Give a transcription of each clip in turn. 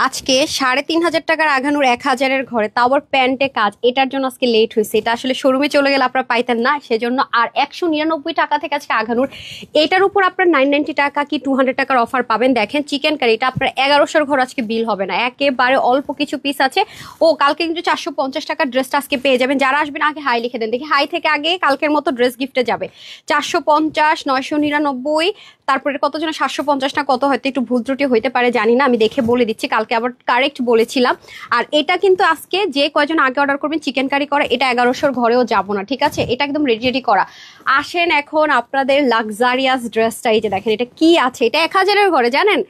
আজকে ৩,৫০০ টাকার আঘানুর ১,০০০-এর ঘরে, তাও আবার প্যান্টে কাজ, এটার জন্য আজকে লেট হয়েছে। এটা আসলে শোরুমে চলে গেলে আপনারা পাইতেন না, সেজন্য। আর ১৯৯ টাকা থেকে আজকে আঘানুর, এটার উপর আপনার 990 টাকা কি 200 টাকার অফার পাবেন। দেখেন চিকেন কারি, এটা আপনার ১১০০-র ঘর আজকে বিল হবে না, একেবারে অল্প কিছু পিস আছে। ও কালকে কিন্তু ৪৫০ টাকার ড্রেসটা আজকে পেয়ে যাবেন। যারা আসবেন আগে হাই লিখে দেন, দেখি হাই থেকে আগে কালকের মতো ড্রেস গিফটে যাবে। ৪৫০, ৯৯৯, তারপরে কতজন ৭৫০ না কত, হয়তো একটু ভুল ত্রুটি হইতে পারে, জানি না, আমি দেখে বলে দিচ্ছি, কালকে আবার কারেক্ট বলেছিলাম। আর এটা কিন্তু আজকে যে কয়জন আগে অর্ডার করবেন চিকেন কারি করা, এটা ১১০০-র ঘরেও যাবো না, ঠিক আছে? এটা একদম রেডি রেডি করা। আসেন এখন আপনাদের লাক্সারিয়াস ড্রেসটা, এই যে দেখেন এটা কি আছে, এটা ১,০০০-এর ঘরে, জানেন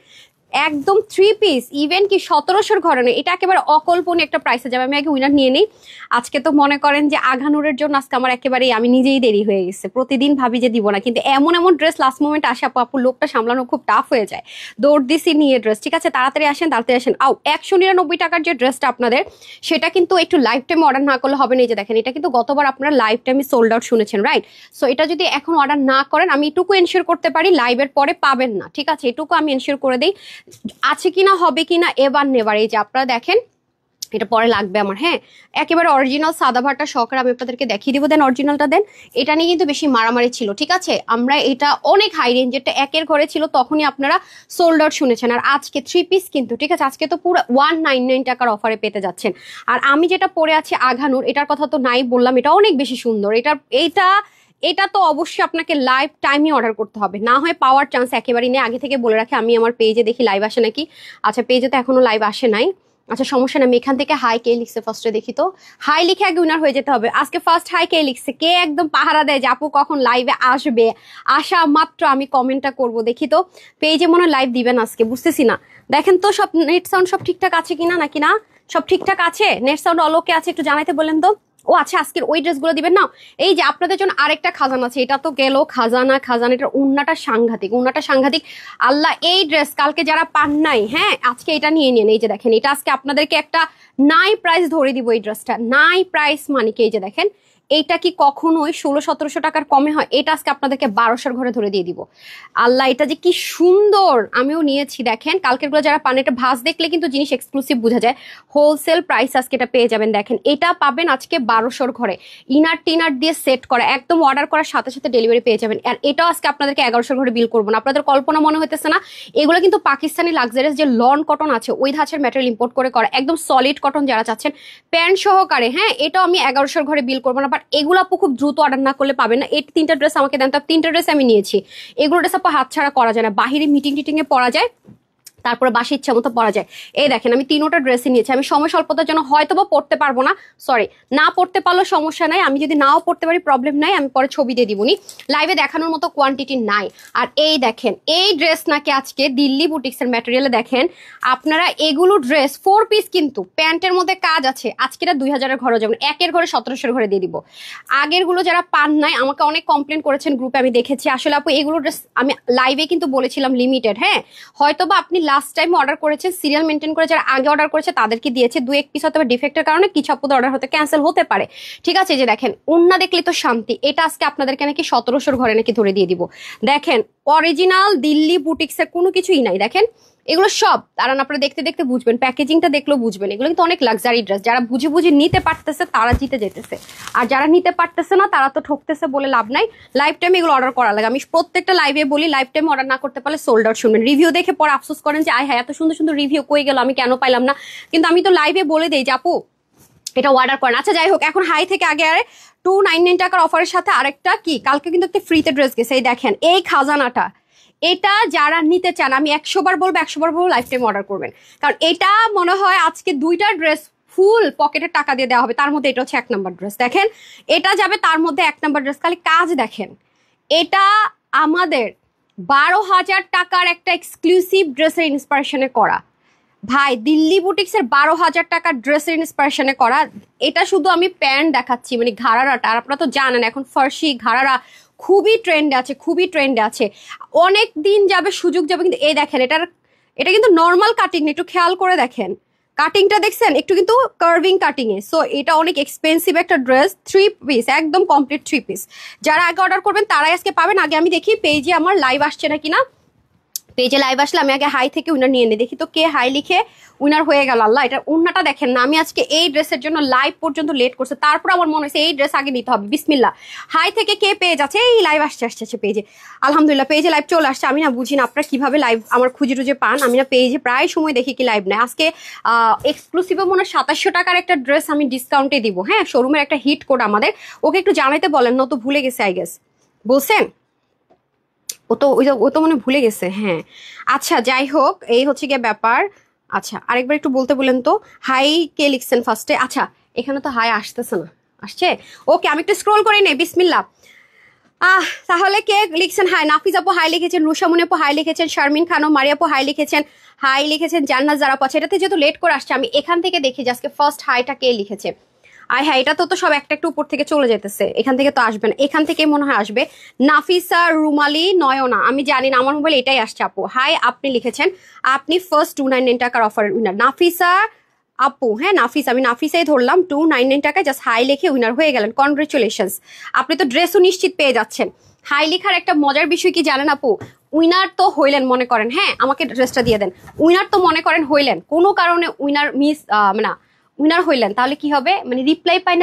একদম 3 পিস, ইভেন কি ১৭০০-র ঘরে নেই, এটা একেবারে অকল্পনীয় একটা প্রাইসে যাবে। আমি আগে উইনার নিয়ে নিই। আজকে তো মনে করেন যে আঘানুরের জন্য আজকে আমার একেবারেই, আমি নিজেই দেরি হয়ে গেছে, প্রতিদিন ভাবি যে দিব না, কিন্তু এমন এমন ড্রেস লাস্ট মোমেন্ট আসে আপু, লোকটা সামলানো খুব টাফ হয়ে যায়। দৌড় দিছি নিয়ে ড্রেস, ঠিক আছে? তাড়াতাড়ি আসেন, তাড়াতাড়ি আসেন। ১৯৯ টাকার যে ড্রেসটা আপনাদের, সেটা কিন্তু একটু লাইফ টাইম অর্ডার না করলে হবে না। এই যে দেখেন, এটা কিন্তু গতবার আপনারা লাইফ টাইমে সোল্ড আউট শুনেছেন, রাইট? সো এটা যদি এখন অর্ডার না করেন, আমি এটুকু এনশিওর করতে পারি লাইভের পরে পাবেন না, ঠিক আছে? এটুকু আমি এনশিওর করে দিই, আছে কিনা হবে কিনা এবার নেবার। এই যে আপনারা দেখেন, এটা পরে লাগবে আমার, হ্যাঁ, একেবারে অরিজিনাল সাদা ভাটা সহকারে আমি আপনাদেরকে দেখিয়ে দিব। দেন অরিজিনালটা দেন। এটা নিয়ে কিন্তু বেশি মারামারি ছিল, ঠিক আছে? আমরা এটা অনেক হাই রেঞ্জ, এটা ১-এর ঘরে ছিল, তখনই আপনারা সোল্ড আউট শুনেছেন। আর আজকে 3 পিস কিন্তু, ঠিক আছে? আজকে তো পুরো 199 টাকার অফারে পেতে যাচ্ছেন। আর আমি যেটা পরে আছি আঘানুর, এটার কথা তো নাই বললাম, এটা অনেক বেশি সুন্দর। এটা তো অবশ্যই আপনাকে লাইফ টাইমই অর্ডার করতে হবে, না হয় পাওয়ার চান্স একেবারেই নেই। আগে থেকে বলে রাখি, আমি আমার পেজে দেখি লাইভ আসে নাকি। আচ্ছা, পেজে তো এখনো লাইভ আসে নাই। আচ্ছা, সমস্যা নেই, আমি এখান থেকে হাই কে লিখছে ফার্স্টে দেখি তো। হাই লিখে আগে উইনার হয়ে যেতে হবে। আজকে ফার্স্ট হাই কে লিখছে, কে একদম পাহারা দেয় যে আপু কখন লাইভে আসবে, আসা মাত্র আমি কমেন্টটা করব, দেখি তো। পেজে মনে হয় লাইভ দিবেন আজকে, বুঝতেছি না। দেখেন তো সব নেট সাউন্ড সব ঠিকঠাক আছে কিনা, নাকি না সব ঠিকঠাক আছে, নেট সাউন্ড অলোকে আছে, একটু জানাইতে বলেন তো। ও আচ্ছা, আজকের ওই ড্রেসগুলো দিবেন না। এই যে আপনাদের জন্য আরেকটা খাজানা আছে, এটা তো গেল খাজানা। এটার উন্নাটা সাংঘাতিক। আল্লাহ, এই ড্রেস কালকে যারা পান নাই, হ্যাঁ, আজকে এটা নিয়ে নিন। এই যে দেখেন, এটা আজকে আপনাদেরকে একটা নাই প্রাইস ধরে দিব। এই ড্রেসটা নাই প্রাইস মানে কি, এই যে দেখেন, এইটা কি কখনোই ১৬00-১৭০০ টাকার কমে হয়? এটা আজকে আপনাদেরকে ১২০০-র ঘরে ধরে দিয়ে দিব। আল্লাহ, এটা যে কি সুন্দর, আমিও নিয়েছি। দেখেন কালকের গুলো যারা পান, এটা ভাঁজ দেখলে কিন্তু জিনিস এক্সক্লুসিভ বোঝা যায়। হোলসেল প্রাইস আজকে এটা পেয়ে যাবেন। দেখেন, এটা পাবেন আজকে ১২০০-র ঘরে, ইনার টিনার দিয়ে সেট করা, একদম অর্ডার করার সাথে সাথে ডেলিভারি পেয়ে যাবেন। আর এটাও আজকে আপনাদেরকে ১১০০-র ঘরে বিল করবো না। আপনাদের কল্পনা মনে হইতেছে না? এগুলো কিন্তু পাকিস্তানি লাক্সারিয়াস যে লন কটন আছে, ওই ধাঁচের ম্যাটেরিয়াল ইম্পোর্ট করে করা, একদম সলিড কটন যারা চাচ্ছেন প্যান্ট সহকারে, হ্যাঁ, এটাও আমি ১১০০-র ঘরে বিল করবো না। বাট এগুলো আপু খুব দ্রুত অর্ডার না করলে পাবেন না। এই 3টা ড্রেস আমাকে দেন, তার 3টা ড্রেস আমি নিয়েছি। এগুলো ড্রেস আপু হাত ছাড়া করা যায় না, বাহিরে মিটিং টিটিং এ পরা যায়, তারপরে বাসি ইচ্ছা মতো পরা যায়। এই দেখেন, আমি 3টা ড্রেসই নিয়েছি। আমি সময় স্বল্পতার জন্য হয়তো বা পড়তে পারবো না, সরি, না পড়তে পারলেও সমস্যা নাই, আমি যদি নাও পড়তে পারি প্রবলেম নাই, আমি পরে ছবি দিয়ে দিবনি, লাইভে দেখানোর মতো কোয়ান্টিটি নাই। আর এই দেখেন, এই ড্রেস নাকি আজকে দিল্লি বুটিক্সের ম্যাটেরিয়ালে দেখেন আপনারা, এগুলো ড্রেস 4 পিস কিন্তু প্যান্টের মধ্যে কাজ আছে। আজকে এটা ২০০০-এর ঘরে যাবেন, ১-এর ঘরে ১৭০০-এর ঘরে দিয়ে দিব। আগের গুলো যারা পান নাই, আমাকে অনেক কমপ্লেন করেছেন গ্রুপে, আমি দেখেছি। আসলে আপু এগুলো ড্রেস আমি লাইভে কিন্তু বলেছিলাম লিমিটেড, হ্যাঁ, হয়তো বা আপনি লাস্ট টাইম অর্ডার করেছেন, সিরিয়াল মেনটেন করে যারা আগে অর্ডার করেছে তাদেরকে দিয়েছে। ২-১ পিস হয়তো ডিফেক্টের কারণে কিছু আপুদের অর্ডার হতে ক্যান্সেল হতে পারে, ঠিক আছে? যে দেখেন, ওন্না দেখলে তো শান্তি, এটা আজকে আপনাদেরকে নাকি ১৭০০-র ঘরে নাকি ধরে দিয়ে দিব। দেখেন, অরিজিনাল দিল্লি বুটিক্সের কোনো কিছুই নাই। দেখেন এগুলো সব, কারণ আপনারা দেখতে দেখতে বুঝবেন, প্যাকেজিংটা দেখলেও বুঝবেন, এগুলো কিন্তু অনেক লাক্সারি ড্রেস। যারা বুঝে বুঝে নিতে পারতেছে তারা জিতে যেতেছে, আর যারা নিতে পারতেছে না তারা তো ঠকতেছে বলে লাভ নাই। লাইফ টাইম এগুলো অর্ডার করা লাগে। আমি প্রত্যেকটা লাইভে বলি, লাইফ টাইম অর্ডার না করতে পারলে সোল্ড আউট শুনবেন। রিভিউ দেখে পরে আফসোস করেন যে আয় হ্যাঁ, এত সুন্দর সুন্দর রিভিউ কই গেল, আমি কেন পাইলাম না? কিন্তু আমি তো লাইভে বলে দিই যে আপু এটা অর্ডার করেন। আচ্ছা যাই হোক, এখন হাই থেকে আগে আরে 299 টাকার অফারের সাথে আরেকটা কি, কালকে কিন্তু একটা ফ্রিতে ড্রেস গেছে। এই দেখেন, এই খাজানাটা, এটা যারা নিতে চান, আমি ১০০ বার বলবো লাইফ টাইম অর্ডার করবেন। কারণ এটা মনে হয় আজকে 2টা ড্রেস ফুল পকেটের টাকা দিয়ে দেওয়া হবে, তার মধ্যে এটা হচ্ছে 1 নাম্বার ড্রেস। দেখেন, এটা যাবে তার মধ্যে 1 নাম্বার ড্রেস। খালি কাজ দেখেন, এটা আমাদের ১২,০০০ টাকার একটা এক্সক্লুসিভ ড্রেসের ইন্সপিরেশনে করা ভাই, দিল্লি বুটিক্সের ১২,০০০ টাকার ড্রেসের ইন্সপিরেশনে করা। এটা শুধু আমি প্যান্ট দেখাচ্ছি, মানে ঘাড়ারাটা, আর আপনারা তো জানেন এখন ফার্সি ঘাড়ারা খুবই ট্রেন্ডে আছে, অনেক দিন যাবে, সুযোগ যাবে। কিন্তু এই দেখেন, এটা কিন্তু নর্মাল কাটিং, একটু খেয়াল করে দেখেন, কাটিংটা দেখছেন, একটু কিন্তু কার্ভিং কাটিং এ। সো এটা অনেক এক্সপেন্সিভ একটা ড্রেস, 3 পিস, একদম কমপ্লিট 3 পিস। যারা আগে অর্ডার করবেন তারাই আজকে পাবেন। আগে আমি দেখি পেজে আমার লাইভ আসছে নাকি না। পেজে লাইভ আসলে আমি আগে হাই থেকে উইনার নিয়ে নিই, দেখি তো কে হাই লিখে উইনার হয়ে গেল। আল্লাহ, এটা উন্নাটা দেখেন না, আমি আজকে এই ড্রেসের জন্য লাইভ পর্যন্ত লেট করছে, তারপর আমার মনে হয়েছে এই ড্রেস আগে নিতে হবে। বিসমিল্লাহ, হাই থেকে কে পেয়ে যাচ্ছে, এই লাইভ আসছে পেজে, আলহামদুলিল্লাহ পেজে লাইভ চলে আসছে। আমি না বুঝি না আপনারা কিভাবে লাইভ আমার খুঁজে টুজে পান, আমি না পেজে প্রায় সময় দেখি কি লাইভ নেয়। আজকে এক্সক্লুসিভে মনে হয় 2700 টাকার একটা ড্রেস আমি ডিসকাউন্টে দিব, হ্যাঁ, শোরুমের একটা হিট কোড আমাদের, ওকে একটু জানাইতে বলেন, নত ভুলে গেছে আই গেস, বলছেন ও তো মনে ভুলে গেছে, হ্যাঁ। আচ্ছা যাই হোক, এই হচ্ছে গিয়ে ব্যাপার। আচ্ছা আরেকবার একটু বলতে বলেন তো, হাই কে লিখছেন ফার্স্টে? আচ্ছা এখানে তো হাই আসতেছে না, আসছে, ওকে আমি একটু স্ক্রোল করে নেই। বিসমিল্লাহ, তাহলে কে লিখছেন হাই? নাফিজ আপু হাই লিখেছেন, রুশামুনি আপু হাই লিখেছেন, শারমিন খানম, মারিয়া আপু হাই লিখেছেন, হাই লিখেছেন জান্নাত জারা আপু। এটাতে যেহেতু লেট করে আসছে, আমি এখান থেকে দেখি যে আজকে ফার্স্ট হাইটা কে লিখেছে। হ্যাঁ, এটা তো সব একটা একটু উপর থেকে চলে যেতেছে, এখান থেকে তো আসবে না, এখান থেকে মনে হয় আসবে। নাফিসা রুমালি নয়না, আমি জানি না, আমার মোবাইল এটাই আসছে আপু। হাই, আপনি লিখেছেন, আপনি ফার্স্ট 299 টাকার অফারের উইনার নাফিসা আপু, হ্যাঁ নাফিস, আমি নাফিসাই ধরলাম। 299 টাকায় জাস্ট হাই লিখে উইনার হয়ে গেলেন, কনগ্রেচুলেশনস। আপনি তো ড্রেসও নিশ্চিত পেয়ে যাচ্ছেন। হাই লিখার একটা মজার বিষয় কি জানেন আপু, উইনার তো হইলেন মনে করেন, হ্যাঁ আমাকে ড্রেসটা দিয়ে দেন, উইনার তো মনে করেন হইলেন, কোনো কারণে উইনার মানে উইনার হইলেন, তাহলে কি হবে, মানে রিপ্লাই পায়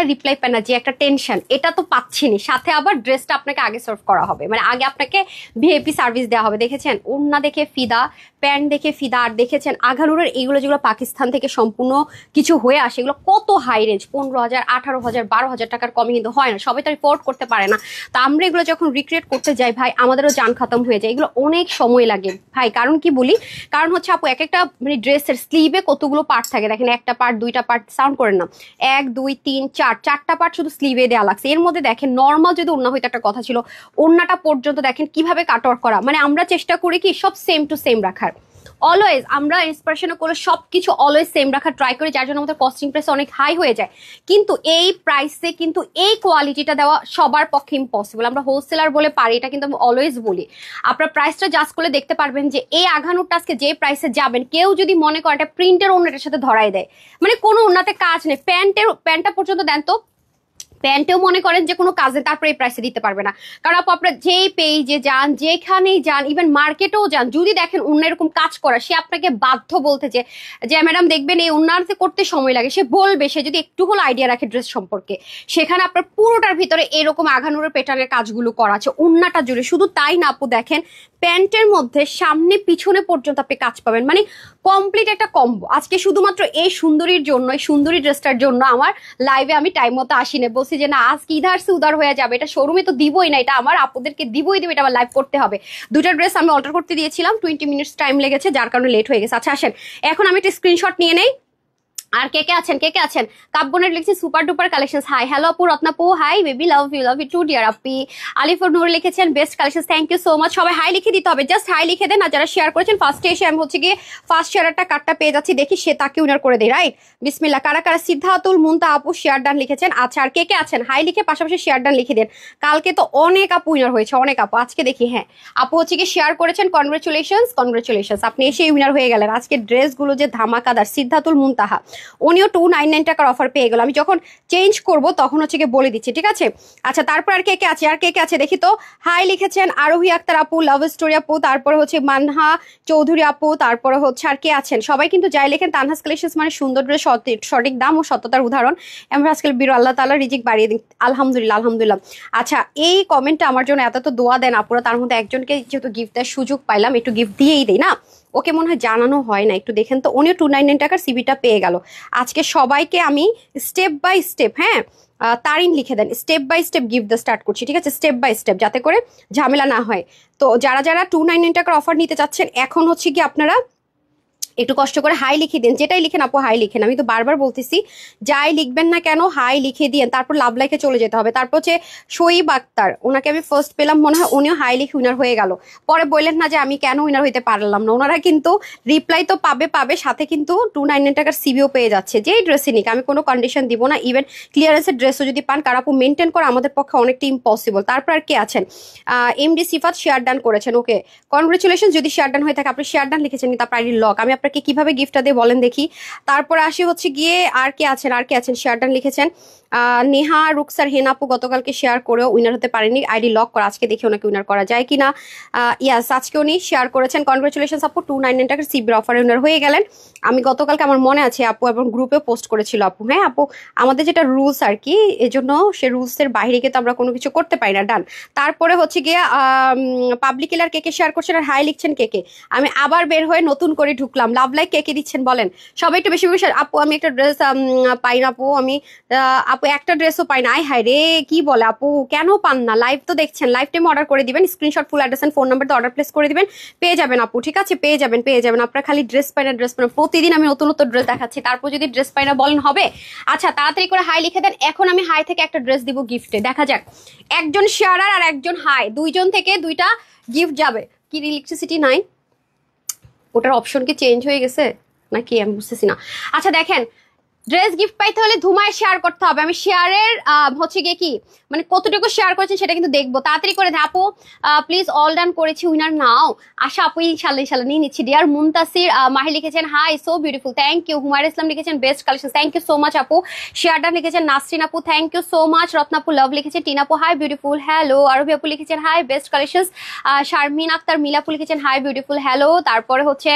না, যে একটা টেনশন, এটা তো পাচ্ছিনি, সাথে আবার ড্রেসটা আপনাকে আগে সার্ভ করা হবে, মানে আগে আপনাকে ভিআইপি সার্ভিস দেওয়া হবে। দেখেছেন ওড়না দেখে ফিদা, প্যান্ট দেখে ফিদা, আর দেখেছেন আঘানুরের এইগুলো যেগুলো পাকিস্তান থেকে সম্পূর্ণ কিছু হয়ে আসে, এগুলো কত হাই রেঞ্জ, 15,000, 18,000, 12,000 টাকার কমে কিন্তু হয় না, সবাই তো রিপোর্ট করতে পারে না। তো আমরা এগুলো যখন রিক্রিয়েট করতে যাই ভাই, আমাদেরও জান খতম হয়ে যায়, এগুলো অনেক সময় লাগে ভাই। কারণ কি বলি, কারণ হচ্ছে আপু এক একটা মানে ড্রেসের স্লিভে কতগুলো পার্ট থাকে, দেখেন একটা পার্ট, দুইটা পার্ট, সাউন্ড করেন না, 1 2 3 4 চারটা পার্ট শুধু স্লিভে দেওয়া লাগছে। এর মধ্যে দেখেন নর্মাল যদি ওড়না হইতে একটা কথা ছিল, ওড়নাটা পর্যন্ত দেখেন কিভাবে কাট ওয়ার্ক করা, মানে আমরা চেষ্টা করি কি সব সেম টু সেম রাখার, অলওয়েজ আমরা ইন্সপিরেশন করলে সবকিছু অলওয়েজ সেম রাখার ট্রাই করি, যার জন্য আমাদের কস্টিং প্রাইস অনেক হাই হয়ে যায়। কিন্তু এই প্রাইসে কিন্তু এই কোয়ালিটিটা দেওয়া সবার পক্ষে ইম্পসিবল। আমরা হোলসেলার বলে পারি, এটা কিন্তু আমি অলওয়েজ বলি। আপনার প্রাইসটা জাস্ট করলে দেখতে পারবেন যে এই আঘানুরটা আজকে যে প্রাইসে যাবেন, কেউ যদি মনে করে এটা প্রিন্টের ওড়নাটার সাথে ধরাই দেয়, মানে কোনো ওড়নাতে কাজ নেই, প্যান্টটা পর্যন্ত দেন তো, প্যান্টেও মনে করেন যে কোনো কাজে, তারপরে এই প্রাইসে দিতে পারবে না। কারণ আপু আপনার যেই পেজে যান, যেখানেই যান, ইভেন মার্কেটেও যান, যদি দেখেন অন্য এরকম কাজ করা, সে আপনাকে বাধ্য বলতে যে ম্যাডাম দেখবেন এই উন্নয়নতে করতে সময় লাগে, সে বলবে, সে যদি একটু হলো আইডিয়া রাখে ড্রেস সম্পর্কে, সেখানে আপনার পুরোটার ভিতরে এরকম আঘানুরের প্যাটার্নের কাজগুলো করা আছে উন্নাটা জুড়ে। শুধু তাই না আপু, দেখেন প্যান্টের মধ্যে সামনে পিছনে পর্যন্ত আপনি কাজ পাবেন, মানে কমপ্লিট একটা কম্বো। আজকে শুধুমাত্র এই সুন্দরীর জন্য, এই সুন্দরী ড্রেসটার জন্য আমার লাইভে আমি টাইম মতো আসিনি, বলছি যে না আজকে ইধার সে উদার হয়ে যাবে, এটা শোরুমে তো দিবই না, এটা আমার আপুদেরকে দিবই দিব, এটা আমার লাইভ করতে হবে। দুটা ড্রেস আমি অল্টার করতে দিয়েছিলাম, 20 মিনিটস টাইম লেগেছে, যার কারণে লেট হয়ে গেছে। আচ্ছা আসেন এখন আমি একটা স্ক্রিনশট নিয়ে নেই। আর কে কে আছেন? কাব্যনের লিখছি super duper collection, hi hello আপু, রত্নাপু hi, baby love you too dear আপি। আলিফুর নূর লিখেছেন best collection, thank you so much. সবাই হাই লিখে দিতে হবে, জাস্ট হাই লিখে দেন। আর যারা শেয়ার করেছেন ফার্স্টে এসে, আমি হচ্ছে গিয়ে ফার্স্ট শেয়ারটা কার্ডটা পেয়ে যাচ্ছি, দেখি সে তাকে উইনার করে দেয়, রাইট? বিসমিল্লাহ। কারা কারা? সিদ্ধাতুল মুনতা আপু শেয়ার ডান লিখেছেন। আচ্ছা আর কে আছেন? হাই লিখে পাশাপাশি শেয়ার ডান লিখে দেন। কালকে তো অনেক আপু উইনার হয়েছে, অনেক আপু। আজকে দেখি, হ্যাঁ আপু হচ্ছে গিয়ে শেয়ার করেছেন, কনগ্রেচুলেশনস, আপনি এসে উইনার হয়ে গেলেন। আজকে ড্রেসগুলো যে ধামাকাদার। সিদ্ধাতুল মুনতাহা, উনিও 299 টাকার অফার পেয়ে গেল। আমি যখন চেঞ্জ করব তখন হচ্ছে গিয়ে বলে দিচ্ছি, ঠিক আছে? আচ্ছা তারপর আর কে আছে দেখি তো। হাই লিখেছেন আরোহী আক্তার আপু, লাভ স্টোরি আপু, তারপরে হচ্ছে মানহা চৌধুরী আপু, তারপরে হচ্ছে আর কে আছেন? সবাই কিন্তু যাই লেখেন, তানহাস কালেকশনস মানে সুন্দর ড্রেস, সঠিক দাম ও সত্যতার উদাহরণ। আমরা আজকাল বিরো, আল্লাহ তাআলা রিজিক বাড়িয়ে দিন, আলহামদুলিল্লাহ। আচ্ছা এই কমেন্টটা আমার জন্য এত দোয়া দেন আপুরা, তার মধ্যে একজনকে যেহেতু গিফট দেওয়ার সুযোগ পাইলাম, একটু গিফট দিয়েই দেই না, ওকে মনে হয় জানানো হয় না, একটু দেখেন তো। উনিও 299 টাকার সিবিটা পেয়ে গেল। আজকে সবাইকে আমি স্টেপ বাই স্টেপ, হ্যাঁ তারিন লিখে দেন, step by step gift the start করছি, ঠিক আছে? স্টেপ বাই স্টেপ, যাতে করে ঝামেলা না হয়। তো যারা 299 টাকার অফার নিতে চাচ্ছেন, এখন হচ্ছে কি আপনারা একটু কষ্ট করে হাই লিখে দিন, যেটাই লিখেন আপু হাই লিখেন, আমি তো বারবার বলতেছি যাই লিখবেন না কেন হাই লিখে দিন, তারপর লাভ লাইকে চলে যেতে হবে। তারপর হচ্ছে শোইব আক্তার, ওনাকে আমি ফার্স্ট পেলাম মনে হয়, উনিও হাই লিখে উইনার হয়ে গেল। পরে বললেন না যে আমি কেন উইনার হইতে পারলাম না। ওনারা কিন্তু রিপ্লাই তো পাবে, সাথে কিন্তু 299 টাকার সিবিও পেয়ে যাচ্ছে। যেই ড্রেসই নিক আমি কোনো কন্ডিশন দিব না, ইভেন ক্লিয়ারেন্সের ড্রেসও যদি পান, কারণ আপু মেনটেন করা আমাদের পক্ষে অনেকটা ইম্পসিবল। তারপর আর কে আছেন? এমডি সিফাত শেয়ার ডান করেছেন, ওকে কনগ্রেচুলেশন। যদি শেয়ার ডান হয়ে থাকে, আপনি শেয়ার ডান লিখেছেন কিন্তু আপনার লক, আমি আপনার আপনাকে কিভাবে গিফটটা দিয়ে বলেন দেখি। তারপর আসি হচ্ছে গিয়ে আর কে আছেন শেয়ার ডান লিখেছেন। নেহা রুকসার হেনা আপু গতকালকে শেয়ার করেও উইনার হতে পারেনি, আইডি লক করা, আজকে দেখি ওনাকে উইনার করা যায় কিনা। ইয়াস, আজকে উনি শেয়ার করেছেন, কনগ্রাচুলেশন আপু, 299 টাকার সিবির অফারে উইনার হয়ে গেলেন। আমি গতকালকে আমার মনে আছে আপু এবং গ্রুপে পোস্ট করেছিল আপু। হ্যাঁ আপু, আমাদের যেটা রুলস আর কি, এজন্য সে রুলসের বাইরে গিয়ে তো আমরা কোনো কিছু করতে পারি না। ডান। তারপরে হচ্ছে গিয়ে পাবলিক এলার কে শেয়ার করছেন আর হাই লিখছেন কে। আমি আবার বের হয়ে নতুন করে ঢুকলাম, লাভ লাইক কে দিচ্ছেন বলেন সবাই একটু বেশি বেশি। আপু আমি একটা ড্রেস পাই না আপু, আমি আপু একটা ড্রেসও পাই না। আয় হায় রে, কি বলে আপু, কেন পান না? লাইভ তো দেখছেন, লাইভ টাইমে অর্ডার করে দিবেন, screenshot full address and phone number দিয়ে অর্ডার প্লেস করে দিবেন, পেয়ে যাবেন আপু। ঠিক আছে, পেয়ে যাবেন। আপনারা খালি ড্রেস পাই না প্রতিদিন আমি নতুন নতুন ড্রেস দেখাচ্ছি, তারপর যদি ড্রেস পাই না বলেন হবে? আচ্ছা তাড়াতাড়ি করে হাই লিখে দেন, এখন আমি হাই থেকে একটা ড্রেস দিব গিফটে, দেখা যাক। একজন শেয়ারার আর একজন হাই, দুইজন থেকে দুইটা গিফট যাবে। কি ইলেকট্রিসিটি নাই, ওটার অপশন কি চেঞ্জ হয়ে গেছে নাকি আমি বুঝতেছি না। আচ্ছা দেখেন, ড্রেস গিফট পাইতে হলে ধুমায় শেয়ার করতে হবে। আমি শেয়ারের হচ্ছে গিয়ে কি মানে কতটুকু শেয়ার করেছেন সেটা কিন্তু দেখবো, তাড়াতাড়ি করে দেন আপু। প্লিজ অল ডান করেছি, উইনার নাও। আশা আপু ইনশাল্লাহ নিয়ে নিচ্ছি। ডিয়ার মুনতাসির মাহি লিখেছেন hi, so beautiful, thank you. Humayun Islam লিখেছেন best collection, thank you so much আপু। শেয়ার ডান লিখেছেন নাসরিন আপু, থ্যাংক ইউ সো মাচ। রত্নাপু লাভ লিখেছেন, টিনাপু হাই বিউটিফুল হ্যালো। আরবি আপু লিখেছেন hi best collection. Sharmin Akter মিলাপু লিখেছেন হাই বিউটিফুল হ্যালো। তারপরে হচ্ছে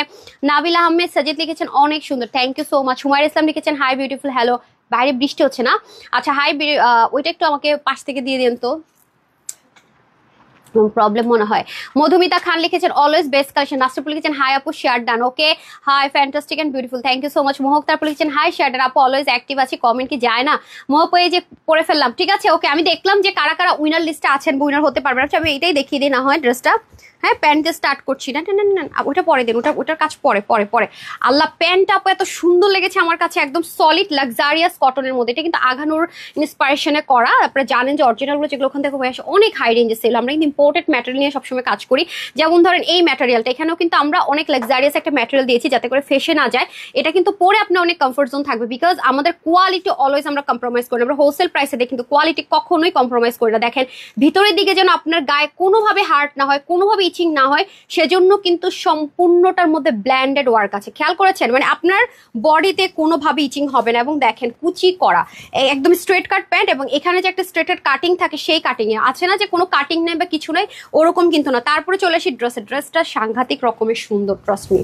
নাবিল আহমেদ সাজিদ লিখেছেন অনেক সুন্দর, thank you so much. হুমায়ুর Islam লিখেছেন হাই বিউটিফুল হ্যালো। বাইরে বৃষ্টি হচ্ছে না? আচ্ছা হাই, ওইটা একটু আমাকে পাশ থেকে দিয়ে দেন তো, প্রবলেম মনে হয়। মধুমিতা খান লিখেছেন অলওয়েজ বেস্ট কালেকশন। নাসরিফুল লিখেছেন হাই আপু share done, okay hi fantastic and beautiful, thank you so much. Mohak তারপর লিখেছেন হাই শেয়ার ডান আপু, অলওয়েজ অ্যাক্টিভ আছি, কমেন্ট কি যায় না? মোহক এই যে পড়ে ফেললাম, ঠিক আছে ওকে। আমি দেখলাম যে কারা কারা উইনার লিস্টে আছেন, উইনার হতে পারবেন। আচ্ছা আমি এটাই দেখিয়ে দিই না হয় ড্রেসটা। হ্যাঁ প্যান্টটা স্টার্ট করছি না, ওটা পরে দেন, ওটার কাজ পরে। আল্লাহ, প্যান্টটা আপু এত সুন্দর লেগেছে আমার কাছে, একদম সলিড লাক্সারিয়াস কটনের মধ্যে। এটা কিন্তু আঘানুর ইন্সপাইরেশনে করা। আপনারা জানেন যে অরিজিনালগুলো যেগুলো ওখান থেকে হয়ে আসে অনেক হাই রেঞ্জে সেল। আমরা কিন্তু ইম্পোর্টেড ম্যাটেরিয়াল নিয়ে সবসময় কাজ করি। যেমন ধরেন এই ম্যাটেরিয়ালটা, এখানেও কিন্তু আমরা অনেক লাক্সারিয়াস একটা ম্যাটেরিয়াল দিয়েছি যাতে করে ফেসে না যায়। এটা কিন্তু পরে আপনার অনেক কমফোর্ট জোন থাকবে, বিকজ আমাদের কোয়ালিটি অলওয়েজ আমরা কম্প্রোমাইজ করি। আমরা হোলসেল প্রাইসে দিই কিন্তু কোয়ালিটি কখনোই কম্প্রোমাইজ করি না। দেখেন ভিতরের দিকে যেন আপনার গায়ে কোনোভাবে হার্ট না হয়, কোনোভাবে ইচিং না হয়, সেজন্য কিন্তু সম্পূর্ণটার মধ্যে ব্ল্যান্ডেড ওয়ার্ক আছে। খেয়াল করেছেন, মানে আপনার বডিতে কোনোভাবে ইচিং হবে না। এবং দেখেন কুচি করা একদম স্ট্রেট কাট প্যান্ট, এবং এখানে যে একটা স্ট্রেটেড কাটিং থাকে সেই কাটিং এ আছে না যে কোনো কাটিং নেই বা কিছু নাই, ওরকম কিন্তু না। তারপরে চলে আসি ড্রেসটা সাংঘাতিক রকমের সুন্দর, ট্রাস্ট মি।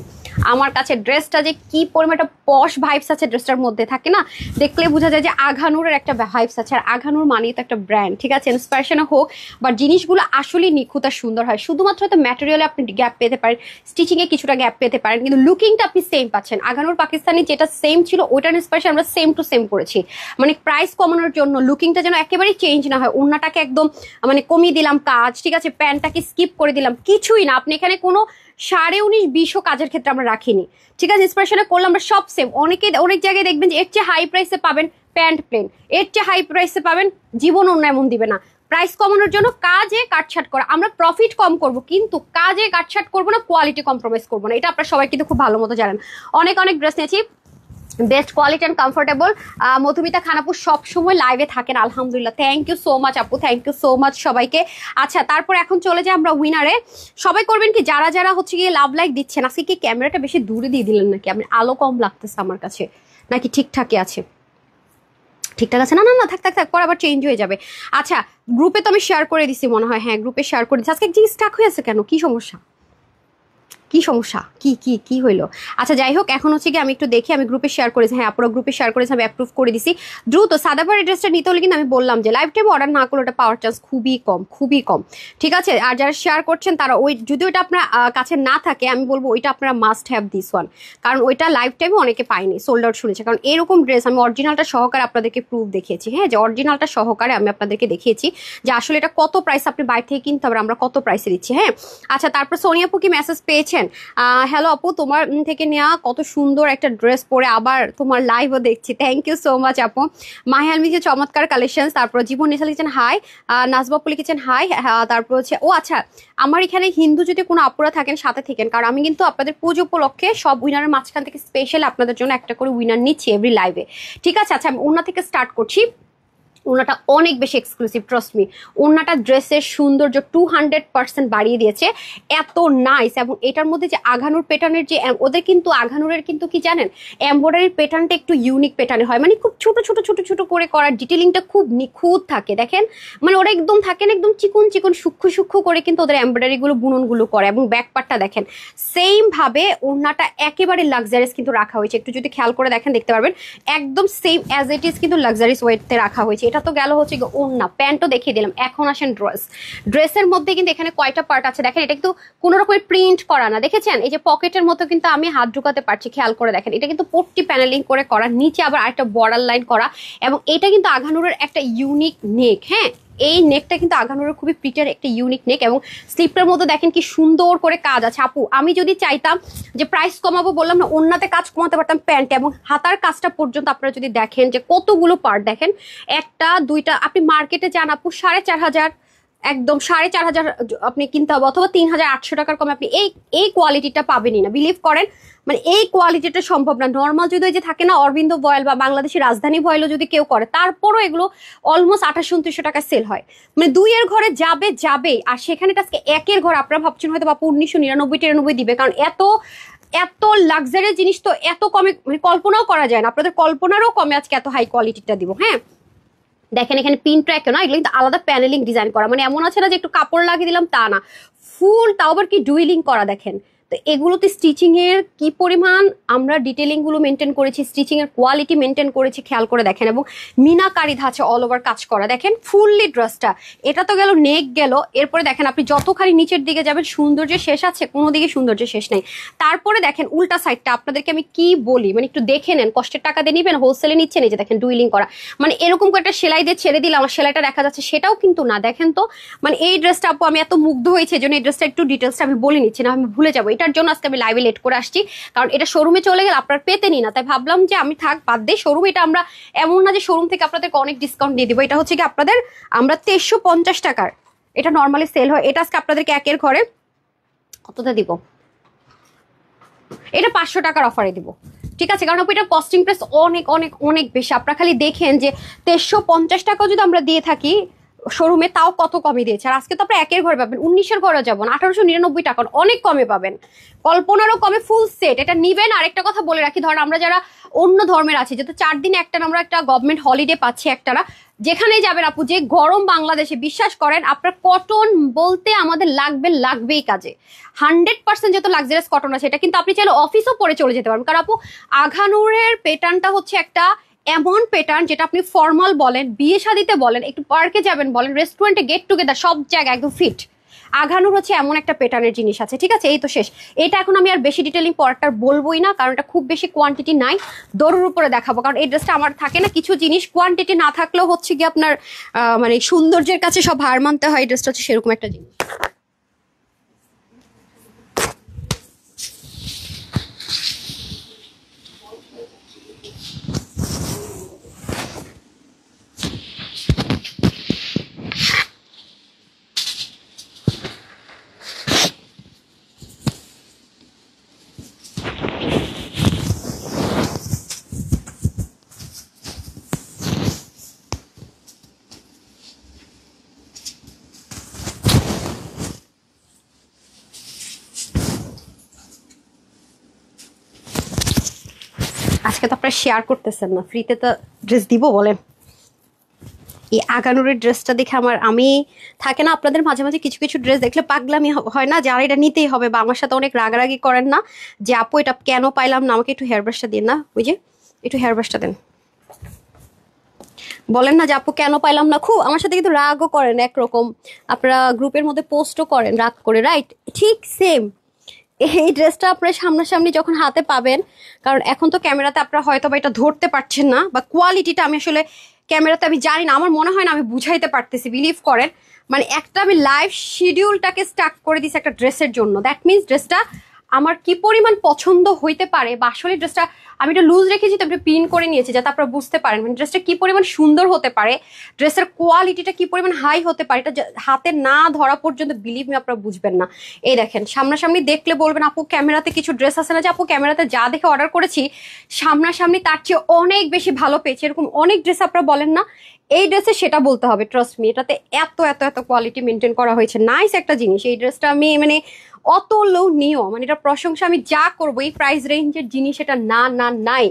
আমার কাছে ড্রেসটা যে কি পরিমাণ একটা পশ ভাইবস আছে ড্রেসটার মধ্যে, থাকে না দেখলে বোঝা যায় যে আঘানুরের একটা ভাইবস আছে। আর আঘানুর মানেই তো একটা ব্র্যান্ড, ঠিক আছে, ইন্সপিরেশন হোক বা জিনিসগুলো আসলে নিখুঁত আর সুন্দর হয়। শুধুমাত্র হয়তো ম্যাটেরিয়ালে আপনি গ্যাপ পেতে পারেন, স্টিচিং এ কিছুটা গ্যাপ পেতে পারেন, কিন্তু লুকিংটা আপনি সেম পাচ্ছেন। আঘানুর পাকিস্তানি যেটা সেম ছিল ওইটার ইন্সপিরেশন আমরা সেম টু সেম করেছি। মানে প্রাইস কমানোর জন্য লুকিংটা যেন একেবারেই চেঞ্জ না হয়। ওড়নাটাকে একদম মানে কমিয়ে দিলাম কাজ, ঠিক আছে, প্যান্টটাকে স্কিপ করে দিলাম, কিছুই না। আপনি এখানে কোনো 19.5-20 কাজের ক্ষেত্রে আমরা রাখিনি, ঠিক আছে। ইন্সপিরেশনে করলাম আমরা সব সেম। অনেক জায়গায় দেখবেন যে এর চেয়ে হাই প্রাইসে পাবেন প্যান্ট প্লেন, এর চেয়ে হাই প্রাইসে পাবেন জীবন অন্য এমন দিবে না। প্রাইস কমানোর জন্য কাজে কাটছাট করা, আমরা প্রফিট কম করব কিন্তু কাজে কাটছাট করবো না, কোয়ালিটি কম্প্রোমাইজ করবো না। এটা আপনারা সবাই কিন্তু খুব ভালো মতো জানেন। অনেক ড্রেস নিয়েছি, best quality and comfortable. Madhumita খানাপু সবসময় লাইভে থাকেন, আলহামদুলিল্লাহ, থ্যাংক ইউ সো মাচ আপু, থ্যাংক ইউ সো মাচ সবাইকে। আচ্ছা তারপর এখন চলে যাই আমরা উইনারে। সবাই করবেন কি, যারা যারা হচ্ছে গিয়ে লাভ লাইক দিচ্ছেন, আজকে কি ক্যামেরাটা বেশি দূরে দিয়ে দিলেন নাকি? আপনি আলো কম লাগতেছে আমার কাছে, নাকি ঠিকঠাকই আছে? ঠিকঠাক আছে না? না থাক পর আবার চেঞ্জ হয়ে যাবে। আচ্ছা গ্রুপে তো আমি শেয়ার করে দিছি মনে হয়, হ্যাঁ গ্রুপে শেয়ার করে দিচ্ছি। আজকে এক জিনিস স্টাক হয়ে আছে কেন, কি সমস্যা কি হইলো? আচ্ছা যাই হোক, এখন হচ্ছে কি আমি একটু দেখি, আমি গ্রুপে শেয়ার করেছি, হ্যাঁ আপনারা গ্রুপে শেয়ার করেছি, আমি অ্যাপ্রুভ করে দিছি। দ্রুত সাদাবাড়ি ড্রেসটা নিতে হলে কিন্তু আমি বললাম যে লাইভ টাইমে অর্ডার না করলে ওটা পাওয়ার চান্স খুবই কম, ঠিক আছে। আর যারা শেয়ার করছেন তারা ওই যদি ওইটা আপনার কাছে না থাকে, আমি বলবো ওইটা আপনারা মাস্ট হ্যাভ দিস ওয়ান, কারণ ওইটা লাইভ টাইমে অনেকে পায়নি, সোল্ড আউট শুনেছে। কারণ এরকম ড্রেস আমি অরিজিনালটা সহকারে আপনাদেরকে প্রুফ দেখিয়েছি, হ্যাঁ, যে অরিজিনালটা সহকারে আমি আপনাদেরকে দেখিয়েছি যে আসলে এটা কত প্রাইস আপনি বাইরে থেকে কিনতে হবে, আমরা কত প্রাইসে দিচ্ছি, হ্যাঁ। আচ্ছা তারপর সোনিয়াপু কি মেসেজ পেয়েছেন? হ্যালো আপু, তোমার থেকে নেওয়া কত সুন্দর একটা ড্রেস পরে আবার তোমার লাইভও দেখছি, থ্যাংক ইউ সো মাচ আপু। মাহিয়াল মিকে চমৎকার কালেকশন। তারপর জীবন নিশা লিখেছেন হাই, নাজবাপু লিখেছেন হাই। তারপর হচ্ছে ও আচ্ছা, আমার এখানে হিন্দু যদি কোনো আপুরা থাকেন সাথে থাকেন, কারণ আমি কিন্তু আপনাদের পুজো উপলক্ষে সব উইনারের মাঝখান থেকে স্পেশাল আপনাদের জন্য একটা করে উইনার নিচ্ছি এভরি লাইভে, ঠিক আছে। আচ্ছা আমি ওনা থেকে স্টার্ট করছি। ওনাটা অনেক বেশি এক্সক্লুসিভ, ট্রাস্ট মি। ওনাটা ড্রেসের সৌন্দর্য 200% বাড়িয়ে দিয়েছে, এত নাইস। এবং এটার মধ্যে যে আঘানুর প্যাটার্নের যে ওদের কিন্তু আঘানুরের কিন্তু কি জানেন, এমব্রয়ডারির প্যাটার্নটা একটু ইউনিক প্যাটার্নের হয়, মানে খুব ছোট ছোট ছোট ছোট করে করার ডিটেলিংটা খুব নিখুঁত থাকে। দেখেন মানে ওরা একদম থাকেন একদম চিকন চিকন সূক্ষ্ম সূক্ষ্ম করে কিন্তু ওদের এমব্রয়ডারিগুলো বুননগুলো করে। এবং ব্যাক পার্টটা দেখেন সেম ভাবে ওনাটা একেবারে লাক্সারিয়াস কিন্তু রাখা হয়েছে, একটু যদি খেয়াল করে দেখেন দেখতে পারবেন একদম সেম অ্যাজ ইট ইজ কিন্তু লাক্সারিয়াস ওয়েতে রাখা হয়েছে। এটা তো গেল হচ্ছে ওড়না, প্যান্টও দেখিয়ে দিলাম। এখন আসেন ড্রেসের মধ্যে কিন্তু এখানে কয়টা পার্ট আছে দেখেন, এটা কিন্তু কোনো রকমের প্রিন্ট করা না, দেখেছেন এই যে পকেটের মতো কিন্তু আমি হাত ঢুকাতে পারছি, খেয়াল করে দেখেন এটা কিন্তু পট্টি প্যানেলিং করে করা, নিচে আবার আরেকটা বর্ডার লাইন করা। এবং এটা কিন্তু আঘানুরের একটা ইউনিক নেক, হ্যাঁ এই নেকটা কিন্তু আঘানুরের খুবই প্রিটার একটা ইউনিক নেক। এবং স্লিপটার মধ্যে দেখেন কি সুন্দর করে কাজ আছে। আপু আমি যদি চাইতাম যে প্রাইস কমাবো, বললাম না ওন্নাতে কাজ কমাতে পারতাম প্যান্টে, এবং হাতার কাজটা পর্যন্ত আপনারা যদি দেখেন যে কতগুলো পার্ট দেখেন, একটা দুইটা, আপনি মার্কেটে যান আপু 4,500 একদম 4,500 আপনি কিনতে হবে, অথবা 3,800 টাকার কমে আপনি এই কোয়ালিটিটা পাবেনই না, বিলিভ করেন। মানে এই কোয়ালিটিটা সম্ভব না। নর্মাল যদি ওই যে থাকে না অরবিন্দ ভয়েল বা বাংলাদেশের রাজধানী ভয়েলও যদি কেউ করে, তারপরও এগুলো অলমোস্ট 2800-2900 টাকা সেল হয়। মানে 2 এর ঘরে যাবেই, আর সেখানে আজকে 1 এর ঘর আপনারা ভাবছেন হয়তো বাপু 1999-93 দিবে, কারণ এত লাক্সারি জিনিস তো এত কমে মানে কল্পনাও করা যায় না, আপনাদের কল্পনারও কমে আজকে এত হাই কোয়ালিটিটা দিব। হ্যাঁ দেখেন এখানে পিন ট্র্যাক না, এগুলো কিন্তু আলাদা প্যানেলিং ডিজাইন করা, মানে এমন আছে না যে একটু কাপড় লাগিয়ে দিলাম তা না, ফুল তাও আবার কি ডুইলিং করা। দেখেন তো এগুলোতে স্টিচিং এর কি পরিমাণ আমরা ডিটেলিং গুলো মেনটেন করেছি, স্টিচিং এর কোয়ালিটি মেনটেন করেছি, খেয়াল করে দেখেন। এবং মিনাকারি ধাঁচে অল ওভার কাজ করা, দেখেন ফুললি ড্রেসটা। এটা তো গেল নেক গেল, এরপরে দেখেন আপনি যতখানি নিচের দিকে যাবেন সৌন্দর্যের শেষ আছে, কোনো দিকে সৌন্দর্যের শেষ নেই। তারপরে দেখেন উল্টা সাইডটা, আপনাদেরকে আমি কি বলি, মানে একটু দেখে নেন, কষ্টের টাকা দিয়ে নিবেন, হোলসেলে নিচ্ছেন, এই যে দেখেন ডুইলিং করা, মানে এরকম করে একটা সেলাই দিয়ে ছেড়ে দিলে আমার সেলাইটা দেখা যাচ্ছে সেটাও কিন্তু না। দেখেন তো মানে এই ড্রেসটা আপু আমি এত মুগ্ধ হয়েছে, এই জন্য এই ড্রেসটা একটু ডিটেলসটা আমি বলে নিচ্ছি, না আমি ভুলে যাবো। এটার জন্য আজকে আমি লাইভে লেট করে আসছি, কারণ এটা শোরুমে চলে গেলে আপনার পেতেনি না, তাই ভাবলাম যে আমি থাক বাদ দিয়ে শোরুমে। এটা আমরা এমন না যে শোরুম থেকে আপনাদেরকে অনেক ডিসকাউন্ট দিয়ে দিব, এটা হচ্ছে কি আপনাদের আমরা 2350 টাকার এটা নর্মালি সেল হয়, এটা আজকে আপনাদেরকে 1 এর ঘরে কতটা দিব, এটা 500 টাকার অফারে দিব, ঠিক আছে। কারণ এটা কস্টিং প্রাইস অনেক অনেক অনেক বেশি। আপনারা খালি দেখেন যে 2350 টাকা যদি আমরা দিয়ে থাকি শোরুমে, তাও কত কমে দিয়েছে। আর আজকে তো আপনার 1 এর ঘরে পাবেন, 19-এর ঘরে যাবেন 1899 টাকা, অনেক কমে পাবেন, কল্পনারও কমে ফুল সেট। এটা নিবেন। আরেকটা কথা বলে রাখি, ধরেন আমরা যারা অন্য ধর্মের আছি, যেহেতু 4 দিনে একটা আমরা একটা গভর্নমেন্ট হলিডে পাচ্ছি একটানা, যেখানেই যাবেন আপু, যে গরম বাংলাদেশে, বিশ্বাস করেন আপনার কটন বলতে আমাদের লাগবেই কাজে। 100% যত লাক্সারিয়াস কটন আছে, এটা কিন্তু আপনি চাইলে অফিসও পরে চলে যেতে পারবেন। কারণ আপু আঘানুরের প্যাটার্নটা হচ্ছে একটা এমন প্যাটার্ন যেটা আপনি ফর্মাল বলেন, বিয়ে শাদিতে বলেন, একটু পার্কে যাবেন বলেন, রেস্টুরেন্টে, গেট টুগেদার, সব জায়গায় একদম ফিট। আঘানুর হচ্ছে এমন একটা প্যাটার্নের জিনিস আছে, ঠিক আছে। এই তো শেষ। এটা এখন আমি আর বেশি ডিটেলিং পরটার বলবোই না, কারণ এটা খুব বেশি কোয়ান্টিটি নাই, দৌড়ের উপরে দেখাবো। কারণ এই ড্রেসটা আমার থাকে না কিছু জিনিস কোয়ান্টিটি না থাকলেও হচ্ছে কি আপনার মানে সৌন্দর্যের কাছে সব হার মানতে হয়, এই ড্রেসটা হচ্ছে সেরকম একটা জিনিস। আজকে তো আপনারা শেয়ার করতেছেন না, ফ্রিতে তো ড্রেস দিব বলেন। এই আগানুরের ড্রেসটা দেখে আমি থাকে না আপনাদের মাঝে মাঝে কিছু কিছু ড্রেস দেখলে পাগলামি হয় না, যে আর এটা নিতেই হবে, বা আমার সাথে অনেক রাগারাগি করেন না যে আপু এটা কেন পাইলাম না, আমাকে একটু হেয়ার ব্রাশটা দিন না, ওই যে একটু হেয়ার ব্রাশটা দেন, বলেন না যে আপু কেন পাইলাম না। খুব আমার সাথে কিন্তু রাগও করেন একরকম, আপনারা গ্রুপের মধ্যে পোস্টও করেন রাগ করে, রাইট? ঠিক সেম এই ড্রেসটা আপনার সামনাসামনি যখন হাতে পাবেন, কারণ এখন তো ক্যামেরাতে আপনারা হয়তো বা এটা ধরতে পারছেন না, বা কোয়ালিটিটা আমি আসলে ক্যামেরাতে আমি জানি না, আমার মনে হয় না আমি বুঝাইতে পারতেছি, বিলিভ করেন। মানে একটা আমি লাইভ শিডিউলটাকে স্টার্ট করে দিছি একটা ড্রেসের জন্য, দ্যাট মিনস ড্রেসটা আমার কি পরিমাণ পছন্দ হইতে পারে, বা আসলে ড্রেসটা আমি এটা লুজ রেখেছি তো আপনি পিন করে নিয়েছি যাতে আপনারা বুঝতে পারেন মানে ড্রেসটা কি পরিমাণ সুন্দর হতে পারে, ড্রেসের কোয়ালিটিটা কি পরিমাণ হাই হতে পারে, এটা হাতে না ধরা পর্যন্ত বিলিভ মি আপনারা বুঝবেন না। এই দেখেন সামনাসামনি দেখলে বলবেন আপু ক্যামেরাতে কিছু ড্রেস আছে না যে আপু ক্যামেরাতে যা দেখে অর্ডার করেছি সামনাসামনি তার চেয়ে অনেক বেশি ভালো পেয়েছি, এরকম অনেক ড্রেস আপনারা বলেন না। এই ড্রেসে সেটা বলতে হবে, ট্রাস্ট মি, এটাতে এত এত এত কোয়ালিটি মেনটেন করা হয়েছে, নাইস একটা জিনিস। এই ড্রেসটা আমি মানে অতুলনীয়, মানে এটা প্রশংসা আমি যা করবো। এই প্রাইস রেঞ্জের জিনিস এটা না না নাই।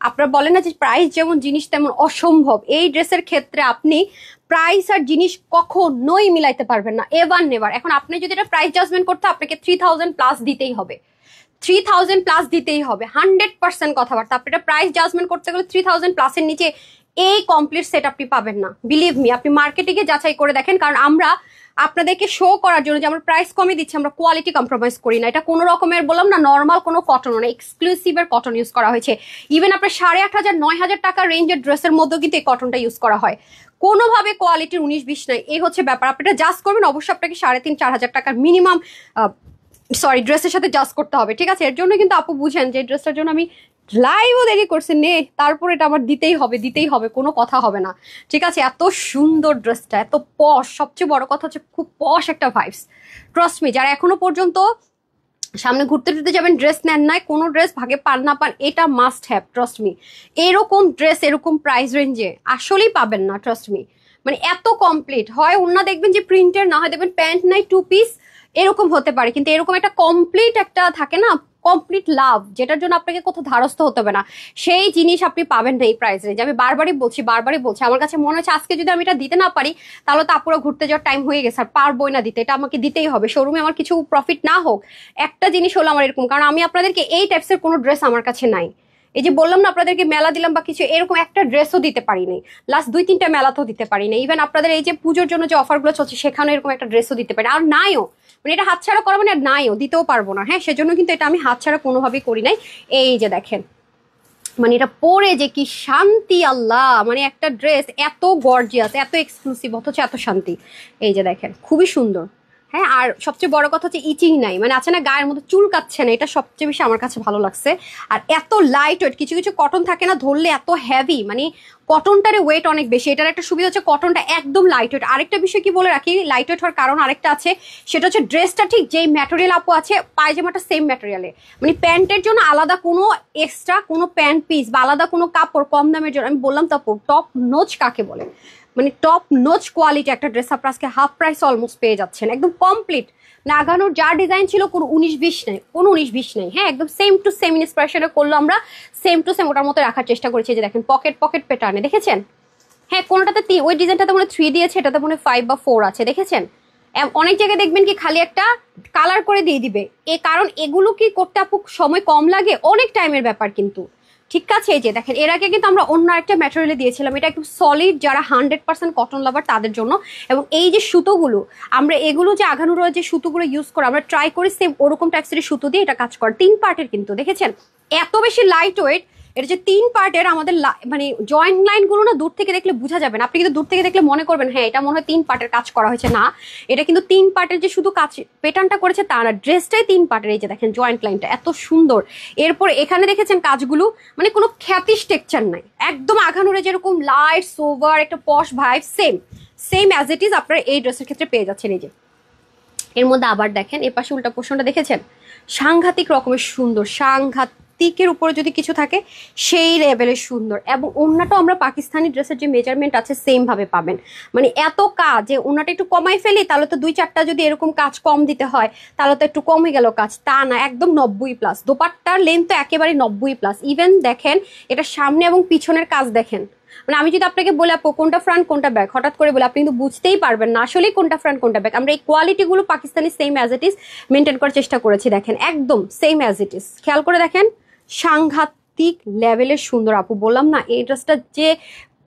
আপনারা বলেন না যে প্রাইস যেমন জিনিস তেমন অসম্ভব, এই ড্রেসের ক্ষেত্রে আপনি প্রাইস আর জিনিস কখনোই মিলাইতে পারবেন না, এভার নেভার। এখন আপনি যদি এটা প্রাইস জাজমেন্ট করতে, আপনাকে 3000 প্লাস দিতেই হবে, 3000 প্লাস দিতেই হবে, 100% কথাবার্তা। আপনি এটা প্রাইস জাজমেন্ট করতে গেলে 3000 প্লাসের নিচে এই কমপ্লিট সেট আপনি পাবেন না, বিলিভ মি। আপনি মার্কেটে গিয়ে যাচাই করে দেখেন, কারণ আমরা আপনাদেরকে শো করার জন্য যে আমরা প্রাইস কমে দিচ্ছি, আমরা কোয়ালিটি কম্প্রোমাইজ করি না। এটা কোনো রকমের বললাম না, নর্মাল কোনো কটন না, এক্সক্লুসিভের কটন ইউজ করা হয়েছে। ইভেন আপনার 8500 9000 টাকা রেঞ্জের ড্রেসের মধ্যেও কিন্তু এই কটনটা ইউজ করা হয়। কোনোভাবে কোয়ালিটির 19-20 নাই, এই হচ্ছে ব্যাপার। আপনি এটা জাস্ট করবেন, অবশ্যই আপনাকে 3500-4000 টাকার মিনিমাম ড্রেসের সাথে জাস্ট করতে হবে, ঠিক আছে? এর জন্য কিন্তু আপু বুঝেন যে ড্রেসটার জন্য আমি লাইভও দেরি করছে নে, তারপর এটা আমার দিতেই হবে, কোনো কথা হবে না, ঠিক আছে? এত সুন্দর ড্রেসটা, এত পশ, সবচেয়ে বড় কথা হচ্ছে খুব পশ একটা ভাইবস। ট্রাস্ট মি, যারা এখনো পর্যন্ত সামনে ঘুরতে টুরতে যাবেন, ড্রেস নেন নাই, কোনো ড্রেস ভাগে পান না পান, এটা মাস্ট হ্যাভ। ট্রাস্ট মি, এরকম ড্রেস এরকম প্রাইস রেঞ্জে আসলেই পাবেন না। ট্রাস্ট মি, মানে এত কমপ্লিট হয় ওনা, দেখবেন যে প্রিন্টের, না হয় দেখবেন প্যান্ট নাই, 2 পিস এরকম হতে পারে, কিন্তু এরকম একটা কমপ্লিট একটা থাকে না, কমপ্লিট লাভ, যেটার জন্য আপনাকে কোথাও ধারস্থ হতে হবে না, সেই জিনিস আপনি পাবেন না এই প্রাইস রেঞ্জ। আমি বারবারই বলছি আমার কাছে মনে হচ্ছে আজকে যদি আমি এটা দিতে না পারি, তাহলে তো আপুরা ঘুরতে যাওয়ার টাইম হয়ে গেছে, আর পারবোই না দিতে, এটা আমাকে দিতেই হবে। শোরুমে আমার কিছু প্রফিট না হোক, একটা জিনিস হলো আমার এরকম, কারণ আমি আপনাদেরকে এই টাইপসের কোনো ড্রেস আমার কাছে নাই। এই যে বললাম না আপনাদেরকে মেলা দিলাম বা কিছু, এরকম একটা ড্রেসও দিতে পারি নাই, লাস্ট 2-3টা মেলাতেও দিতে পারি না। ইভেন আপনাদের এই যে পুজোর জন্য যে অফারগুলো চলছে, সেখানে এরকম একটা ড্রেসও দিতে পারি, আর নাইও, মানে এটা হাতছাড়া করা মানে নাইও, দিতেও পারবো না। হ্যাঁ, সেজন্য কিন্তু এটা আমি হাতছাড়া কোনোভাবেই করি নাই। এই যে দেখেন, মানে এটা পরে যে কি শান্তি, আল্লাহ, মানে একটা ড্রেস এত গর্জিয়াস, এত এক্সক্লুসিভ, অথচ এত শান্তি। এই যে দেখেন, খুবই সুন্দর। হ্যাঁ, আর সবচেয়ে বড় কথা হচ্ছে ইচিং নাই, মানে আছে না গায়ের মধ্যে চুল কাচ্ছে না, এটা সবচেয়ে বেশি আমার কাছে ভালো লাগছে। আর এত লাইট ওয়েট, কিছু কিছু কটন থাকে না ধরলে এত হেভি, মানে কটনটারে ওয়েট অনেক বেশি। এটার একটা সুবিধা হচ্ছে কটনটা একদম লাইট ওয়েট। আরেকটা বিষয় কি বলে রাখি, লাইট ওয়েট হওয়ার কারণ আরেকটা আছে, সেটা হচ্ছে ড্রেসটা ঠিক যেই ম্যাটেরিয়াল আপু আছে, পায়জামাটা সেম ম্যাটেরিয়ালে, মানে প্যান্টের জন্য আলাদা কোনো এক্সট্রা কোনো প্যান্ট পিস বা আলাদা কোনো কাপড় কম দামের জন্য। আমি বললাম তো আপু, টপ নোচ কাকে বলে, মানে টপ নোচ কোয়ালিটি একটা ড্রেস আপনার আজকে হাফ প্রাইস অলমোস্ট পেয়ে যাচ্ছেন, একদম কমপ্লিট। নাগানোর যা ডিজাইন ছিল কোনো 19-20 নেই, কোনো 19-20 নেই। হ্যাঁ, একদম সেম টু সেম ইন্সপিরেশনে করলো, আমরা সেম টু সেম ওটার মতো রাখার চেষ্টা করেছি। যে দেখেন পকেট প্যাটার্নে, দেখেছেন? হ্যাঁ, কোনোটাতে ওই ডিজাইনটাতে মনে 3 দিয়েছে, এটাতে মনে 5 বা 4 আছে, দেখেছেন? অনেক জায়গায় দেখবেন কি খালি একটা কালার করে দিয়ে দিবে, কারণ এগুলো কি করতে আপু সময় কম লাগে, অনেক টাইমের ব্যাপার কিন্তু, ঠিক আছে? এই যে দেখেন, এর আগে কিন্তু আমরা অন্য একটা ম্যাটেরিয়ালে দিয়েছিলাম, এটা একদম সলিড, যারা 100% কটন লাভার তাদের জন্য। এবং এই যে সুতোগুলো, আমরা এগুলো যে আঘানুর যে সুতোগুলো ইউজ করে, আমরা ট্রাই করি সেম ওরকম টাইপসের সুতো দিয়ে এটা কাজ করে, 3 পার্টের কিন্তু, দেখেছেন? এত বেশি লাইট ওয়েট, এটা যে 3 পার্টের, আমাদের মানে জয়েন্ট লাইন গুলো না দূর থেকে দেখলে বোঝা যাবে না, আপনি কিন্তু দূর থেকে দেখলে মনে করবেন হ্যাঁ এটা মনে হয় 3 পার্টের কাজ করা হয়েছে। না, এটা কিন্তু 3 পার্টের যে শুধু কাজ প্যাটার্নটা করেছে তা না, ড্রেসটাই 3 পার্টের। এই যে দেখেন জয়েন্ট লাইনটা এত সুন্দর। এরপর এখানে দেখেছেন কাজগুলো, মানে কোনো খ্যাতিস টেক্সচার নাই, একদম আঘানুরে যেরকম লাইট সোভার একটা posh vibe, same as it is আপনারা এই ড্রেসের ক্ষেত্রে পেয়ে যাচ্ছেন। এই যে এর মধ্যে আবার দেখেন এর পাশে উল্টা পোর্শনটা, দেখেছেন? সাংঘাতিক রকমের সুন্দর, সাংঘাতিকের উপরে যদি কিছু থাকে সেই লেভেলের সুন্দর। এবং ওড়নাটাও আমরা পাকিস্তানি ড্রেসের যে মেজারমেন্ট আছে সেম ভাবে পাবেন, মানে এত কাজ যে ওড়নাটা একটু কমাই ফেলি তাহলে তো 2-4টা যদি এরকম কাজ কম দিতে হয় তাহলে তো একটু কমে গেল কাজ, তা না, একদম 90+। দোপাট্টার লেন্থ তো একেবারে 90+। ইভেন দেখেন এটা সামনে এবং পিছনের কাজ দেখেন, মানে আমি যদি আপনাকে বলে আপু কোনটা ফ্রন্ট কোনটা ব্যাক, হঠাৎ করে বলে আপনি কিন্তু বুঝতেই পারবেন না আসলে কোনটা ফ্রন্ট কোনটা ব্যাক। আমরা এই কোয়ালিটিগুলো Pakistani same as it is maintain করার চেষ্টা করেছি, দেখেন একদম সেম অ্যাজ ইট ইজ, খেয়াল করে দেখেন, সাংঘাতিক লেভেলের সুন্দর। আপু বললাম না, এই ড্রেসটা যে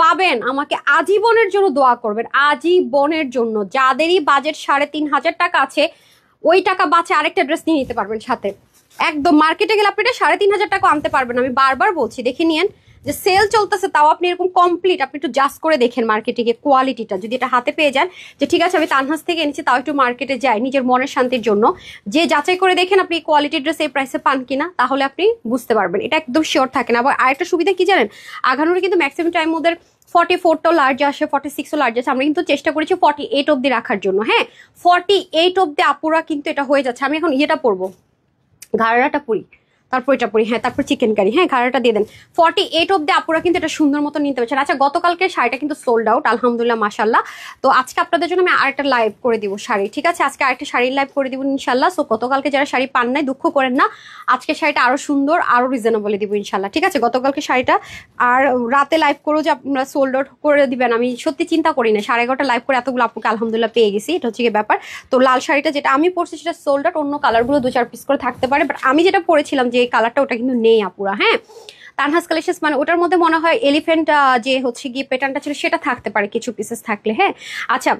পাবেন আমাকে আজীবনের জন্য দোয়া করবেন, আজীবনের জন্য। যাদেরই বাজেট 3500 টাকা আছে, ওই টাকা বাঁচে আরেকটা ড্রেস নিয়ে নিতে পারবেন সাথে। একদম মার্কেটে গেলে আপনি এটা 3500 টাকা আনতে পারবেন, আমি বারবার বলছি, দেখে নিয়েন যে সেল চলতেছে, তাও আপনি এরকম কমপ্লিট আপনি একটু জাস্ট করে দেখেন মার্কেটে গিয়ে কোয়ালিটিটা, যদি এটা হাতে পেয়ে যান যে ঠিক আছে আমি তানহাস থেকে এনেছি, তাও একটু মার্কেটে যাই নিজের মনের শান্তির জন্য, যে যাচাই করে দেখেন আপনি কোয়ালিটির ড্রেস এই প্রাইসে পান কিনা, তাহলে আপনি বুঝতে পারবেন এটা একদম শিওর থাকে না। আবার আরেকটা সুবিধা কি জানেন, আঘানুরে কিন্তু ম্যাক্সিমাম টাইম ওদের 44টাও লার্জ আসে, 46ও লার্জ আসে, আমরা কিন্তু চেষ্টা করেছি 48 অব্দি রাখার জন্য। হ্যাঁ, 48 অব্দি আপুরা কিন্তু এটা হয়ে যাচ্ছে। আমি এখন ইয়েটা পরবো, ঘাড়াটা পরি, তারপর এটা পরি, হ্যাঁ তারপর চিকেন কারি, হ্যাঁ ঘাড়াটা দিয়ে দেন। 48 অব্দি আপুরা কিন্তু এটা সুন্দর মতো নিতে পারছেন। আচ্ছা গতকালকে শাড়িটা কিন্তু সোল্ড আউট আলহামদুলিল্লাহ মাশাআল্লাহ। তো আজকে আপনাদের জন্য আমি আরেকটা লাইভ করে দিব শাড়ি, ঠিক আছে? আজকে আরেকটা শাড়ির লাইভ করে দিব ইনশাল্লাহ। সো গতকালকে যারা শাড়ি পান নাই দুঃখ করেন না, আজকে শাড়িটা আরো সুন্দর আরো রিজনেবলে দিব ইনশাল্লাহ, ঠিক আছে? গতকালকে শাড়িটা আর রাতে লাইভ করেও যে আপনারা সোল্ড আউট করে দিবেন আমি সত্যি চিন্তা করি না। 11:30 লাইভ করে এতগুলো আপুকে আলহামদুলিল্লাহ পেয়ে গেছি, এটা হচ্ছে ব্যাপার। তো লাল শাড়িটা যেটা আমি পরছি সেটা সোল্ড আউট, অন্য কালারগুলো 2-4 পিস করে থাকতে পারে, বাট আমি যেটা পরেছিলাম যে এই কালারটা ওটা কিন্তু নেই আপুরা, হ্যাঁ। তানহাস কালেকশনস মানে ওটার মধ্যে মনে হয় এলিফেন্ট যে হচ্ছে গিয়ে প্যাটার্নটা ছিল সেটা থাকতে পারে কিছু পিসেস থাকলে, হ্যাঁ। আচ্ছা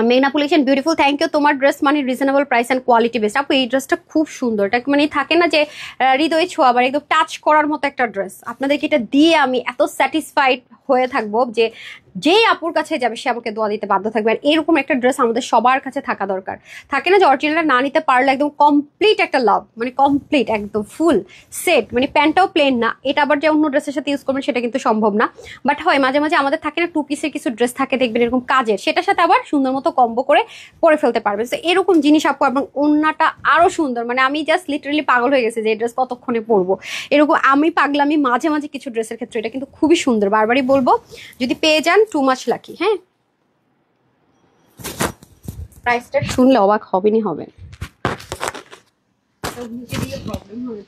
মেঘনা পুলিশন বিউটিফুল, থ্যাংক ইউ। তোমার ড্রেস মানে reasonable price and quality best. আপু এই ড্রেসটা খুব সুন্দর, এটা মানে থাকে না যে হৃদয় ছোঁয়া আবার একদম টাচ করার মতো একটা ড্রেস। আপনাদেরকে এটা দিয়ে আমি এত স্যাটিসফাইড হয়ে থাকবো যে যেই আপুর কাছে যাবে সে আমাকে দোয়া দিতে বাধ্য থাকবে। আর এরকম একটা ড্রেস আমাদের সবার কাছে থাকা দরকার। থাকে না যে অরিজিনালটা না নিতে পারলে একদম কমপ্লিট একটা লাভ, মানে কমপ্লিট একদম ফুল সেট, মানে প্যান্টটাও প্লেন না, এটা আবার যে অন্য ড্রেসের সাথে ইউজ করবেন সেটা কিন্তু সম্ভব না। বাট হয় মাঝে মাঝে আমাদের থাকে না 2 পিসের কিছু ড্রেস থাকে দেখবেন এরকম কাজের, সেটার সাথে আবার সুন্দর মতো কম্বো করে পরে ফেলতে পারবেন। তো এরকম জিনিস আপু, এবং ওন্নাটা আরো সুন্দর, মানে আমি জাস্ট লিটারালি পাগল হয়ে গেছি যে এই ড্রেস কতক্ষণে পরবো। এরকম আমি পাগলামি মাঝে মাঝে কিছু ড্রেসের ক্ষেত্রে, এটা কিন্তু খুবই সুন্দর, বারবারই বলবো যদি পেয়ে যান টু মাচ লাকি, হ্যাঁ। প্রাইসটা শুনলে অবাক হবেনই হবেন। প্রবলেম হবে।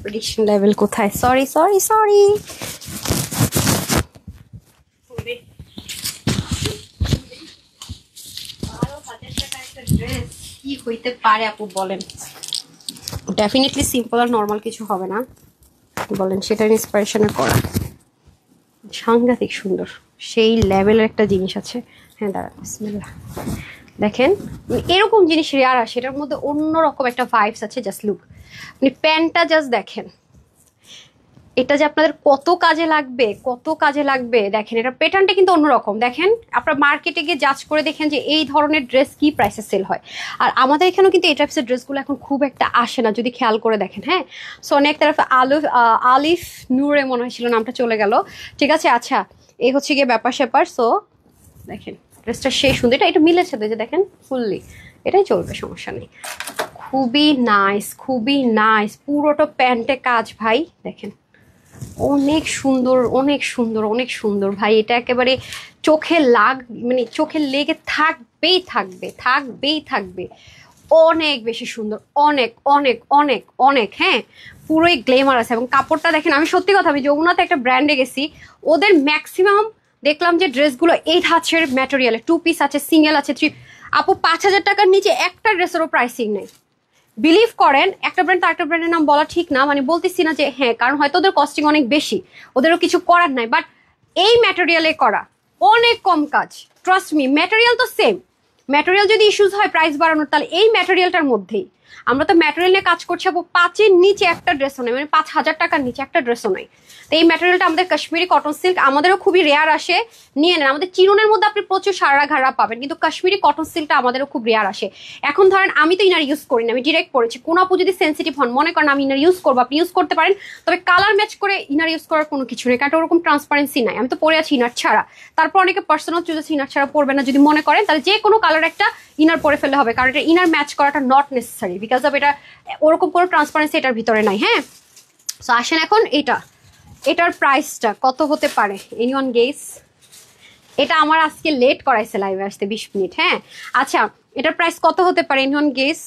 প্রেডিকশন লেভেল কোথায়? সরি সরি সরি, কি হইতে পারে আপু বলেন? ডেফিনেটলি সিম্পল আর নর্মাল কিছু হবে না, বলেন সেটার ইন্সপিরেশনে করা। সাংঘাতিক সুন্দর, সেই লেভেলের একটা জিনিস আছে। হ্যাঁ দাঁড়া, বিসমিল্লাহ। দেখেন এরকম জিনিস রেয়ার আসে, এটার মধ্যে অন্যরকম একটা ভাইবস আছে। জাস্ট লুক, আপনি প্যান্টটা জাস্ট দেখেন, এটা যে আপনাদের কত কাজে লাগবে, কত কাজে লাগবে। দেখেন এটা প্যাটার্নটা কিন্তু অন্যরকম। দেখেন আপনার মার্কেটে গিয়ে জাজ করে দেখেন যে এই ধরনের ড্রেস কি প্রাইসে সেল হয়। আর আমাদের এখানেও কিন্তু এই টাইপসের ড্রেসগুলো এখন খুব একটা আসে না, যদি খেয়াল করে দেখেন, হ্যাঁ। সো অনেক তরফে আলিফ নূরে মনে হয়েছিল নামটা, চলে গেল, ঠিক আছে। আচ্ছা এই হচ্ছে গিয়ে ব্যাপার স্যাপার। সো দেখেন ড্রেসটা সেই সুন্দর, এটা মিলের সাথে যে দেখেন ফুললি এটাই চলবে, সমস্যা নেই। খুবই নাইস, খুবই নাইস, পুরোটা প্যান্টে কাজ ভাই। দেখেন অনেক সুন্দর, অনেক সুন্দর, অনেক সুন্দর ভাই। এটা একেবারে চোখে মানে চোখে লেগে থাকবেই থাকবে, থাকবেই থাকবে। অনেক বেশি সুন্দর, অনেক অনেক অনেক অনেক, হ্যাঁ পুরোই গ্লেমার আছে। এবং কাপড়টা দেখেন, আমি সত্যি কথা, আমি যমুনাতে একটা ব্র্যান্ডে গেছি, ওদের ম্যাক্সিমাম দেখলাম যে ড্রেসগুলো 8 হাতের ম্যাটেরিয়ালে, 2 পিস আছে, সিঙ্গেল আছে, 3। আপু 5,000 টাকার নিচে একটা ড্রেসেরও প্রাইসিং নেই। বিলিভ করেন, একটা ব্র্যান্ড আর একটা ব্র্যান্ডের নাম বলা ঠিক না, মানে বলতেছি না যে হ্যাঁ, কারণ হয়তো ওদের কস্টিং অনেক বেশি, ওদেরও কিছু করার নাই, বাট এই ম্যাটেরিয়ালে করা অনেক কম কাজ। ট্রাস্ট মি, ম্যাটেরিয়াল তো সেম। ম্যাটেরিয়াল যদি ইস্যুজ হয় প্রাইস বাড়ানোর, তাহলে এই ম্যাটেরিয়ালটার মধ্যেই আমরা তো ম্যাটেরিয়াল নিয়ে কাজ করছি আপু। 5,000 নিচে একটা ড্রেসও নেই, মানে 5,000 টাকার নিচে একটা ড্রেসও নাই। তো এই ম্যাটেরিয়ালটা আমাদের কাশ্মীরি কটন সিল্ক, আমাদেরও খুবই রেয়ার আসে, নিয়ে নেন। আমাদের চিরনের মধ্যে আপনি প্রচুর সারা ঘাড়া পাবেন, কিন্তু কাশ্মীরি কটন সিল্কটা আমাদেরও খুব রেয়ার আসে। এখন ধরেন আমি তো ইনার ইউজ করি না, আমি ডিরেক্ট পরেছি। কোন আপু যদি সেন্সিটিভ হন, মনে করেন আমি ইনার ইউজ করবো, আপনি ইউজ করতে পারেন, তবে কালার ম্যাচ করে ইনার ইউজ করার কোনো কিছু নেই, কারণ ওরকম ট্রান্সপারেন্সি নাই। আমি তো পরে আছি ইনার ছাড়া, তারপর অনেকে পার্সোনাল চুজ আছে ইনার ছাড়া পরবে না। যদি মনে করেন তাহলে যে কোনো কালার একটা ইনার পরে ফেললে হবে, কারণ এটা ইনার ম্যাচ করাটা নট নেসেসারি, বিকজ অফ এটা ওরকম কোনো ট্রান্সপারেন্সি এটার ভিতরে নাই। হ্যাঁ, সো আসেন এখন এটার প্রাইসটা কত হতে পারে, এনিওয়ান গেস? এটা আমার আজকে লেট করাইছে লাইভে আসতে 20 মিনিট। হ্যাঁ, আচ্ছা এটার প্রাইস কত হতে পারে, এনিওয়ান গেস?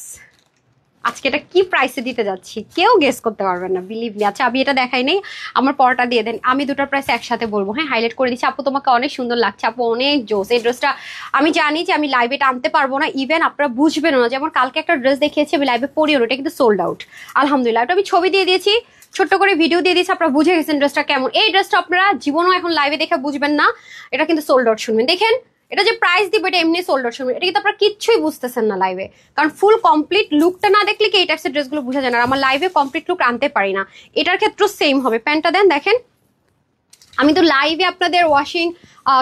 আজকে এটা কি প্রাইসে দিতে যাচ্ছি কেউ গেস করতে পারবেন না, বিলিভ মি। আচ্ছা আমি এটা দেখাই নেই, আমার পরটা দিয়ে দেন, আমি দুটোর প্রাইস একসাথে বলবো। হ্যাঁ, হাইলাইট করে দিচ্ছি। আপু তোমাকে অনেক সুন্দর লাগছে, আপু অনেক জোস। এই ড্রেসটা আমি জানি যে আমি লাইভে এটা আনতে পারবো না, ইভেন আপনারা বুঝবেন না। যেমন কালকে একটা ড্রেস দেখিয়েছি আমি লাইভে পরিও, এটা কিন্তু সোল্ড আউট আলহামদুলিল্লাহ। এটা আমি ছবি দিয়ে দিয়েছি, ছোট্ট করে ভিডিও দিয়ে দিয়েছি, আপনারা বুঝে গেছেন ড্রেসটা কেমন। এই ড্রেসটা আপনারা জীবনও এখন লাইভে দেখে বুঝবেন না, এটা কিন্তু সোল্ড আউট। শুনবেন, দেখেন এটা যে প্রাইস দিবে এটা এমনি সোল্ড আউট। শুনবেন, এটা কিন্তু আপনারা কিচ্ছুই বুঝতেছেন না লাইভে, কারণ ফুল কমপ্লিট লুকটা না দেখলে কি এই টাইপসের ড্রেসগুলো বোঝা যায় না। আমার লাইভে কমপ্লিট লুক আনতে পারি না, এটার ক্ষেত্রেও সেম হবে। প্যান্টটা দেন, দেখেন আমি তো লাইভে আপনাদের ওয়াশিং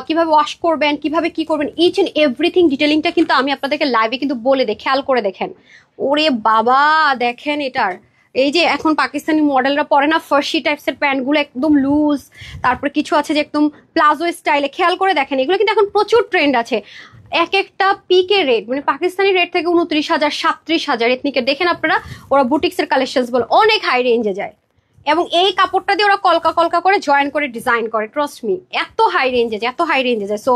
কিভাবে ওয়াশ করবেন, কিভাবে কি করবেন, ইচ এন্ড এভরিথিং ডিটেলিংটা কিন্তু আমি আপনাদেরকে লাইভে কিন্তু বলে দিই, খেয়াল করে দেখেন। ওরে বাবা দেখেন এটার এই যে এখন পাকিস্তানি মডেলরা পরে না ফার্সি টাইপসের প্যান্টগুলো একদম লুজ, তারপরে কিছু আছে যে একদম প্লাজো স্টাইলে, খেয়াল করে দেখেন এগুলো কিন্তু এখন প্রচুর ট্রেন্ড আছে। এক একটা পিকের রেট মানে পাকিস্তানি রেট থেকে 29,000 37,000 এথনিকের, দেখেন আপনারা ওরা বুটিক্সের কালেকশনস বলে অনেক হাই রেঞ্জে যায়, এবং এই কাপড়টা দিয়ে ওরা কলকা কলকা করে জয়েন করে ডিজাইন করে, ট্রাস্ট মি এত হাই রেঞ্জে যায়, এত হাই রেঞ্জে যায়। সো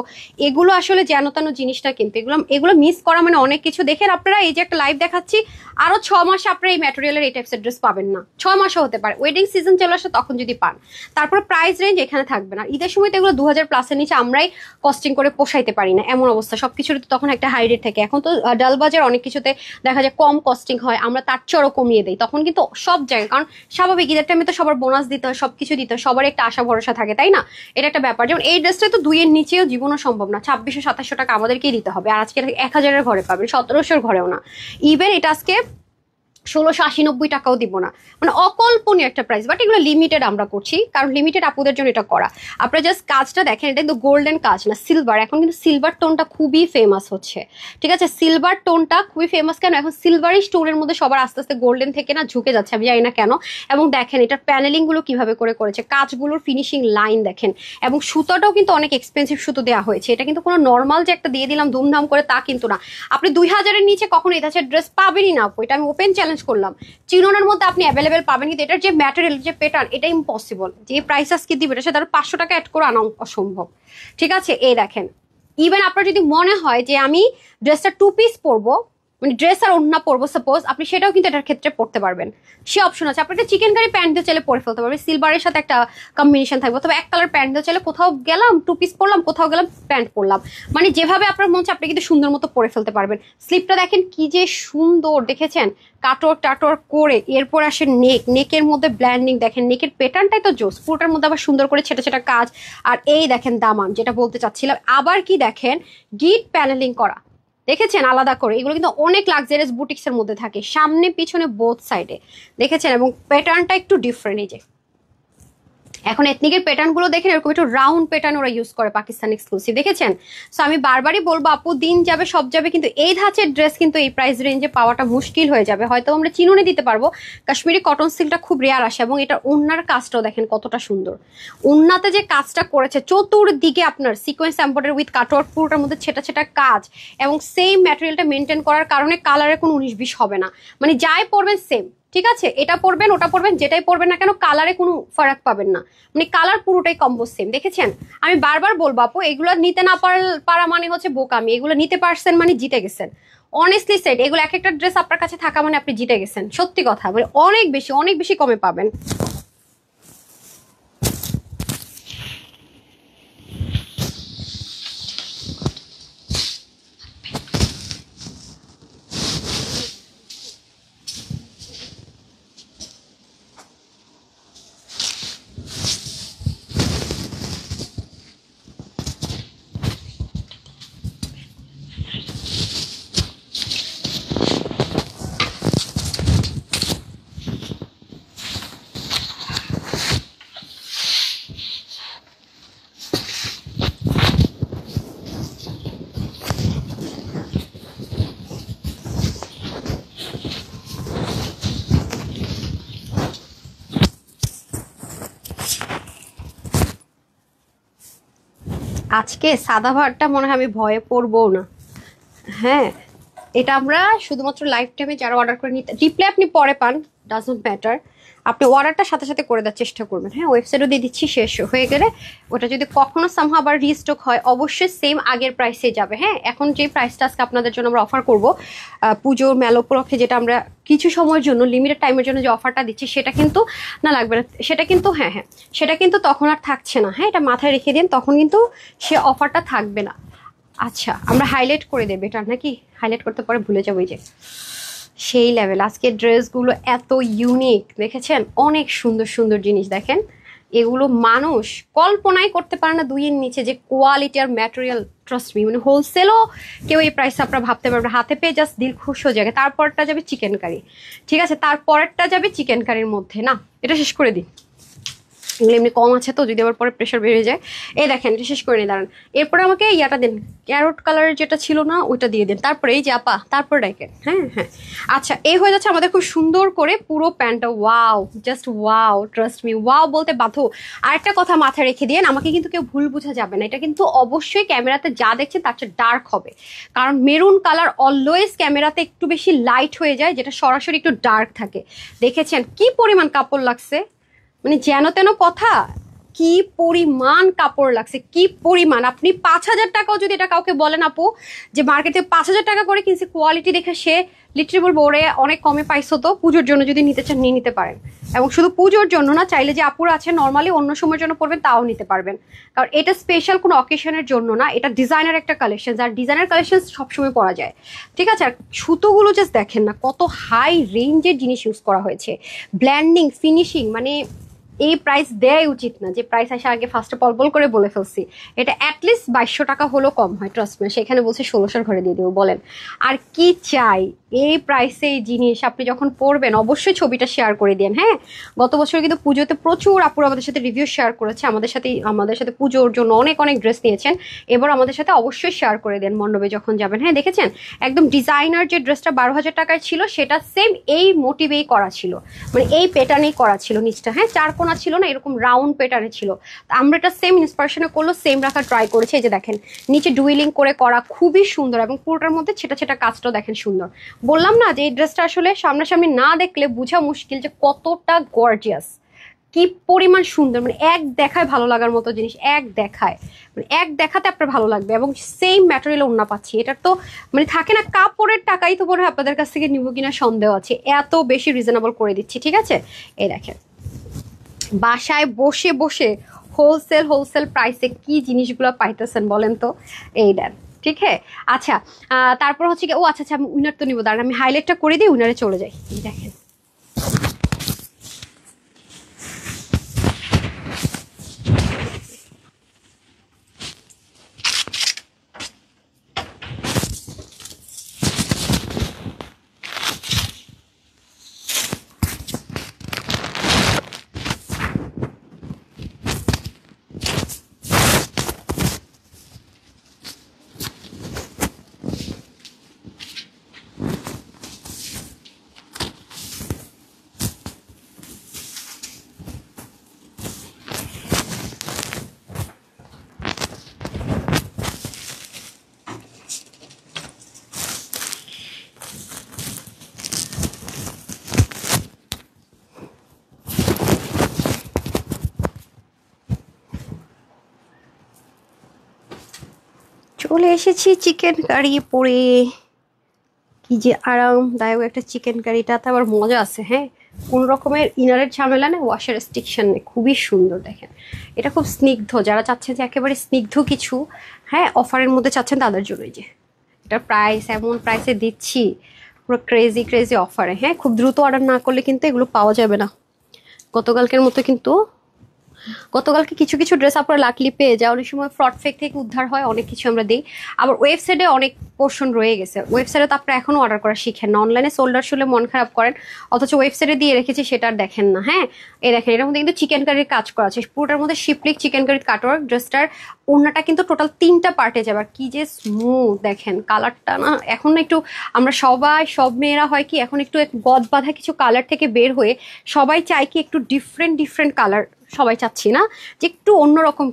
এগুলো আসলে যেন তেন জিনিসটা, কিন্তু এগুলো মিস করা মানে অনেক কিছু। দেখেন আপনারা এই যে একটা লাইভ দেখাচ্ছি, আরো 6 মাসে আপনারা এই ম্যাটেরিয়ালের এই টাইপসের ড্রেস পাবেন না, 6 মাসও হতে পারে, ওয়েডিং সিজন চলে আসে তখন যদি পান। তারপর প্রাইস রেঞ্জ এখানে থাকবে না, ঈদের সময় তো এগুলো 2000+ নিচে আমরাই কস্টিং করে পোষাইতে পারি না, এমন অবস্থা। সবকিছুর তো তখন একটা হাই রেট থাকে। এখন তো ডাল বাজার অনেক কিছুতে দেখা যায় কম কস্টিং হয়, আমরা তার চেয়েও কমিয়ে দিই তখন কিন্তু সব জায়গায়, কারণ স্বাভাবিক ঈদের টাইমে তো সবার বোনাস দিতে হয়, সবকিছু দিতে হয়, সবার একটা আশা ভরসা থাকে, তাই না? এটা একটা ব্যাপার। যেমন এই ড্রেসটা তো 2 এর নিচেও জীবনও সম্ভব না, 2600-2700 টাকা আমাদেরকেই দিতে হবে, আর আজকে 1000-এর ঘরে পাবেন, 1700-এর ঘরেও না। ইভেন এটা আজকে 1680-90 টাকাও দিব না, মানে অকল্পনীয় একটা প্রাইস। বাট এগুলো লিমিটেড আমরা করছি, কারণ লিমিটেড আপুদের জন্য এটা করা। আপনারা জাস্ট কাজটা দেখেন, এটা কিন্তু গোল্ডেন কাজ না, সিলভার। এখন কিন্তু সিলভার টোনটা খুবই ফেমাস হচ্ছে, ঠিক আছে? সিলভার টোনটা খুবই ফেমাস কেন, এখন সিলভারি স্টোনের মধ্যে সবার আস্তে আস্তে গোল্ডেন থেকে না ঝুঁকে যাচ্ছে, আমি জানি না কেন। এবং দেখেন এটার প্যানেলিং গুলো কিভাবে করেছে, কাজগুলোর ফিনিশিং লাইন দেখেন, এবং সুতোটাও কিন্তু অনেক এক্সপেন্সিভ সুতো দেওয়া হয়েছে। এটা কিন্তু কোনো নর্মাল যে একটা দিয়ে দিলাম ধুমধাম করে তা কিন্তু না। আপনি 2000-এর নিচে কখনো এই ধাঁচের ড্রেস পাবেনই না আপু, এটা আমি ওপেন চ্যালেঞ্জ করলাম। চিনোনের মধ্যে আপনি অ্যাভেলেবেল পাবেন, কিন্তু এটার যে ম্যাটেরিয়াল যে প্যাটার্ন এটা ইম্পসিবল। যে প্রাইস আজকে দিবে এটা সাথে 500 টাকা অ্যাড করে আনা অসম্ভব, ঠিক আছে? এই দেখেন, ইভেন আপনার যদি মনে হয় যে আমি ড্রেসটা 2 পিস পরবো, মানে ড্রেস আর ওড়না পরবো সাপোজ, আপনি সেটাও কিন্তু এটার ক্ষেত্রে পড়তে পারবেন, সে অপশন আছে। আপনি একটা চিকেন কারি প্যান্ট দিয়ে চাইলে পরে ফেলতে পারবেন, সিলভারের সাথে একটা কম্বিনেশন থাকবে, অথবা এক কালার প্যান্ট দিয়ে চাইলে কোথাও গেলাম 2 পিস পরলাম, কোথাও গেলাম প্যান্ট পরলাম, মানে যেভাবে আপনার মন চায় আপনি কিন্তু সুন্দর মতো পরে ফেলতে পারবেন। স্লিপটা দেখেন কি যে সুন্দর, দেখেছেন? কাটর টাটর করে, এরপর আসে নেকের মধ্যে ব্ল্যান্ডিং দেখেন, নেকের প্যাটার্নটাই তো জোস, পুরোটার মধ্যে আবার সুন্দর করে ছেটা ছেটা কাজ। আর এই দেখেন দামান, যেটা বলতে চাচ্ছিলাম, আবার কি দেখেন গিট প্যানেলিং করা, দেখেছেন আলাদা করে। এগুলো কিন্তু অনেক লাক্সারিয়াস বুটিক্সের মধ্যে থাকে, সামনে পিছনে বোথ সাইডে, দেখেছেন? এবং প্যাটার্নটা একটু ডিফারেন্ট। এই যে এখন এথনিকের প্যাটার্ন গুলো দেখেন, এরকম একটু রাউন্ড প্যাটার্ন ওরা ইউজ করে, পাকিস্তান এক্সক্লুসিভ, দেখেছেন? সো আমি বারবারই বলবো আপু, দিন যাবে সব যাবে, কিন্তু এই ধাঁচের ড্রেস কিন্তু এই প্রাইস রেঞ্জে পাওয়াটা মুশকিল হয়ে যাবে। হয়তো আমরা চিনুনে দিতে পারবো, কাশ্মীরি কটন সিল্কটা খুব রেয়ার আসে। এবং এটা ওড়নার কাজটাও দেখেন কতটা সুন্দর, ওড়নাতে যে কাজটা করেছে চতুর্দিকে আপনার সিকোয়েন্স এমব্রয়ডারি উইথ কাটওয়ার্ক, পুরোটার মধ্যে ছেটা ছেটা কাজ, এবং সেম ম্যাটেরিয়ালটা মেনটেন করার কারণে কালারে কোনো 19-20 হবে না, মানে যাই পরবেন সেম, ঠিক আছে? এটা পরবেন ওটা পরবেন, যেটাই পরবেন না কেন কালারে কোনো ফারাক পাবেন না, মানে কালার পুরোটাই কম্বো সেম, দেখেছেন? আমি বারবার বলবো আপু, এগুলো নিতে না পারা মানে হচ্ছে বোকামি, এগুলো নিতে পারছেন মানে জিতে গেছেন। অনেস্টলি সেড, এগুলো এক একটা ড্রেস আপনার কাছে থাকা মানে আপনি জিতে গেছেন, সত্যি কথা, মানে অনেক বেশি কমে পাবেন। আজকে সাদা ভাতটা মনে হয় আমি ভয়ে পড়বো না। হ্যাঁ, এটা আমরা শুধুমাত্র লাইফ টাইমে যারা অর্ডার করে নিতে, রিপ্লাই আপনি পরে পান, ডাজন্ট ম্যাটার, আপনি অর্ডারটা সাথে সাথে করে দেওয়ার চেষ্টা করবেন। হ্যাঁ, ওয়েবসাইটও দিয়ে দিচ্ছি, শেষ হয়ে গেলে ওটা যদি কখনো সামহাও আবার রিস্টক হয় অবশ্যই সেম আগের প্রাইসে যাবে। হ্যাঁ, এখন যে প্রাইসটা আজকে আপনাদের জন্য আমরা অফার করব পুজোর মেলা উপলক্ষে, যেটা আমরা কিছু সময়ের জন্য লিমিটেড টাইমের জন্য যে অফারটা দিচ্ছি সেটা কিন্তু না লাগবে না, সেটা কিন্তু হ্যাঁ সেটা কিন্তু তখন আর থাকছে না। হ্যাঁ, এটা মাথায় রেখে দিন, তখন কিন্তু সে অফারটা থাকবে না। আচ্ছা, আমরা হাইলাইট করে দেবো এটা, নাকি হাইলাইট করতে পরে ভুলে যাবো। এই যে সেই লেভেল আজকে ড্রেসগুলো এত ইউনিক, দেখেছেন অনেক সুন্দর সুন্দর জিনিস দেখেন। এগুলো মানুষ কল্পনাই করতে পারে না দুইয়ের নিচে যে কোয়ালিটি আর ম্যাটেরিয়াল। ট্রাস্ট মি, মানে হোলসেলও কেউ এই প্রাইস আপনারা ভাবতে পারবে, হাতে পেয়ে জাস্ট দিল খুশ হয়ে যাবে। তারপরটা যাবে চিকেন কারি, ঠিক আছে, তারপরেরটা যাবে চিকেন কারির মধ্যে। না, এটা শেষ করে দিই, এগুলো এমনি কম আছে তো, যদি আবার পরে প্রেশার বেড়ে যায়। এই দেখেন, এটা শেষ করে নিই, দাঁড়ান। এরপরে আমাকে ইয়াটা দিন, ক্যারোট কালারের যেটা ছিল না ওইটা দিয়ে দিন। তারপরে এই যে আপা, তারপর ডাইকেন। হ্যাঁ হ্যাঁ, আচ্ছা, এই হয়ে যাচ্ছে আমাদের খুব সুন্দর করে পুরো প্যান্টটা। Wow, just wow, trust me, wow বলতে বাধ্য। আরেকটা কথা মাথায় রেখে দিন, আমাকে কিন্তু কেউ ভুল বোঝা যাবে না, এটা কিন্তু অবশ্যই ক্যামেরাতে যা দেখছেন তার চেয়ে ডার্ক হবে, কারণ মেরুন কালার অলওয়েজ ক্যামেরাতে একটু বেশি লাইট হয়ে যায়, যেটা সরাসরি একটু ডার্ক থাকে। দেখেছেন কি পরিমাণ কাপড় লাগছে, মানে যেন তেন কথা, কি পরিমাণ কাপড় লাগছে, কি পরিমাণ। আপনি 5,000 টাকাও যদি এটা কাউকে বলেন আপু যে মার্কেটে 5,000 টাকা করে কিনছে, কোয়ালিটি দেখে সে লিটারেলি বলবো ওরে অনেক কমে পাইছো, তো পুজোর জন্য যদি নিতে চান নিয়ে নিতে পারেন। এবং শুধু পুজোর জন্য না, চাইলে যে আপুরা আছে নর্মালি অন্য সময়ের জন্য পরবেন তাও নিতে পারবেন, কারণ এটা স্পেশাল কোনো অকেশনের জন্য না, এটা ডিজাইনার একটা কালেকশন, আর ডিজাইনার কালেকশন সবসময় পরা যায়, ঠিক আছে। আর সুতোগুলো জাস্ট দেখেন না কত হাই রেঞ্জের জিনিস ইউজ করা হয়েছে, ব্ল্যান্ডিং, ফিনিশিং, মানে এই প্রাইস দেয়াই উচিত না, যে প্রাইস আসে আগে ফার্স্টে পলপল করে বলে ফেলছি। এটা অ্যাটলিস্ট 2200 টাকা হলেও কম হয়, ট্রাস্ট মি। সেখানে বলছে 1600 ঘরে দিয়ে দেবো, বলেন আর কি চাই। এই প্রাইসে এই জিনিস আপনি যখন পড়বেন অবশ্যই ছবিটা শেয়ার করে দিন। হ্যাঁ, গত বছর কিন্তু পুজোতে প্রচুর আপুর আমাদের সাথে রিভিউ শেয়ার করেছে, আমাদের সাথে পুজোর জন্য অনেক অনেক ড্রেস নিয়েছেন। এবার আমাদের সাথে অবশ্যই শেয়ার করে দেন মণ্ডপে যখন যাবেন। হ্যাঁ, দেখেছেন একদম ডিজাইনার যে ড্রেসটা 12,000 টাকায় ছিল সেটা সেম এই মোটিভেই করা ছিল, মানে এই প্যাটার্নেই করা ছিল নিচটা। হ্যাঁ, চার কোনা ছিল না, এরকম রাউন্ড প্যাটার্নে ছিল। আমরা এটা সেম ইন্সপিরেশনে করলো, সেম রাখার ট্রাই করেছি। এই যে দেখেন নিচে ডুইলিং করে করা, খুবই সুন্দর, এবং পুরোটার মধ্যে ছেটা ছেটা কাজটাও দেখেন সুন্দর। বললাম না যে এই ড্রেসটা আসলে সামনাসামনি না দেখলে বোঝা মুশকিল যে কতটা গর্জিয়াস, কি পরিমাণ সুন্দর, মানে এক দেখায় ভালো লাগার মতো জিনিস, এক দেখায়, মানে এক দেখাতে আপনার ভালো লাগবে। এবং সেম ম্যাটেরিয়াল ওড়না পাচ্ছি, এটার তো মানে থাকে না কাপড়ের টাকাই তো মনে হয় আপনাদের কাছ থেকে নিব কিনা সন্দেহ আছে, এত বেশি রিজনেবল করে দিচ্ছি, ঠিক আছে। এই দেখেন বাসায় বসে বসে হোলসেল প্রাইসে কি জিনিসগুলো পাইতেছেন বলেন তো, এই দেন, ঠিক হ্যাঁ। আচ্ছা, তারপর হচ্ছে কি, ও আচ্ছা আচ্ছা, আমি উইনার তো নিবো, দাঁড়ান আমি হাইলাইটটা করে দিই, উইনারে চলে যাই। দেখেন চলে এসেছি চিকেন কারি পরে, কি যে আরামদায়ক একটা চিকেন কারিটাতে আবার মজা আছে। হ্যাঁ, কোন রকমের ইনারের ঝামেলা নেই, ওয়াশের রেস্ট্রিকশন নেই, খুবই সুন্দর দেখেন। এটা খুব স্নিগ্ধ, যারা চাচ্ছেন যে একেবারে স্নিগ্ধ কিছু, হ্যাঁ অফারের মধ্যে চাচ্ছেন তাদের জন্যই। যে এটার প্রাইস এমন প্রাইসে দিচ্ছি, পুরো ক্রেজি ক্রেজি অফারে। হ্যাঁ, খুব দ্রুত অর্ডার না করলে কিন্তু এগুলো পাওয়া যাবে না। গতকালকের মতো কিন্তু গতকালকে কিছু কিছু ড্রেস আপনারা লাকলি পেয়ে যায়, অনেক সময় ফ্রড ফেক থেকে উদ্ধার হয়, অনেক কিছু আমরা দিই। আবার ওয়েবসাইটে অনেক পোর্শন রয়ে গেছে, ওয়েবসাইটে তো আপনারা এখনও অর্ডার করা শিখেন না, অনলাইনে সোল্ডার শুলে মন খারাপ করেন, অথচ ওয়েবসাইটে দিয়ে রেখেছি সেটা আর দেখেন না। হ্যাঁ, এই দেখেন এটার মধ্যে কিন্তু চিকেন কারির কাজ করা আছে, পুরোটার মধ্যে শিপলিক চিকেন কারির কাটওয়ার্ক। ড্রেসটার ওড়নাটা কিন্তু টোটাল 3টা পার্টে যাবে, আর কি যে স্মুথ দেখেন, কালারটা না এখন একটু আমরা সব মেয়েরা হয় কি এখন একটু গদ বাঁধা কিছু কালার থেকে বের হয়ে সবাই চায় কি একটু ডিফারেন্ট কালার সবাই চাচ্ছি না যে একটু অন্যরকম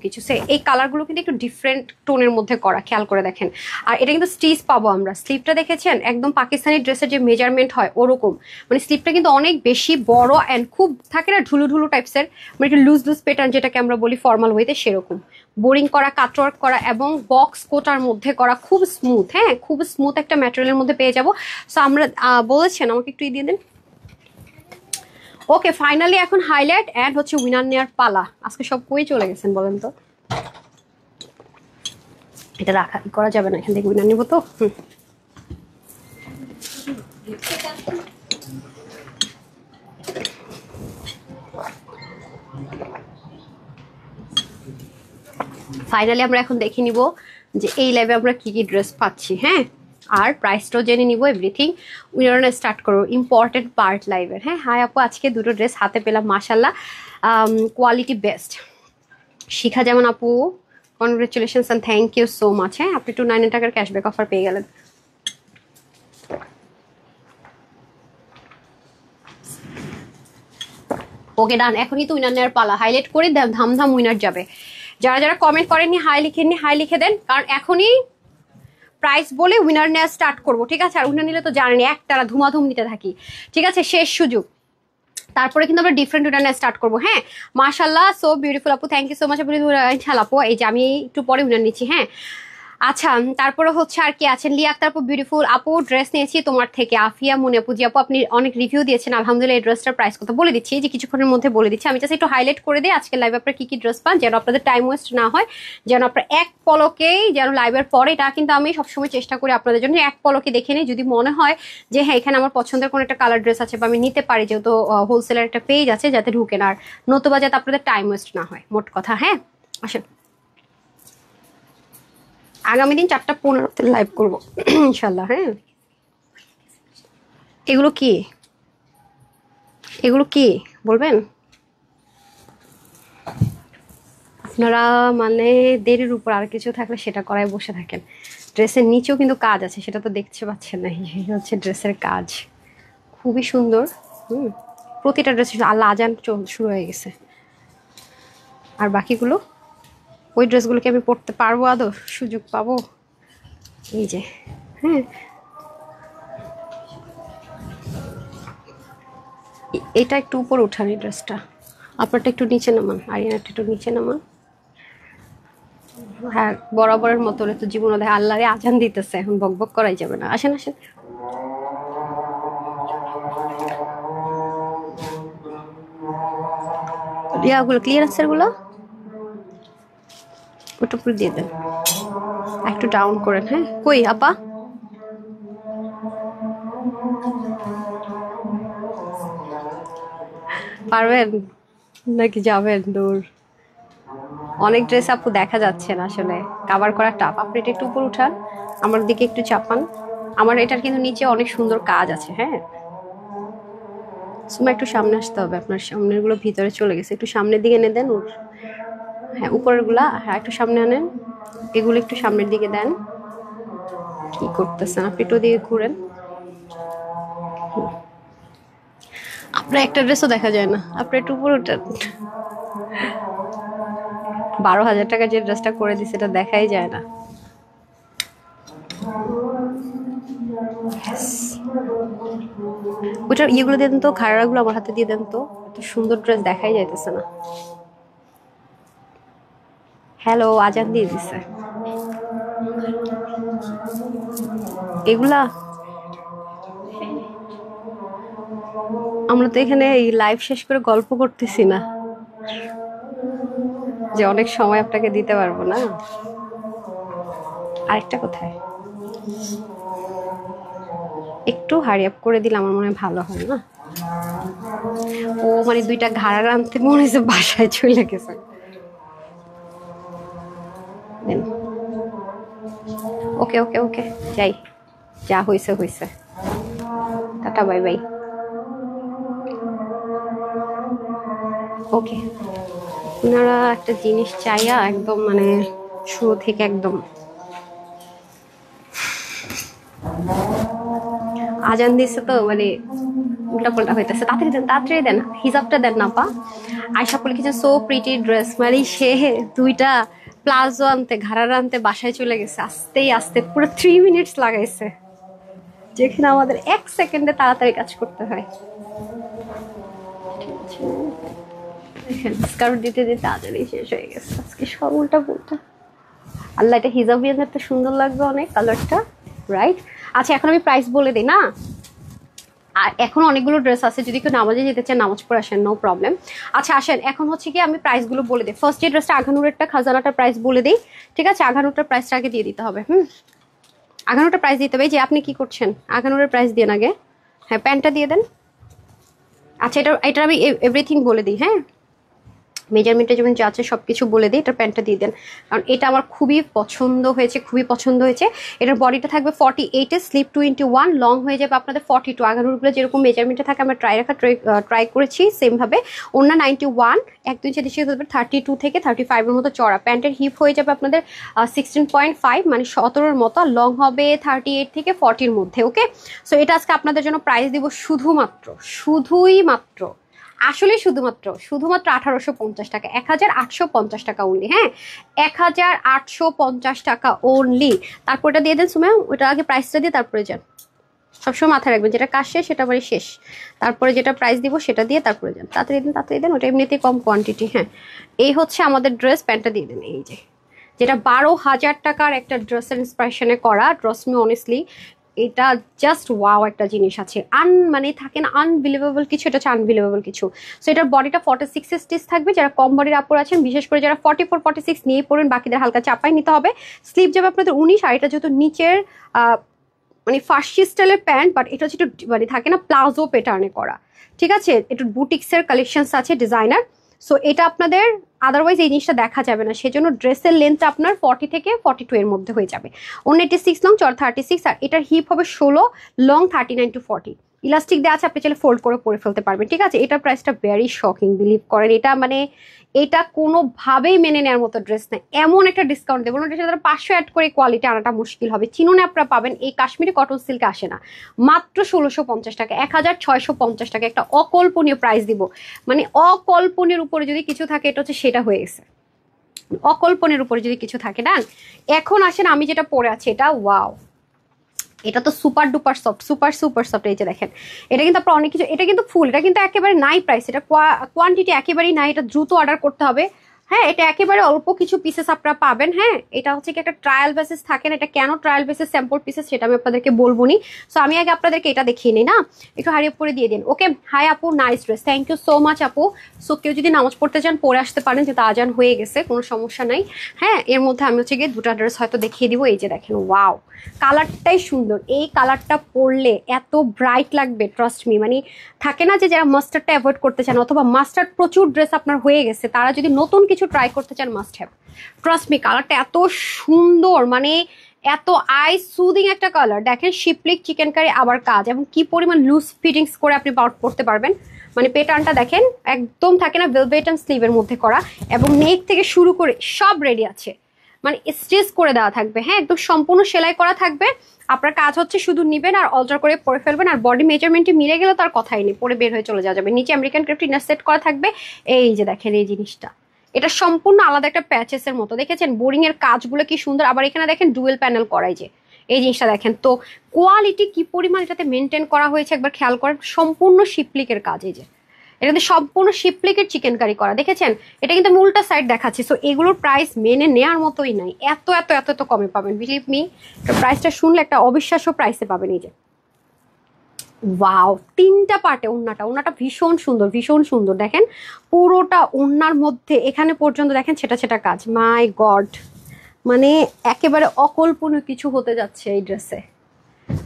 কিছু সে এই কালারগুলো কিন্তু একটু ডিফারেন্ট টোনের মধ্যে করা, খেয়াল করে দেখেন। আর এটা কিন্তু স্টিচ পাবো আমরা, স্লিপটা দেখেছেন একদম পাকিস্তানি ড্রেসের যে মেজারমেন্ট হয় ওরকম, মানে স্লিপটা কিন্তু অনেক বেশি বড় অ্যান্ড খুব থাকে না ঢুলু ঢুলু টাইপসের, মানে একটু লুজ লুজ প্যাটার্ন যেটাকে আমরা বলি ফর্মাল ওয়েতে, সেরকম বোরিং করা, কাটওয়ার্ক করা এবং বক্স কোটার মধ্যে করা, খুব স্মুথ, হ্যাঁ খুব স্মুথ একটা ম্যাটেরিয়ালের মধ্যে পেয়ে যাবো। সো আমরা বলেছেন আমাকে একটু দিয়ে দেন। ওকে, ফাইনালি এখন হাইলাইট অ্যান্ড হচ্ছে উইনার নেওয়ার পালা। আজকে সব কই চলে গেছেন বলেন তো? এটা রাখা করা যাবে না, এখান থেকে উইনার নিব তো। ফাইনালি আমরা এখন দেখে নিব যে এই লাইভে আমরা কি কি ড্রেস পাচ্ছি, হ্যাঁ আর প্রাইসটাও জেনে নিব, এভরিথিং। উইনার স্টার্ট করবো ইম্পর্টেন্ট পার্ট লাইভের। হ্যাঁ হাই আপু, আজকে দুটো ড্রেস হাতে পেলাম মাশাল্লাহ, কোয়ালিটি বেস্ট। শিখা যেমন আপু, congratulations and thank you so much. হ্যাঁ আপনি 299 টাকার ক্যাশব্যাক অফার পেয়ে গেলেন। ওকে ডান, এখনই তো উইনার নেওয়ার পালা, হাইলাইট করে ধাম উইনার যাবে। যারা যারা কমেন্ট করেননি হাই লিখেননি, হাই লিখে দেন, কারণ এখনই প্রাইস বলে উইনার নেওয়া স্টার্ট করবো, ঠিক আছে? আর উইনার নিলে তো জানেনি একটারা ধুমাধুম নিতে থাকি, ঠিক আছে? শেষ সুযোগ, তারপরে কিন্তু আমরা ডিফারেন্ট উইনার নেওয়া স্টার্ট করবো। হ্যাঁ মাশাল্লাহ, সো বিউটিফুল আপু, থ্যাংক ইউ সো মাচ আপু। আপু এই যে আমি একটু পরে উইনার নিচ্ছি, হ্যাঁ আচ্ছা। তারপরে হচ্ছে আর কি আছেন, লিয়া আক্তার আপু বিউটিফুল আপু, ড্রেস নিয়েছি তোমার থেকে। আফিয়া মনে আপু, জি আপু আপনি অনেক রিভিউ দিয়েছেন, আলহামদুলিল্লাহ। এই ড্রেসটার প্রাইস কত বলে দিচ্ছি, যে কিছুক্ষণের মধ্যে বলে দিচ্ছি। আমি জাস্ট একটু হাইলাইট করে দিই আজকে লাইভে আপনারা কি কি ড্রেস পান, যেন আপনাদের টাইম ওয়েস্ট না হয়, যেন আপনার এক পলকেই যেন লাইভের পরে, এটা কিন্তু আমি সবসময় চেষ্টা করি আপনাদের জন্য এক পলকে দেখে নিই, যদি মনে হয় যে হ্যাঁ এখানে আমার পছন্দের কোনো একটা কালার ড্রেস আছে বা আমি নিতে পারি, যেহেতু হোলসেলের একটা পেজ আছে, যাতে ঢুকেন, আর নতুবা যাতে আপনাদের টাইম ওয়েস্ট না হয়, মোট কথা। হ্যাঁ আসেন, আগামী দিন 4:15-তে লাইভ করবো ইনশাল্লাহ। হ্যাঁ এগুলো কি, এগুলো কি বলবেন আপনারা? মানে দেরির উপর আর কিছু থাকলে সেটা করায় বসে থাকেন। ড্রেসের নিচেও কিন্তু কাজ আছে, সেটা তো দেখতে পাচ্ছেন না, এই হচ্ছে ড্রেসের কাজ, খুবই সুন্দর। প্রতিটা ড্রেস আল্লাহ আজান শুরু হয়ে গেছে। আর বাকিগুলো, ওই ড্রেসগুলোকে আমি পরতে পারবো আদৌ, সুযোগ পাবো? এই যে হ্যাঁ, এটা একটু উপর উঠান, এই ড্রেসটা আপনারটা একটু নিচে নামান, আরিয়ানাটা একটু নিচে নামান। হ্যাঁ বরাবরের মতো তো জীবন দেয়, আল্লাহরে আজান দিতেছে, এখন বক বক করাই যাবে না। আসেন আসেন, ইয়াগুলো ক্লিয়ারেন্সের গুলো ওটা পুরো দিয়ে দেন, একটু ডাউন করেন। হ্যাঁ কই আপা, পারবেন নাকি যাবেন দূর? অনেক ড্রেস আপু দেখা যাচ্ছে না, আসলে কাভার করা টাফ। আপনি এটা একটু উপর উঠান, আমার দিকে একটু চাপান। আমার এটার কিন্তু নিচে অনেক সুন্দর কাজ আছে। হ্যাঁ সুমা একটু সামনে আসতে হবে, আপনার সামনের গুলো ভিতরে চলে গেছে, একটু সামনের দিকে এনে দেন। ওর হ্যাঁ উপরের গুলা, হ্যাঁ একটু সামনে আনেন, এগুলো একটু সামনের দিকে দেন। কি করতেছেন আপনি, একটু দিকে ঘুরেন। আপনার একটা ড্রেসও দেখা যায় না, আপনি একটু উপরে উঠেন। 12,000 টাকা যে ড্রেসটা করে দিচ্ছে এটা দেখাই যায় না। ওইটার ইয়েগুলো দিয়ে দেন তো, খাড়াগুলো আমার হাতে দিয়ে দেন তো, এত সুন্দর ড্রেস দেখাই যাইতেছে না। হ্যালো, আজান দিয়ে দিছে। এগুলা আমরা তো এখানে এই লাইভ শেষ করে গল্প করতেছি না, যে অনেক সময় আপনাকে দিতে পারবো না। আরেকটা কোথায়, একটু হারি আপ করে দিলে আমার মনে হয় ভালো হয় না? ও মানে দুইটা ঘাড়া আনতে মনে হচ্ছে বাসায় চলে গেছে। ওকে ওকে ওকে, যাই, যা হয়েছে হয়েছে, টাটা বাই বাই। ওকে, ওনারা একটা জিনিস চাইয়া একদম মানে শুরু থেকে একদম আজান দিচ্ছে তো, মানে উল্টা পাল্টা হইতেছে, তাড়াতাড়ি দেন হিজাবটা দেন না পা। আয়শা আপু লিখেছে সো প্রিটি ড্রেস, মানে সে 2টা প্লাজো আনতে ঘাড়ার আনতে বাসায় চলে গেছে, আস্তেই আস্তে পুরো 3 মিনিটস লাগাইছে, যেখানে আমাদের 1 সেকেন্ডে তাড়াতাড়ি কাজ করতে হয়। স্কার্ট দিতে দিতে তাড়াতাড়ি শেষ হয়ে গেছে, আজকে সব উল্টা পুল্টা। আল্লাহ, এটা হিজাবি একটা সুন্দর লাগবে অনেক কালারটা, রাইট? আচ্ছা এখন আমি প্রাইস বলে দিই না, আর এখন অনেকগুলো ড্রেস আছে, যদি কেউ নামাজে যেতে চান নামাজ পড়ে আসেন, নো প্রবলেম। আচ্ছা আসেন এখন হচ্ছে কি আমি প্রাইসগুলো বলে দিই। ফার্স্ট যে ড্রেসটা আঘানুরেরটা খাজানাটার প্রাইস বলে দিই, ঠিক আছে? আঘানুরটার প্রাইসটা আগে দিয়ে দিতে হবে। আঘানুরটার প্রাইস দিতে হবে, যে আপনি কি করছেন আঘানুরের প্রাইস দিয়ে আগে, হ্যাঁ প্যান্টটা দিয়ে দেন। আচ্ছা এটা আমি এভরিথিং বলে দিই, হ্যাঁ মেজারমেন্টে যেমন যা আছে সব কিছু বলে দিই, এটা প্যান্টটা দিয়ে দেন, কারণ এটা আমার খুবই পছন্দ হয়েছে। এটার বডিটা থাকবে 48-এ, স্লিপ 21, লং হয়ে যাবে আপনাদের 42। আগানুরগুলো যেরকম মেজারমেন্টে থাকে আমরা ট্রাই করেছি সেমভাবে। ওড়না 91, 1 ইঞ্চি দেশে হতে 32 থেকে 35-এর মতো চড়া। প্যান্টের হিপ হয়ে যাবে আপনাদের 16.5, মানে 17-এর মতো। লং হবে 38 থেকে 40-এর মধ্যে। ওকে, সো এটা আজকে আপনাদের জন্য প্রাইস দিব শুধুমাত্র 1850 টাকা, 1850 টাকা অনলি। হ্যাঁ 1850 টাকা অনলি। তারপর এটা দিয়ে দেন সুমাইয়া, ওটা আগে প্রাইসটা দিয়ে তারপরে যান, সবসময় মাথায় রাখবেন যেটা কাজ শেষ সেটা বাড়ি শেষ, তারপরে যেটা প্রাইস দিব সেটা দিয়ে তারপরে যান। তাড়াতাড়ি দেন, ওটা এমনিতেই কম কোয়ান্টিটি। হ্যাঁ এই হচ্ছে আমাদের ড্রেস, প্যান্টটা দিয়ে দেন। এই যেটা 12,000 টাকার একটা ড্রেসের ইন্সপিরেশনে করা, ট্রাস্ট মি অনেস্টলি এটা জাস্ট ওয়াও একটা জিনিস আছে, মানে থাকে না আনবিলিভেবল কিছু, এটা হচ্ছে আনবিলিভেবল কিছু। সো এটার বডিটা 46 স্টিচ থাকবে, যারা কম বডির আপুর আছেন, বিশেষ করে যারা 44-46 নিয়ে পড়বেন, বাকিদের হালকা চাপাই নিতে হবে। স্লিভ যাবে আপনাদের 19, আর এটা যেহেতু নিচের মানে ফার্সি স্টাইলের প্যান্ট, বাট এটা হচ্ছে একটু মানে থাকে না প্লাজো প্যাটার্নে করা, ঠিক আছে? একটু বুটিক্সের কালেকশনস আছে ডিজাইনার। সো এটা আপনাদের আদারওয়াইজ এই জিনিসটা দেখা যাবে না, সেজন্য ড্রেসের লেন্থটা আপনার 40 থেকে 42 এর মধ্যে হয়ে যাবে। 86 লং, চড় 36, আর এটার হিপ হবে 16, লং 39 to 40। ইলাস্টিক দেওয়া আছে, আপনি চাইলে ফোল্ড করে পরে ফেলতে পারবেন, ঠিক আছে? এটার প্রাইসটা ভেরি শকিং, বিলিভ করেন। এটা মানে এটা কোনোভাবেই মেনে নেওয়ার মতো ড্রেস না, এমন একটা ডিসকাউন্ট দেবো না, তারা 500 অ্যাড করে কোয়ালিটি আনাটা মুশকিল হবে। চিনুনে আপনারা পাবেন, এই কাশ্মীরি কটন সিল্কে আসে না, মাত্র 1650 টাকা, 1650 টাকা, একটা অকল্পনীয় প্রাইস দিব। মানে অকল্পনীয় উপরে যদি কিছু থাকে এটা হচ্ছে সেটা হয়ে গেছে, অকল্পনের উপরে যদি কিছু থাকে না। এখন আসেন আমি যেটা পরে আছি, এটা ওয়াও, এটা তো super duper soft, super soft. এই যে দেখেন, এটা কিন্তু আপনার অনেক কিছু, এটা কিন্তু ফুল, এটা কিন্তু একেবারে নাই প্রাইস, এটা কোয়ান্টিটি একেবারেই নাই, এটা দ্রুত অর্ডার করতে হবে। হ্যাঁ এটা একেবারে অল্প কিছু পিসেস আপনারা পাবেন। হ্যাঁ এটা হচ্ছে কি একটা ট্রায়াল বেসিস থাকে না, এটা কেন ট্রায়াল বেসিস স্যাম্পল পিসেস সেটা আমি আপনাদেরকে বলবো নি। সো আমি আগে আপনাদেরকে এটা দেখিয়ে নিই না, একটু হারিয়ে পরে দিয়ে দিন। ওকে, হাই আপু, nice dress, thank you so much আপু। সো কেউ যদি নামাজ পড়তে চান পরে আসতে পারেন, যেহেতু আজান হয়ে গেছে, কোনো সমস্যা নাই। হ্যাঁ এর মধ্যে আমি হচ্ছে গিয়ে 2টা ড্রেস হয়তো দেখিয়ে দিব। এই যে দেখেন, ওয়াও, কালারটাই সুন্দর, এই কালারটা পরলে এত ব্রাইট লাগবে, ট্রাস্ট মি। মানে থাকে না যে যারা মাস্টার্ডটা অ্যাভয়েড করতে চান, অথবা মাস্টার্ড প্রচুর ড্রেস আপনার হয়ে গেছে, তারা যদি নতুন কিছু ট্রাই করতে চান, মাস্ট হ্যাভ, ট্রাস্ট মি। কালারটা এত সুন্দর, মানে এত আই সুদিং একটা কালার। দেখেন শিপলিক চিকেন কারি আবার কাজ, এবং কি পরিমাণ লুজ ফিটিংস করে আপনি পরতে পারবেন। মানে প্যাটার্নটা দেখেন একদম থাকে না ভেলভেট এন্ড স্লিভের মধ্যে করা, এবং নেক থেকে শুরু করে সব রেডি আছে, মানে স্টিচ করে দেওয়া থাকবে। হ্যাঁ একদম সম্পূর্ণ সেলাই করা থাকবে। আপনার কাজ হচ্ছে শুধু নিবেন আর অল্টার করে পরে ফেলবেন, আর বডি মেজারমেন্টে মিলে গেলে তার কথাই নেই, পরে বের হয়ে চলে যাওয়া যাবে। নিচে আমেরিকান ক্রেফট ইনার সেট করা থাকবে। এই যে দেখেন এই জিনিসটা, এটা সম্পূর্ণ আলাদা একটা প্যাচেসের মতো, দেখেছেন বোরিং এর কাজগুলো কি সুন্দর। আবার এখানে দেখেন ডুয়েল প্যানেল করাই, যে এই জিনিসটা দেখেন তো কোয়ালিটি কি পরিমাণ এটাতে মেনটেন করা হয়েছে, একবার খেয়াল করেন। সম্পূর্ণ শিপলিকের কাজ, এই যে এটাতে সম্পূর্ণ শিপলিকের চিকেন কারি করা, দেখেছেন? এটা কিন্তু আমি উল্টা সাইড দেখাচ্ছি। সো এগুলোর প্রাইস মেনে নেওয়ার মতোই নাই, এত এত এত এত কমে পাবেন, বিলিভ মি। প্রাইসটা শুনলে একটা অবিশ্বাস্য প্রাইসে পাবেন। এই যে ওয়াও, 3টা পার্টে ওড়নাটা ভীষণ সুন্দর। দেখেন পুরোটা ওড়নার মধ্যে এখানে পর্যন্ত দেখেন সেটা কাজ, মাই গড, মানে একেবারে অকল্পনীয় কিছু হতে যাচ্ছে এই ড্রেসে।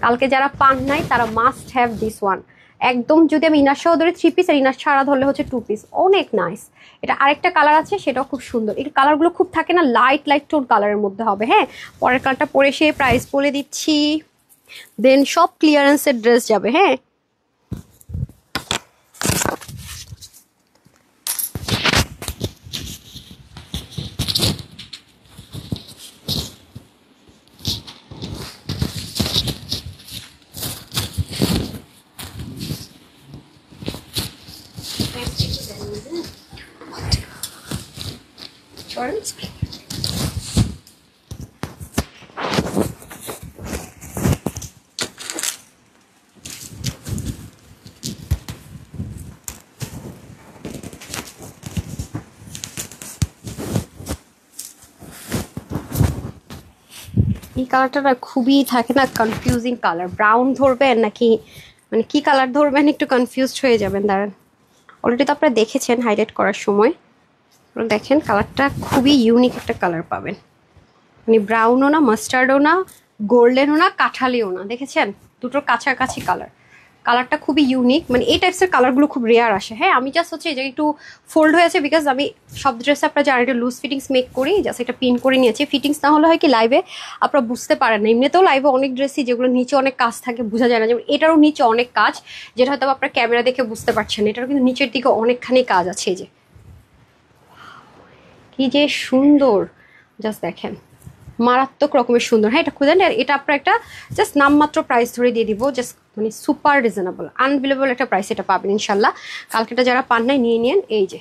কালকে যারা পান নাই তারা মাস্ট হ্যাভ দিস ওয়ান। একদম যদি আমি ইনার সহ ধরে 3 পিস, আর ইনার ছাড়া ধরলে হচ্ছে 2 পিস, অনেক নাইস। এটা আরেকটা কালার আছে, সেটাও খুব সুন্দর। এই কালারগুলো খুব থাকে না লাইট টোন কালারের মধ্যে হবে। হ্যাঁ পরের কালারটা পরে সে প্রাইস বলে দিচ্ছি, দেন সব ক্লিয়ারেন্সের ড্রেস যাবে। হ্যাঁ এই কালারটা না খুবই থাকে না কনফিউজিং কালার, ব্রাউন ধরবেন নাকি মানে কি কালার ধরবেন একটু কনফিউজড হয়ে যাবেন। দাঁড়ান, অলরেডি তো আপনারা দেখেছেন হাইলাইট করার সময়। দেখেন কালারটা খুবই ইউনিক একটা কালার পাবেন, মানে ব্রাউনও না, মাস্টার্ডও না, গোল্ডেনও না, কাঠালিও না। দেখেছেন দুটোর কাছাকাছি কালার। কালারটা খুবই ইউনিক, মানে এই টাইপসের কালারগুলো খুব রেয়ার আসে। হ্যাঁ আমি জাস্ট হচ্ছে যে একটু ফোল্ড হয়েছে বিকজ আমি সব ড্রেসে আপনারা যারা একটু লুজ ফিটিংস মেক করি, জাস্ট একটা পিন করে নিয়েছি। ফিটিংস না হলে হয় কি লাইভে আপনারা বুঝতে পারেন না, এমনিতেও লাইভে অনেক ড্রেসই যেগুলো নিচে অনেক কাজ থাকে বোঝা যায় না, যেমন এটারও নিচে অনেক কাজ, যেটা হয়তো আপনার ক্যামেরা দেখে বুঝতে পারছেন। এটারও কিন্তু নিচের দিকে অনেকখানি কাজ আছে। এই যে কি যে সুন্দর, জাস্ট দেখেন মারাত্মক রকমের সুন্দর। হ্যাঁ এটা খুঁজেন, এটা আপনার একটা জাস্ট নামমাত্র প্রাইস ধরে দিয়ে দিব, জাস্ট মানে সুপার রিজনেবল আনবিলেবল একটা প্রাইস এটা পাবেন ইনশাল্লাহ। কালকেটা যারা পান নাই নিয়ে নিন। এই যে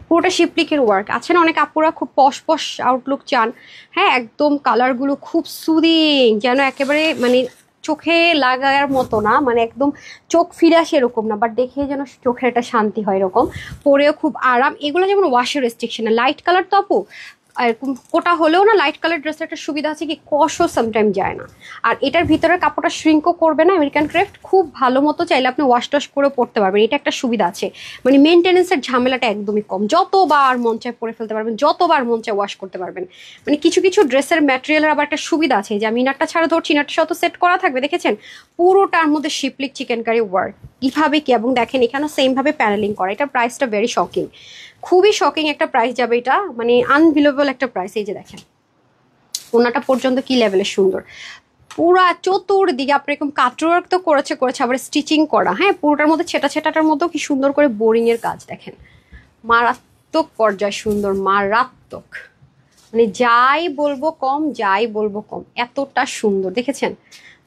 পুরোটা শিপলিকের ওয়ার্ক আছে না, অনেক আপুরা খুব পশ পশ আউটলুক চান। হ্যাঁ একদম কালারগুলো খুব সুদিং, যেন একেবারে মানে চোখে লাগার মতো না, মানে একদম চোখ ফিরে আসে এরকম না, বাট দেখে যেন চোখের একটা শান্তি হয় এরকম, পরেও খুব আরাম। এগুলো যেমন ওয়াশের রেস্ট্রিকশন, লাইট কালার তো আপু এরকম কোটা হলেও না, লাইট কালার ড্রেসের একটা সুবিধা আছে কি কষও সামটাইম যায় না। আর এটার ভিতরে কাপড়টা শ্রিঙ্কও করবে না। আমেরিকান ক্রাফট খুব ভালো মতো চাইলে আপনি ওয়াশ টশ করে পরতে পারবেন, এটা একটা সুবিধা আছে। মানে মেনটেনেন্সের ঝামেলাটা একদমই কম, যতবার মন চায় পরে ফেলতে পারবেন, যতবার মন চায় ওয়াশ করতে পারবেন। মানে কিছু কিছু ড্রেসের ম্যাটেরিয়ালের আবার একটা সুবিধা আছে যে আমি ইনারটা ছাড়া ধরছি, ইনারটা সাথে সেট করা থাকবে, দেখেছেন পুরোটার মধ্যে শিপলিক চিকেন কারি ওয়ার্ক কিভাবে কি, এবং দেখেন এখানেও সেম ভাবে প্যানেলিং করা। এটার প্রাইসটা ভেরি শকিং, খুবই শকিং একটা প্রাইস যাবে এটা, মানে আনবিলিভেবল একটা প্রাইস। এই যে দেখেন ওনাটা পর্যন্ত কি লেভেলের সুন্দর, পুরা চতুর্দিকে আপনি এরকম কাটওয়ার্ক তো করেছে আবার স্টিচিং করা। হ্যাঁ পুরোটার মধ্যে ছেটাটার মধ্যেও কি সুন্দর করে বোরিং এর কাজ দেখেন, মারাত্মক পর্যায়ে সুন্দর, মারাত্মক। মানে যাই বলবো কম, যাই বলবো কম, এতটা সুন্দর দেখেছেন।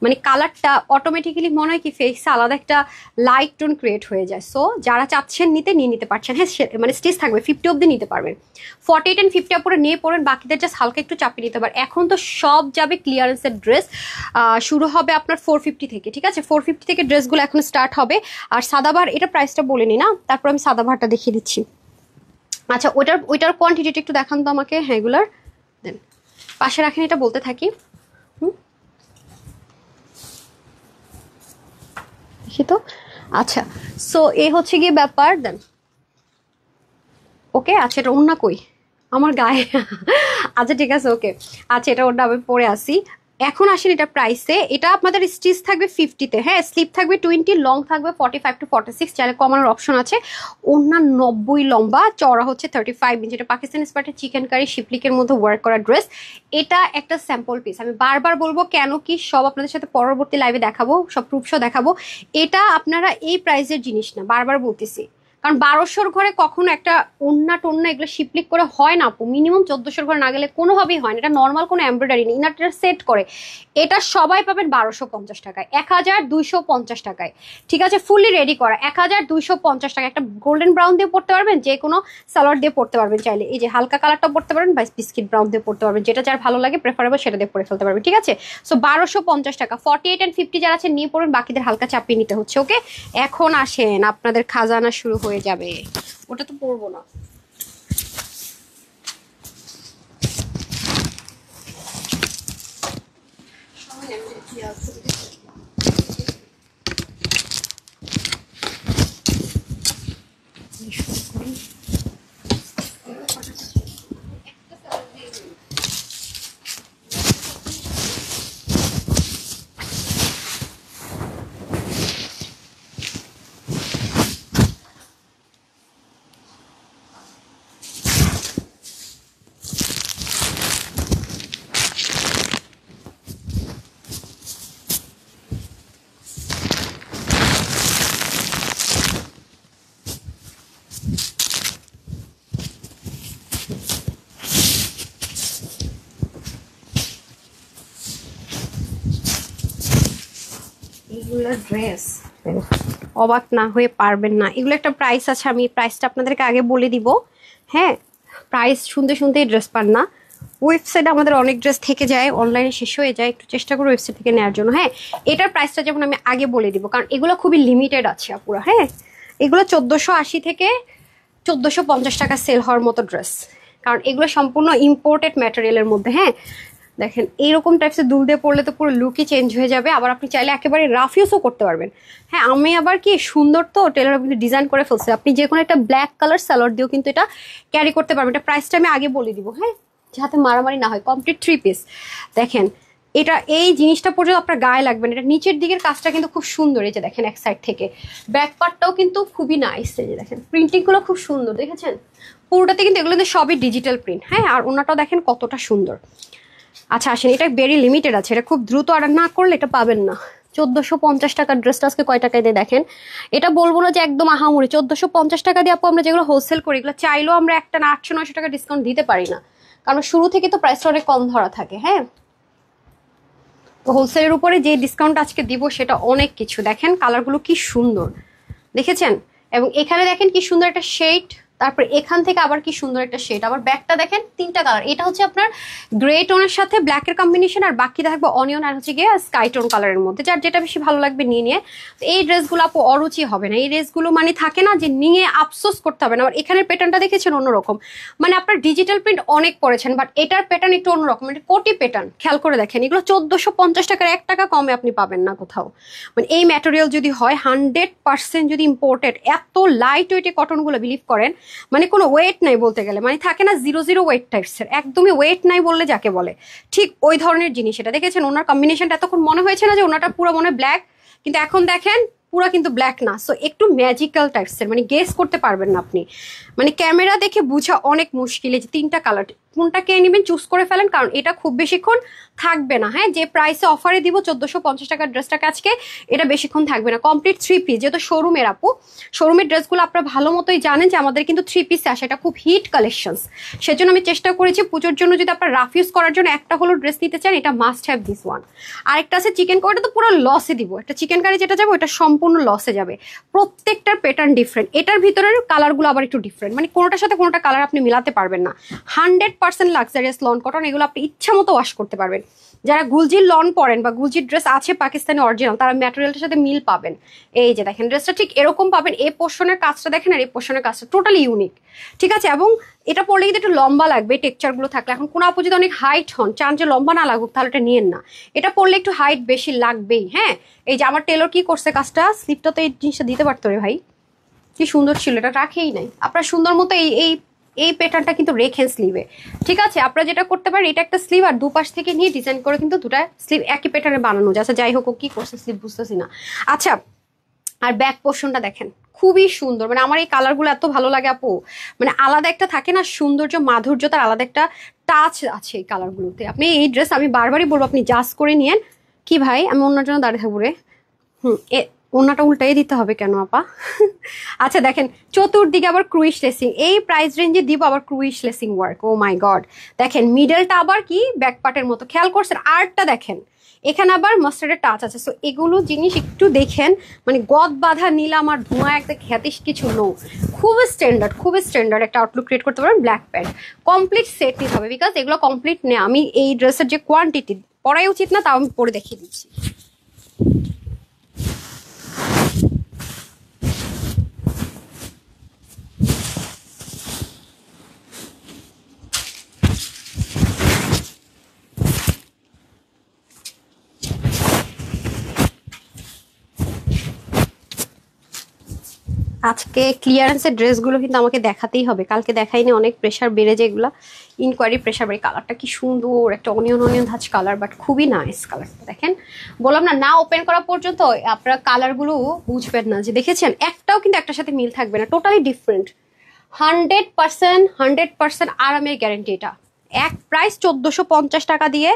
মানে কালারটা অটোমেটিক্যালি মনে হয় কি ফেসে আলাদা একটা লাইট টোন ক্রিয়েট হয়ে যায়। সো যারা চাচ্ছেন নিতে নিয়ে নিতে পারছেন। হ্যাঁ মানে স্টিচ থাকবে 50 অব্দি নিতে পারবেন, 48 and 50 উপরে নিয়ে পড়েন, বাকিদের জাস্ট হালকা একটু চাপিয়ে নিতে পারেন। এখন তো সব যাবে ক্লিয়ারেন্সের ড্রেস, শুরু হবে আপনার 450 থেকে, ঠিক আছে 450 থেকে ড্রেসগুলো এখন স্টার্ট হবে। আর সাদাবার এটা প্রাইসটা বলে নি না, তারপর আমি সাদাবারটা দেখিয়ে দিচ্ছি। আচ্ছা ওইটার কোয়ান্টিটিটা একটু দেখান তো আমাকে। হ্যাঁ এগুলার দেন পাশে রাখেন, এটা বলতে থাকি। দেখি তো। আচ্ছা সো এই হচ্ছে গিয়ে ব্যাপার, দেন ওকে। আচ্ছা এটা অন্য কই আমার গায়ে আচ্ছা ঠিক আছে ওকে। আচ্ছা এটা ওটা আমি পরে আসি। এখন আসেন এটা প্রাইসে, এটা আপনাদের স্টিচ থাকবে 50-তে, হ্যাঁ স্লিপ থাকবে 20, লং থাকবে 45 to 46, চাইলে কমানোর অপশন আছে। ওনা 90 লম্বা, চওড়া হচ্ছে 35 ইঞ্চি। এটা পাকিস্তানি স্পার্টের চিকেন কারি শিপলিকের মধ্যে ওয়ার্ক করা ড্রেস। এটা একটা স্যাম্পল পিস, আমি বারবার বলবো কেন কি সব আপনাদের সাথে পরবর্তী লাইভে দেখাবো, সব প্রুফসও দেখাবো। এটা আপনারা এই প্রাইসের জিনিস না, বারবার বলতেছি, কারণ 1200-র ঘরে কখনো একটা ওন্না টোন্না এগুলো শিপলিক করে হয় না আপু, মিনিমাম 1400-র ঘরে না গেলে কোনোভাবেই হয় না। এটা নর্মাল কোনো এমব্রয়ডারি নেই, ইনারটা সেট করে। এটা সবাই পাবেন 1250 টাকায়, 1250 টাকায়, ঠিক আছে ফুললি রেডি করা 1250 টাকা। একটা গোল্ডেন ব্রাউন দিয়ে পড়তে পারবেন, যে কোনো সালোয়ার দিয়ে পড়তে পারবেন চাইলে। এই যে হালকা কালারটা পড়তে পারবেন বা বিস্কিট ব্রাউন দিয়ে পড়তে পারবেন, যেটা যার ভালো লাগে প্রেফারেবল সেটা দিয়ে পরে ফেলতে পারবেন, ঠিক আছে। সো 1250 টাকা, 48 and 50 যারা আছে নিয়ে পড়বেন, বাকিদের হালকা চাপিয়ে নিতে হচ্ছে। ওকে এখন আসেন আপনাদের খাজানা শুরু হয়ে যাবে, ওটা তো পড়বো না। এগুলো ড্রেস অবাক না হয়ে পারবেন না, এগুলো একটা প্রাইস আছে, আমি প্রাইসটা আপনাদেরকে আগে বলে দিব। হ্যাঁ প্রাইস শুনতে শুনতেই ড্রেস পান না। ওয়েবসাইটে আমাদের অনেক ড্রেস থেকে যায়, অনলাইনে শেষ হয়ে যায়, একটু চেষ্টা করো ওয়েবসাইট থেকে নেওয়ার জন্য। হ্যাঁ, এটার প্রাইসটা যেমন আমি আগে বলে দিব, কারণ এগুলো খুবই লিমিটেড আছে আপুরা। হ্যাঁ, এগুলো 1480 থেকে 1450 টাকা সেল হওয়ার মতো ড্রেস, কারণ এগুলো সম্পূর্ণ ইম্পোর্টেড ম্যাটেরিয়ালের মধ্যে। হ্যাঁ, দেখেন এইরকম টাইপসের দুল দিয়ে পরলে তো পুরো লুকই চেঞ্জ হয়ে যাবে। আবার আপনি চাইলে একেবারে রাফ ইউজও করতে পারবেন। হ্যাঁ, আমি আবার কি সুন্দর তো টেলার কিন্তু ডিজাইন করে ফেলছে, আপনি যে কোনো একটা ব্ল্যাক কালার সালোয়ার দিয়েও কিন্তু এটা ক্যারি করতে পারবেন। এটা প্রাইসটা আমি আগে বলে দিব, হ্যাঁ, যাতে মারামারি না হয়। Complete 3 piece. দেখেন এটা এই জিনিসটা পর্যন্ত আপনার গায়ে লাগবে না। এটা নিচের দিকের কাজটা কিন্তু খুব সুন্দর, এই যে দেখেন এক সাইড থেকে ব্যাক পার্টটাও কিন্তু খুবই নাইস। এই যে দেখেন প্রিন্টিংগুলো খুব সুন্দর, দেখেছেন পুরোটাতে কিন্তু এগুলো সবই ডিজিটাল প্রিন্ট। হ্যাঁ, আর ওনাটাও দেখেন কতটা সুন্দর। আচ্ছা আসেন, এটা ভেরি লিমিটেড আছে, এটা খুব দ্রুত অর্ডার না করলে এটা পাবেন না। 1450 টাকার ড্রেসটা আজকে কয় টাকায় দিয়ে দেখেন, এটা বলবো না যে একদম আহামরি। 1450 টাকা দিয়ে আপু আমরা যেগুলো হোলসেল করি, এগুলো চাইলেও আমরা একটা না 800-900 টাকা ডিসকাউন্ট দিতে পারি না, কারণ শুরু থেকে তো প্রাইসটা অনেক কম ধরা থাকে। হ্যাঁ, তো হোলসেলের উপরে যে ডিসকাউন্ট আজকে দিব সেটা অনেক কিছু। দেখেন কালারগুলো কি সুন্দর, দেখেছেন? এবং এখানে দেখেন কি সুন্দর একটা শেড, তারপর এখান থেকে আবার কি সুন্দর একটা শেড। আবার ব্যাকটা দেখেন 3টা কালার, এটা হচ্ছে আপনার গ্রে টোনের সাথে ব্ল্যাকের কম্বিনেশন, আর বাকি থাকবে অনিয়ন আর হচ্ছে গিয়ে স্কাই টোন কালারের মধ্যে। যার যেটা বেশি ভালো লাগবে নিয়ে নিয়ে। এই ড্রেসগুলো আপু অরুচি হবে না। এই ড্রেসগুলো মানে থাকে না যে নিয়ে আফসোস করতে হবে না। আবার এখানের প্যাটার্নটা দেখেছেন অন্যরকম, মানে আপনার ডিজিটাল প্রিন্ট অনেক পড়েছেন, বাট এটার প্যাটার্ন একটু অন্যরকম, মানে কোটি প্যাটার্ন। খেয়াল করে দেখেন, এগুলো 1450 টাকার 1 টাকা কমে আপনি পাবেন না কোথাও। মানে এই ম্যাটেরিয়াল যদি হয় 100% যদি ইম্পোর্টেড, এত লাইট ওয়েটে কটনগুলো বিলিভ করেন, মানে কোনো ওয়েট নাই বলতে গেলে, মানে থাকে না 00 ওয়েট টাইপসের, একদমই ওয়েট নাই বললে যাকে বলে, ঠিক ওই ধরনের জিনিস। এটা দেখেছেন ওনার কম্বিনেশনটা, এতক্ষণ মনে হয়েছে না যে ওনাটা পুরো মনে ব্ল্যাক, কিন্তু এখন দেখেন পুরা কিন্তু ব্ল্যাক না। সো একটু ম্যাজিক্যাল টাইপসের, মানে গেস করতে পারবেন না আপনি, মানে ক্যামেরা দেখে বোঝা অনেক মুশকিল। যে 3টা কালার, কোনটা কে নেবেন চুজ করে ফেলেন, কারণ এটা খুব বেশিক্ষণ থাকবে না। হ্যাঁ, যে প্রাইসে অফারে দিব 1450 টাকার ড্রেসটাকে আজকে, এটা বেশিক্ষণ থাকবে না। কমপ্লিট 3 পিস, যেহেতু শোরুমের আপু, শোরুমের ড্রেসগুলো আপনারা ভালো মতোই জানেন যে আমাদের কিন্তু 3 পিস আসে, এটা খুব হিট কালেকশন। সেজন্য আমি চেষ্টা করেছি পুজোর জন্য যদি আপনার রাফ ইউজ করার জন্য একটা হলো ড্রেস নিতে চান, এটা মাস্ট হ্যাভ দিস ওয়ান। আরেকটা আছে চিকেন কারি, তো পুরো লসে দিব। একটা চিকেন কারি যেটা যাবে ওটা সম্পূর্ণ লসে যাবে। প্রত্যেকটার প্যাটার্ন ডিফারেন্ট, এটার ভিতরের কালারগুলো আবার একটু ডিফারেন্ট, মানে কোনোটার সাথে কোনোটা কালার আপনি মিলাতে পারবেন না। 100% লাক্সারিয়াস লন কটন, এগুলো আপনি ইচ্ছা মতো ওয়াশ করতে পারবেন। যারা গুলজির লন পরেন বা গুলজির ড্রেস আছে পাকিস্তানি অরিজিনাল, তারা ম্যাটেরিয়ালটার সাথে মিল পাবেন। এই যে দেখেন ড্রেসটা ঠিক এরকম পাবেন। এই পোর্শনের কাজটা দেখেন আর এই পোর্শনের কাজটা টোটালি ইউনিক, ঠিক আছে? এবং এটা পরলে কিন্তু একটু লম্বা লাগবে টেক্সচারগুলো থাকলে। এখন কোনো আপু যদি অনেক হাইট হন, চান যে লম্বা না লাগুক, তাহলে এটা নিয়েন না। এটা পরলে একটু হাইট বেশি লাগবেই। হ্যাঁ, এই যে আমার টেলর কি করছে কাজটা, স্লিপটা তো এই জিনিসটা দিতে পারতো রে ভাই, কি সুন্দর ছিল, এটা রাখেই নাই। আপনার সুন্দর মতো এই এই এই প্যাটার্নটা কিন্তু রেখেন স্লিভে, ঠিক আছে? আপনারা যেটা করতে পারেন, এটা একটা স্লিভ আর দুপাশ থেকে নিয়ে ডিজাইন করে কিন্তু দুটা স্লিভ একই প্যাটার্নে বানানো যায়। আচ্ছা যাই হোক, কি করছে স্লিভ বুঝতেছি না। আচ্ছা, আর ব্যাক পোর্শনটা দেখেন খুবই সুন্দর, মানে আমার এই কালারগুলো এত ভালো লাগে আপু, মানে আলাদা একটা থাকে না সৌন্দর্য, মাধুর্যতার আলাদা একটা টাচ আছে এই কালারগুলোতে। আপনি এই ড্রেস আমি বারবারই বলবো আপনি জাস্ট করে নিয়েন। কি ভাই, আমি অন্যের জন্য দাঁড়িয়ে থাকবো রে? ওনাটা উল্টাই দিতে হবে কেন আপা? আচ্ছা দেখেন চতুর্দিকে আবার ক্রুইশ লেসিং, এই প্রাইস রেঞ্জে দিব আবার ক্রুইশ লেসিং ওয়ার্ক। ও মাই গড, দেখেন মিডলটা আবার কি ব্যাক পার্টের মতো, খেয়াল করছেন? আর্টটা দেখেন, এখানে আবার মাস্টার্ডের টাচ আছে। সো এগুলো জিনিস একটু দেখেন, মানে গদ বাঁধা নিলাম আর ধোঁয়া একটা খ্যাতিস কিছু নো, খুব স্ট্যান্ডার্ড, খুব স্ট্যান্ডার্ড একটা আউটলুক ক্রিয়েট করতে পারেন। ব্ল্যাক প্যান্ট কমপ্লিট সেট নিতে হবে, বিকজ এগুলো কমপ্লিট নেই। আমি এই ড্রেসের যে কোয়ান্টিটি, পরাই উচিত না, তাও আমি পরে দেখিয়ে দিচ্ছি। আজকে ক্লিয়ারেন্সের ড্রেসগুলো কিন্তু আমাকে দেখাতেই হবে, কালকে দেখাইনি, অনেক প্রেশার বেড়ে যায়, এগুলা ইনকোয়ারি প্রেশার বেড়ে। কালারটা কি সুন্দর, একটা অনিয়ন অনিয়ন ধাঁচ কালার, বাট খুবই নাইস কালারটা। দেখেন বললাম না, না ওপেন করা পর্যন্ত আপনারা কালারগুলো বুঝবেন না, যে দেখেছেন একটাও কিন্তু একটার সাথে মিল থাকবে না, টোটালি ডিফারেন্ট। 100% আরামের গ্যারেন্টি। এটা এক প্রাইস 1450 টাকা দিয়ে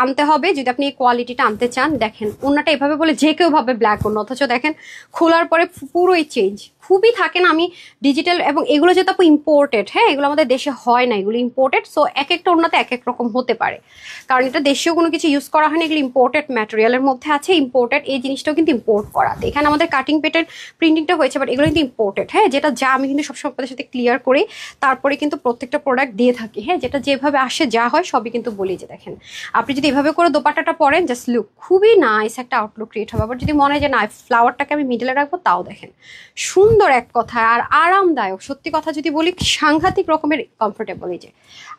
আনতে হবে যদি আপনি এই কোয়ালিটিটা আনতে চান। দেখেন ওনাটা এভাবে বলে যে কেউ ভাবে ব্ল্যাক অন্য, অথচ দেখেন খোলার পরে পুরোই চেঞ্জ, খুবই থাকে না, আমি ডিজিটাল এবং এগুলো যেহেতু আপু ইম্পোর্টেড, হ্যাঁ এগুলো আমাদের দেশে হয় না, এগুলো ইম্পোর্টেড। সো এক একটা ওড়নাতে এক এক রকম হতে পারে, কারণ এটা দেশীয় কোনো কিছু ইউজ করা হয় না, এগুলো ইম্পোর্টেড ম্যাটেরিয়ালের মধ্যে আছে। ইম্পোর্টেড এই জিনিসটাও কিন্তু ইম্পোর্ট করা, এখানে আমাদের কাটিং পেটের প্রিন্টিংটা হয়েছে, বাট এগুলো কিন্তু ইম্পোর্টেড। হ্যাঁ, যেটা যা আমি কিন্তু সবসময় আপনাদের সাথে ক্লিয়ার করি, তারপরে কিন্তু প্রত্যেকটা প্রোডাক্ট দিয়ে থাকি। হ্যাঁ, যেটা যেভাবে আসে যা হয় সবই কিন্তু বলি। যে দেখেন, আপনি যদি এভাবে করে দোপাট্টাটা পরেন, জাস্ট লুক খুবই নাইস একটা আউটলুক ক্রিয়েট হবে। আবার যদি মনে হয় যে না ফ্লাওয়ারটাকে আমি মিডলে রাখবো, তাও দেখেন সুন্দর এক কথা, আর আরামদায়ক। সত্যি কথা যদি বলি, সাংঘাতিক রকমের কমফোর্টেবল এই যে,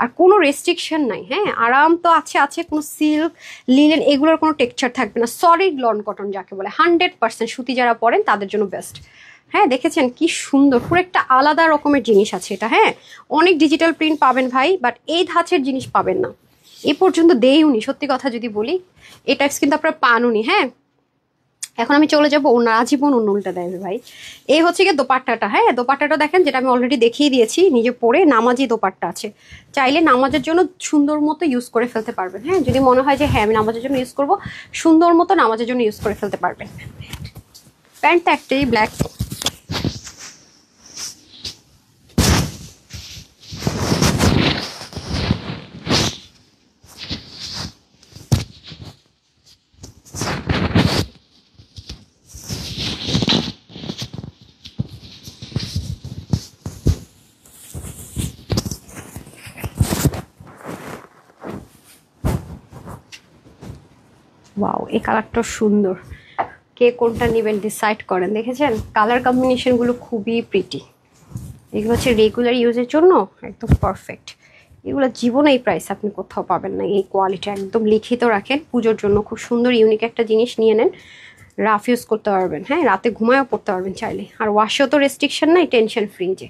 আর কোনো রেস্ট্রিকশন নাই। হ্যাঁ, আরাম তো আছে আছে, কোনো সিল্ক লিনেন এগুলোর কোনো টেক্সচার থাকবে না, সলিড লন কটন যাকে বলে 100% সুতি যারা পরেন তাদের জন্য বেস্ট। হ্যাঁ, দেখেছেন কি সুন্দর, পুরো একটা আলাদা রকমের জিনিস আছে এটা। হ্যাঁ, অনেক ডিজিটাল প্রিন্ট পাবেন ভাই, বাট এই ধাঁচের জিনিস পাবেন না, এ পর্যন্ত দেইউনি। সত্যি কথা যদি বলি, এই টাইপস কিন্তু আপনারা পানুনি। হ্যাঁ, এখন আমি চলে যাবো ওনার আজীবন অন্য উল্টা দেবে ভাই। এই হচ্ছে গিয়ে দোপাট্টাটা। হ্যাঁ, দোপাট্টাটা দেখেন, যেটা আমি অলরেডি দেখিয়ে দিয়েছি, নিজে পরে নামাজি দোপাট্টা আছে, চাইলে নামাজের জন্য সুন্দর মতো ইউজ করে ফেলতে পারবেন। হ্যাঁ, যদি মনে হয় যে হ্যাঁ আমি নামাজের জন্য ইউজ করবো, সুন্দর মতো নামাজের জন্য ইউজ করে ফেলতে পারবেন। প্যান্টটা একটাই ব্ল্যাক, ওয়াও এই কালারটা সুন্দর। কে কোনটা নেবেন ডিসাইড করেন। দেখেছেন কালার কম্বিনেশনগুলো খুবই প্রিটি, এগুলো হচ্ছে রেগুলার ইউজের জন্য একদম পারফেক্ট। এগুলো জীবনে এই প্রাইস আপনি কোথাও পাবেন না, এই কোয়ালিটি একদম লিখিত রাখেন। পুজোর জন্য খুব সুন্দর ইউনিক একটা জিনিস নিয়ে নেন, রাফ ইউজ করতে পারবেন। হ্যাঁ, রাতে ঘুমায়ও পড়তে পারবেন চাইলে, আর ওয়াশেও তো রেস্ট্রিকশন নাই, টেনশন ফ্রি যে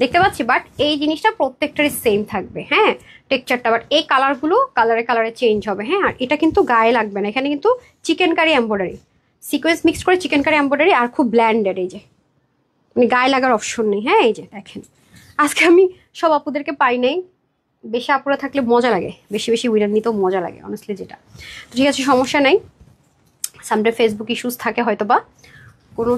দেখতে পাচ্ছি। বাট এই জিনিসটা প্রত্যেকটারই সেম থাকবে। হ্যাঁ, টেক্সচারটা, বাট এই কালারগুলো কালারে কালারে চেঞ্জ হবে। হ্যাঁ, আর এটা কিন্তু গায়ে লাগবে না, এখানে কিন্তু chicken curry embroidery sequence mixed করে চিকেন কারি এম্ব্রয়ডারি, আর খুব ব্ল্যান্ডেড এই যে, মানে গায়ে লাগার অপশন নেই। হ্যাঁ, এই যে দেখেন, আজকে আমি সব আপুদেরকে পাই নাই, বেশি আপুরা থাকলে মজা লাগে, বেশি বেশি উইনার নিতেও মজা লাগে অনেস্টলি যেটা। তো ঠিক আছে, সমস্যা নাই, সামডে ফেসবুক ইস্যুস থাকে হয়তো বা, কোনো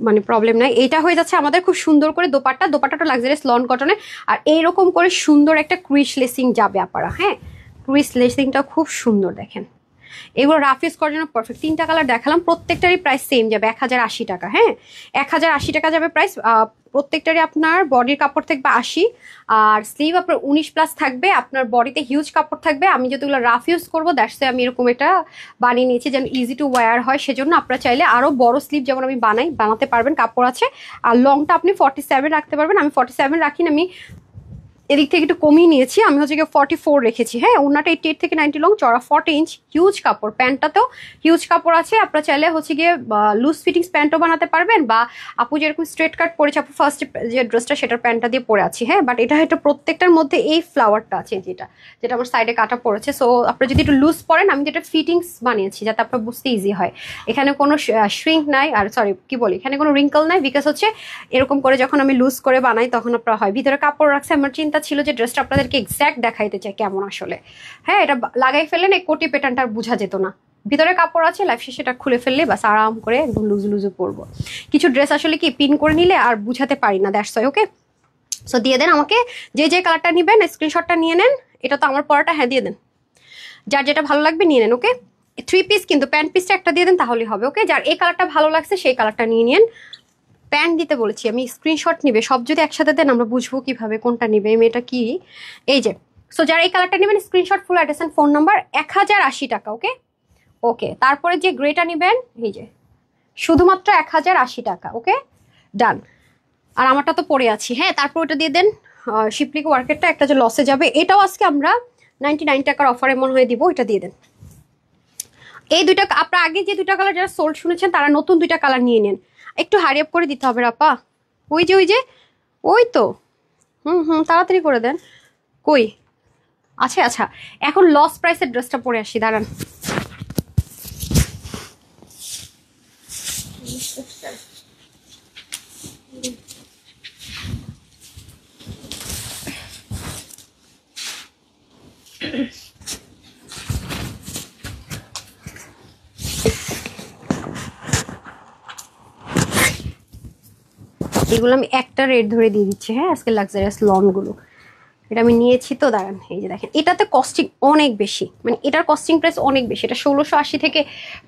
মানে প্রবলেম নাই। এইটা হয়ে যাচ্ছে আমাদের খুব সুন্দর করে দোপাট্টা, দোপাট্টাটা লাক্সারিয়াস লন কটনের, আর এইরকম করে সুন্দর একটা ক্রিস লেসিং যাবে আপনারা। হ্যাঁ, ক্রিস লেসিংটা খুব সুন্দর দেখেন, এগুলো রাফ ইউজ করার জন্য পারফেক্ট। 3টা কালার দেখালাম, প্রত্যেকটারই প্রাইস সেম যাবে 1080 টাকা। হ্যাঁ, 1080 টাকা যাবে প্রাইস। প্রত্যেকটারই আপনার বডির কাপড় থাকবে 80, আর স্লিভ আপনার 19+ থাকবে, আপনার বডিতে হিউজ কাপড় থাকবে। আমি যেগুলো রাফ ইউজ করবো, দ্যাটস আমি এরকম এটা বানিয়ে নিয়েছি যেন ইজি টু ওয়্যার হয়, সেজন্য আপনারা চাইলে আরও বড় স্লিভ যেমন আমি বানাতে পারবেন, কাপড় আছে। আর লংটা আপনি 47 রাখতে পারবেন, আমি 47 রাখি না, আমি এদিক থেকে একটু কমিয়ে নিয়েছি, আমি হচ্ছে গিয়ে 44 রেখেছি। হ্যাঁ, ওনাটা 88 থেকে 90 লং, চড়া 40 ইঞ্চ, হিউজ কাপড়। প্যান্টটাতেও হিউজ কাপড় আছে, আপনারা চাইলে হচ্ছে গিয়ে লুজ ফিটিংস প্যান্টও বানাতে পারবেন, বা আপু যেরকম স্ট্রেট কাট পরেছে, আপু ফার্স্ট যে ড্রেসটা সেটার প্যান্টটা দিয়ে পরে আছি। হ্যাঁ, বাট এটা প্রত্যেকটার মধ্যে এই ফ্লাওয়ারটা আছে, যেটা যেটা আমার সাইডে কাটা পড়েছে। সো আপনারা যদি একটু লুজ পরেন, আমি যেটা ফিটিংস বানিয়েছি যাতে আপনার বুঝতে ইজি হয়। এখানে কোনো শ্রিঙ্ক নাই, আর সরি কি বলি, এখানে কোনো রিঙ্কল নাই, বিকজ হচ্ছে এরকম করে যখন আমি লুজ করে বানাই তখন আপনার হয়। ভিতরে কাপড় রাখছে, আমার চিন্তা ছিল যে ড্রেসটা আপনাদেরকে এক্স্যাক্ট দেখাইতে চাই কেমন আসলে। হ্যাঁ, এটা লাগাই ফেললেন এই কোটি প্যাটার্নটা বোঝা যেত না, ভিতরে কাপড় আছে, লাইফ শেষে এটা খুলে ফেললে বাস আরাম করে একদম লুজ লুজে পরবো। কিছু ড্রেস আসলে কি পিন করে নিলে আর বুঝাতে পারি না, দ্যাটস ওয়াই। ওকে, সো দিয়ে দেন আমাকে, যে যে কালারটা নেবেন স্ক্রিনশটটা নিয়ে নেন। এটা তো আমার পরাটা, হ্যাঁ দিয়ে দেন, যার যেটা ভালো লাগবে নিয়ে নেন। ওকে, 3 পিস কিন্তু, প্যান্ট পিসটা একটা দিয়ে দেন তাহলেই হবে। ওকে, যার এই কালারটা ভালো লাগছে সেই কালারটা নিয়ে নিন। প্যান্ট দিতে বলেছি আমি, স্ক্রিনশট নিবে, সব যদি একসাথে দেন আমরা বুঝবো কিভাবে কোনটা নিবে, মেয়েটা কি। এই যে, সো যারা এই কালারটা নেবেন screenshot, full address and phone number, 1080 টাকা। ওকে ওকে, তারপরে যে গ্রেটা নেবেন, এই যে শুধুমাত্র 1080 টাকা। ওকে ডান, আর আমারটা তো পরে আছি। হ্যাঁ, তারপর ওটা দিয়ে দেন। শিপলিক ওয়ার্কেরটা একটা যে লসে যাবে, এটাও আজকে আমরা 99 টাকার অফারে মনে হয়ে দিব, এটা দিয়ে দেন। এই দুইটা আপনার আগে যে 2টা কালার যারা সোল্ড শুনেছেন তারা নতুন 2টা কালার নিয়ে নেন, একটু হারি আপ করে দিতে হবে আপা। ওই যে ওই তো তাড়াতাড়ি করে দেন। কই আচ্ছা আচ্ছা, এখন লস প্রাইসের ড্রেসটা পরে আসি, দাঁড়ান। এগুলো আমি একটা রেট ধরে দিয়ে দিচ্ছি, হ্যাঁ আজকে লাক্সারিয়াস লনগুলো এটা আমি নিয়েছি তো, দাঁড়ান এই যে দেখেন এটাতে কস্টিং অনেক বেশি, মানে এটার কস্টিং প্রাইস অনেক বেশি, এটা 1680 থেকে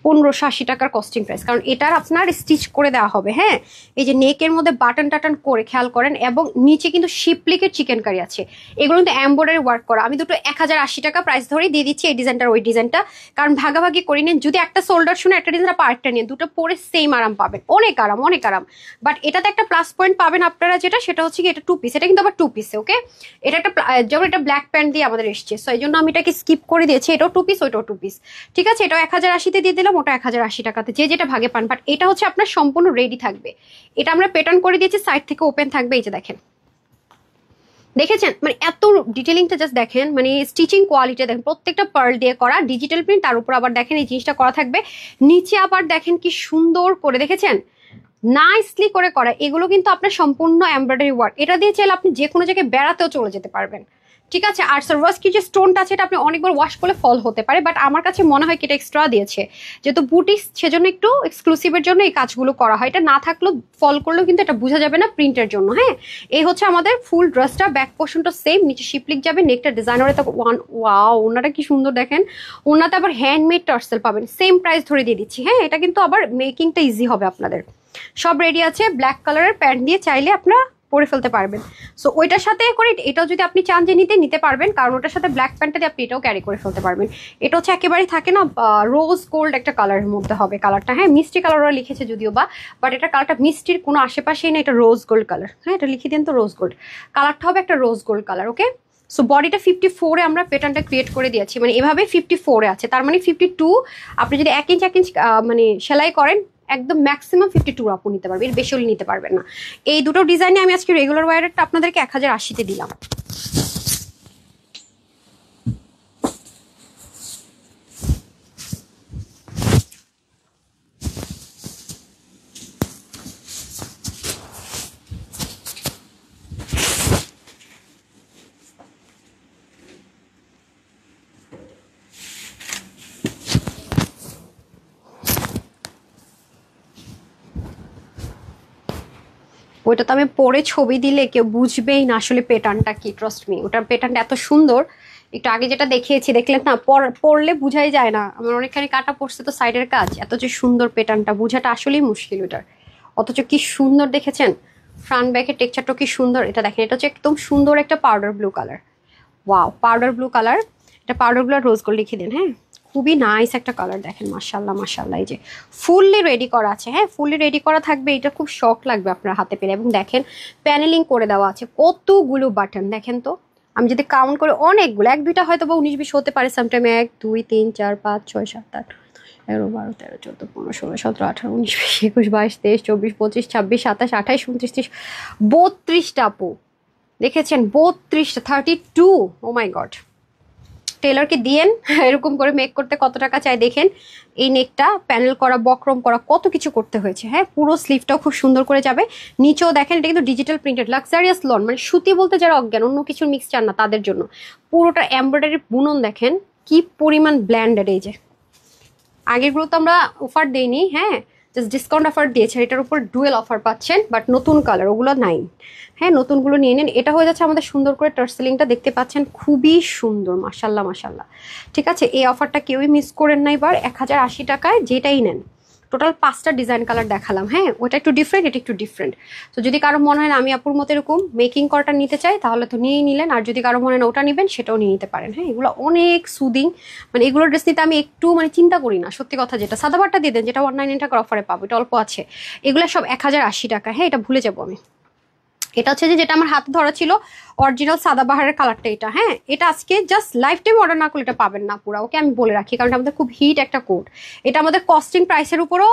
1580 টাকার কস্টিং প্রাইস, কারণ এটার আপনার স্টিচ করে দেওয়া হবে। হ্যাঁ এই যে নেকের মধ্যে বাটন টাটন করে খেয়াল করেন, এবং নিচে কিন্তু শিপলিকের চিকেন কারি আছে, এগুলো কিন্তু এমব্রয়ডারি ওয়ার্ক করা। আমি দুটো 1080 টাকা প্রাইস ধরেই দিয়ে দিচ্ছি এই ডিজাইনটার ওই ডিজাইনটা, কারণ ভাগাভাগি করে নেন, যদি একটা শোল্ডার শুনে একটা ডিজাইন আরেকটা নিন, দুটো পরে সেম আরাম পাবেন, অনেক আরাম অনেক আরাম। বাট এটাতে একটা প্লাস পয়েন্ট পাবেন আপনারা, যেটা সেটা হচ্ছে কি এটা 2 পিস, এটা কিন্তু আবার 2 পিসে। ওকে এটা একটা যেমন এটা ব্ল্যাক প্যান্ট দিয়ে আমাদের এসছে, সো এই জন্য আমি এটাকে স্কিপ করে দিয়েছি, এটাও 2 পিস ওইটাও 2 পিস, ঠিক আছে। এটাও 1080-তে দিয়ে দিলাম, ওটা 1080 টাকাতে, যে যেটা ভাগে পান। বাট এটা হচ্ছে আপনার সম্পূর্ণ রেডি থাকবে, এটা আমরা প্যাটার্ন করে দিয়েছি, সাইড থেকে ওপেন থাকবে, এই যে দেখেন দেখেছেন, মানে এত ডিটেলিংটা জাস্ট দেখেন, মানে স্টিচিং কোয়ালিটি দেখেন, প্রত্যেকটা পার্ল দিয়ে করা ডিজিটাল প্রিন্ট, তার উপর আবার দেখেন এই জিনিসটা করা থাকবে, নিচে আবার দেখেন কি সুন্দর করে, দেখেছেন নাইসলি করে করা। এগুলো কিন্তু আপনার সম্পূর্ণ এমব্রয়ডারি ওয়ার্ক, এটা দিয়ে চাইলে আপনি যে কোনো জায়গায় বেড়াতেও চলে যেতে পারবেন, ঠিক আছে। আর সার্ভাসকি যে স্টোনটা আছে এটা আপনি অনেকবার ওয়াশ করলে ফল হতে পারে, বাট আমার কাছে মনে হয় কি এটা এক্সট্রা দিয়েছে, যেহেতু বুটিক সেজন্য একটু এক্সক্লুসিভের জন্য এই কাজগুলো করা হয়, এটা না থাকলেও ফল করলেও কিন্তু এটা বোঝা যাবে না প্রিন্টের জন্য। হ্যাঁ এই হচ্ছে আমাদের ফুল ড্রেসটা, ব্যাক পোর্শনটা সেম, নিচে শিপলিক যাবে, নেকটা ডিজাইনারে তো ওয়াও, ওনাটা কি সুন্দর দেখেন, ওনাতে আবার হ্যান্ডমেড টার্সেল পাবেন, সেম প্রাইস ধরে দিয়ে দিচ্ছি। হ্যাঁ এটা কিন্তু আবার মেকিংটা ইজি হবে আপনাদের, সব রেডি আছে, ব্ল্যাক কালারের প্যান্ট দিয়ে চাইলে আপনারা পরে ফেলতে পারবেন। সো ওইটার সাথে করে এটাও যদি আপনি চান যে নিতে পারবেন, কারণ ওটার সাথে ব্ল্যাক প্যান্টটা দিয়ে আপনি এটাও ক্যারি করে ফেলতে পারবেন। এটা হচ্ছে একেবারেই থাকে না রোজ গোল্ড একটা কালারের মধ্যে হবে কালারটা, হ্যাঁ মিষ্টি কালার ওরা লিখেছে যদিও বা, বাট এটা কালারটা মিষ্টির কোনো আশেপাশেই না, এটা রোজ গোল্ড কালার। হ্যাঁ এটা লিখে দিন তো, রোজ গোল্ড কালারটা হবে একটা rose gold colour. Okay so বডিটা 54-এ আমরা প্যাটার্নটা ক্রিয়েট করে দিয়েছি, মানে এভাবে 54-এ আছে, তার মানে 52 আপনি যদি 1 ইঞ্চ 1 ইঞ্চ মানে সেলাই করেন একদম ম্যাক্সিমাম 52 আপু নিতে পারবেন, এর বেশি হলে নিতে পারবেন না। এই দুটো ডিজাইনে আমি আজকে রেগুলার ওয়্যারটা আপনাদেরকে 1080-তে দিলাম। ওইটা তো আমি পরে ছবি দিলে কেউ বুঝবেই না আসলে প্যাটার্নটা কি, ট্রাস্ট মি ওটার প্যাটার্নটা এত সুন্দর। একটু আগে যেটা দেখিয়েছি দেখলেন না, পরলে বুঝাই যায় না, আমার অনেকখানি কাটা পড়ছে তো সাইডের কাজ, এত যে সুন্দর প্যাটার্নটা বোঝাটা আসলেই মুশকিল ওটার, অথচ কি সুন্দর দেখেছেন ফ্রন্ট ব্যাকের টেক্সচারটা কি সুন্দর। এটা দেখেন এটা হচ্ছে একদম সুন্দর একটা powder blue colour, wow powder blue colour, এটা পাউডার ব্লু আর রোজ গোল্ড লিখে দিন। হ্যাঁ খুবই নাইস একটা কালার দেখেন, মাশাল্লাহ মাশাল্লাহ, এই যে ফুললি রেডি করা আছে, হ্যাঁ ফুললি রেডি করা থাকবে, এটা খুব শখ লাগবে আপনার হাতে পেলে। এবং দেখেন প্যানেলিং করে দেওয়া আছে, কতগুলো বাটন দেখেন তো, আমি যদি কাউন্ট করি অনেকগুলো, 1-2টা হয়তো বা 19-20 হতে পারে সামটাইম, 1 2 3 4 5 6 7 8 11 12 13 14 15 16 17 18 19 20 21 22 23 24 25 26 27 28 29 30 32টা আপু দেখেছেন, 32টা 32, ও মাই গড। টেলরকে দিয়েন এরকম করে মেক করতে কত টাকা চাই দেখেন, এই নেকটা প্যানেল করা বক্রম করা কত কিছু করতে হয়েছে। হ্যাঁ পুরো স্লিভটাও খুব সুন্দর করে যাবে, নিচেও দেখেন এটা কিন্তু ডিজিটাল প্রিন্টেড লাক্সারিয়াস লন, মানে সুতি বলতে যারা অজ্ঞান অন্য কিছুর মিক্সচার না তাদের জন্য, পুরোটা এমব্রয়ডারি বুনন দেখেন কি পরিমাণ ব্ল্যান্ডেড। এই যে আগেরগুলো তো আমরা অফার দেইনি, হ্যাঁ জাস্ট ডিসকাউন্ট অফার দিয়েছে, এটার উপর ডুয়েল অফার পাচ্ছেন, বাট নতুন কালার ওগুলো নাই। হ্যাঁ নতুনগুলো নিয়ে নিন, এটা হয়ে যাচ্ছে আমাদের সুন্দর করে টার্সেলিংটা দেখতে পাচ্ছেন, খুবই সুন্দর মাশাল্লাহ মাশাল্লাহ। ঠিক আছে এই অফারটা কেউই মিস করেন না, এবার 1080 টাকায় যেটাই নেন। টোটাল 5টা ডিজাইন কালার দেখালাম, হ্যাঁ ওটা একটু ডিফারেন্ট এটা একটু ডিফারেন্ট। তো যদি কারো মনে হয় না আমি আপুর মতো এরকম মেকিং করাটা নিতে চাই তাহলে তো নিয়েই নিলেন, আর যদি কারো মনে হয় না ওটা নেবেন সেটাও নিয়ে নিতে পারেন। হ্যাঁ এগুলো অনেক সুদিং, মানে এগুলো ড্রেস নিতে আমি একটু মানে চিন্তা করি না সত্যি কথা, যেটা সাদাবারটা দিয়ে দেন যেটা 199 টাকার অফারে পাবো, এটা অল্প আছে, এগুলো সব 1080 টাকা। হ্যাঁ এটা ভুলে যাবো আমি, এটা হচ্ছে যে যেটা আমার হাতে ধরা ছিল অরিজিনাল সাদাবাহারের কালারটা এটা। হ্যাঁ এটা আজকে জাস্ট লাইফ টাইম অর্ডার না করলে এটা পাবেন না পুরো, ওকে আমি বলে রাখি, কারণ আমাদের খুব হিট একটা কোড, এটা আমাদের কস্টিং প্রাইসের উপরও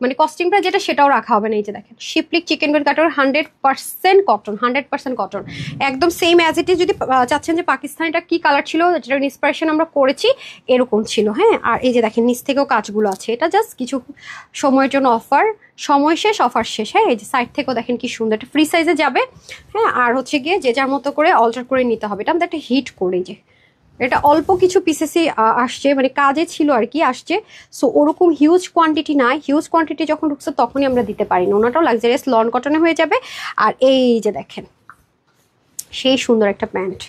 মানে কস্টিং প্রাইস যেটা সেটাও রাখা হবে না। এই যে দেখেন শিপলিক চিকেন বেড কাটার 100% কটন, 100% কটন একদম সেম অ্যাজ ইট ইজ। যদি চাচ্ছেন যে পাকিস্তানিটা কি কালার ছিল যেটার ইন্সপিরেশন আমরা করেছি এরকম ছিল। হ্যাঁ আর এই যে দেখেন নিচ থেকেও কাজগুলো আছে, এটা জাস্ট কিছু সময়ের জন্য অফার, সময় শেষ অফার শেষ। হ্যাঁ এই যে সাইড থেকেও দেখেন কি সুন্দর, একটা ফ্রি সাইজে যাবে। হ্যাঁ আর হচ্ছে গিয়ে যে যার মতো করে অল্টার করে নিতে হবে, এটা আমাদের একটা হিট করে, যে এটা অল্প কিছু পিসেসই আসছে, মানে কাজে ছিল আর কি আসছে। সো ওরকম হিউজ কোয়ান্টিটি নাই, হিউজ কোয়ান্টিটি যখন ঢুকছে তখনই আমরা দিতে পারি না। ওনাটাও লাক্সারিয়াস লন কটনে হয়ে যাবে। আর এই যে দেখেন সেই সুন্দর একটা প্যান্ট,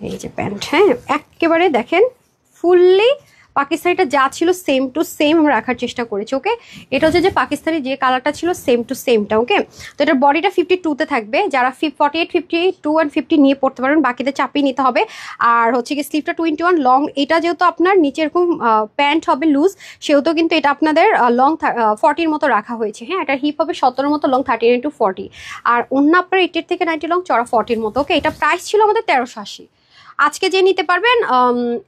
এই যে প্যান্ট, হ্যাঁ একেবারে দেখেন ফুললি পাকিস্তানিটা যা ছিল সেম টু সেম আমরা রাখার চেষ্টা করেছি। ওকে, এটা হচ্ছে যে পাকিস্তানি যে কালারটা ছিল সেম টু সেমটা। ওকে, তো এটার বডিটা 52-তে থাকবে, যারা 48, 52 অ্যান্ড 50 নিয়ে পড়তে পারবেন, বাকিতে চাপিয়ে নিতে হবে। আর হচ্ছে কি স্লিভটা 21 লং, এটা যেহেতু আপনার নিচে এরকম প্যান্ট হবে লুজ, সেহেতু কিন্তু এটা আপনাদের লং 40-র মতো রাখা হয়েছে। হ্যাঁ, এটা হিপ হবে 17-র মতো, লং 39-40, আর অন্য আপনার 80 থেকে 90 লং, চড়া 40-র মতো। ওকে, এটা প্রাইস ছিল আমাদের 1380, আজকে যে নিতে পারবেন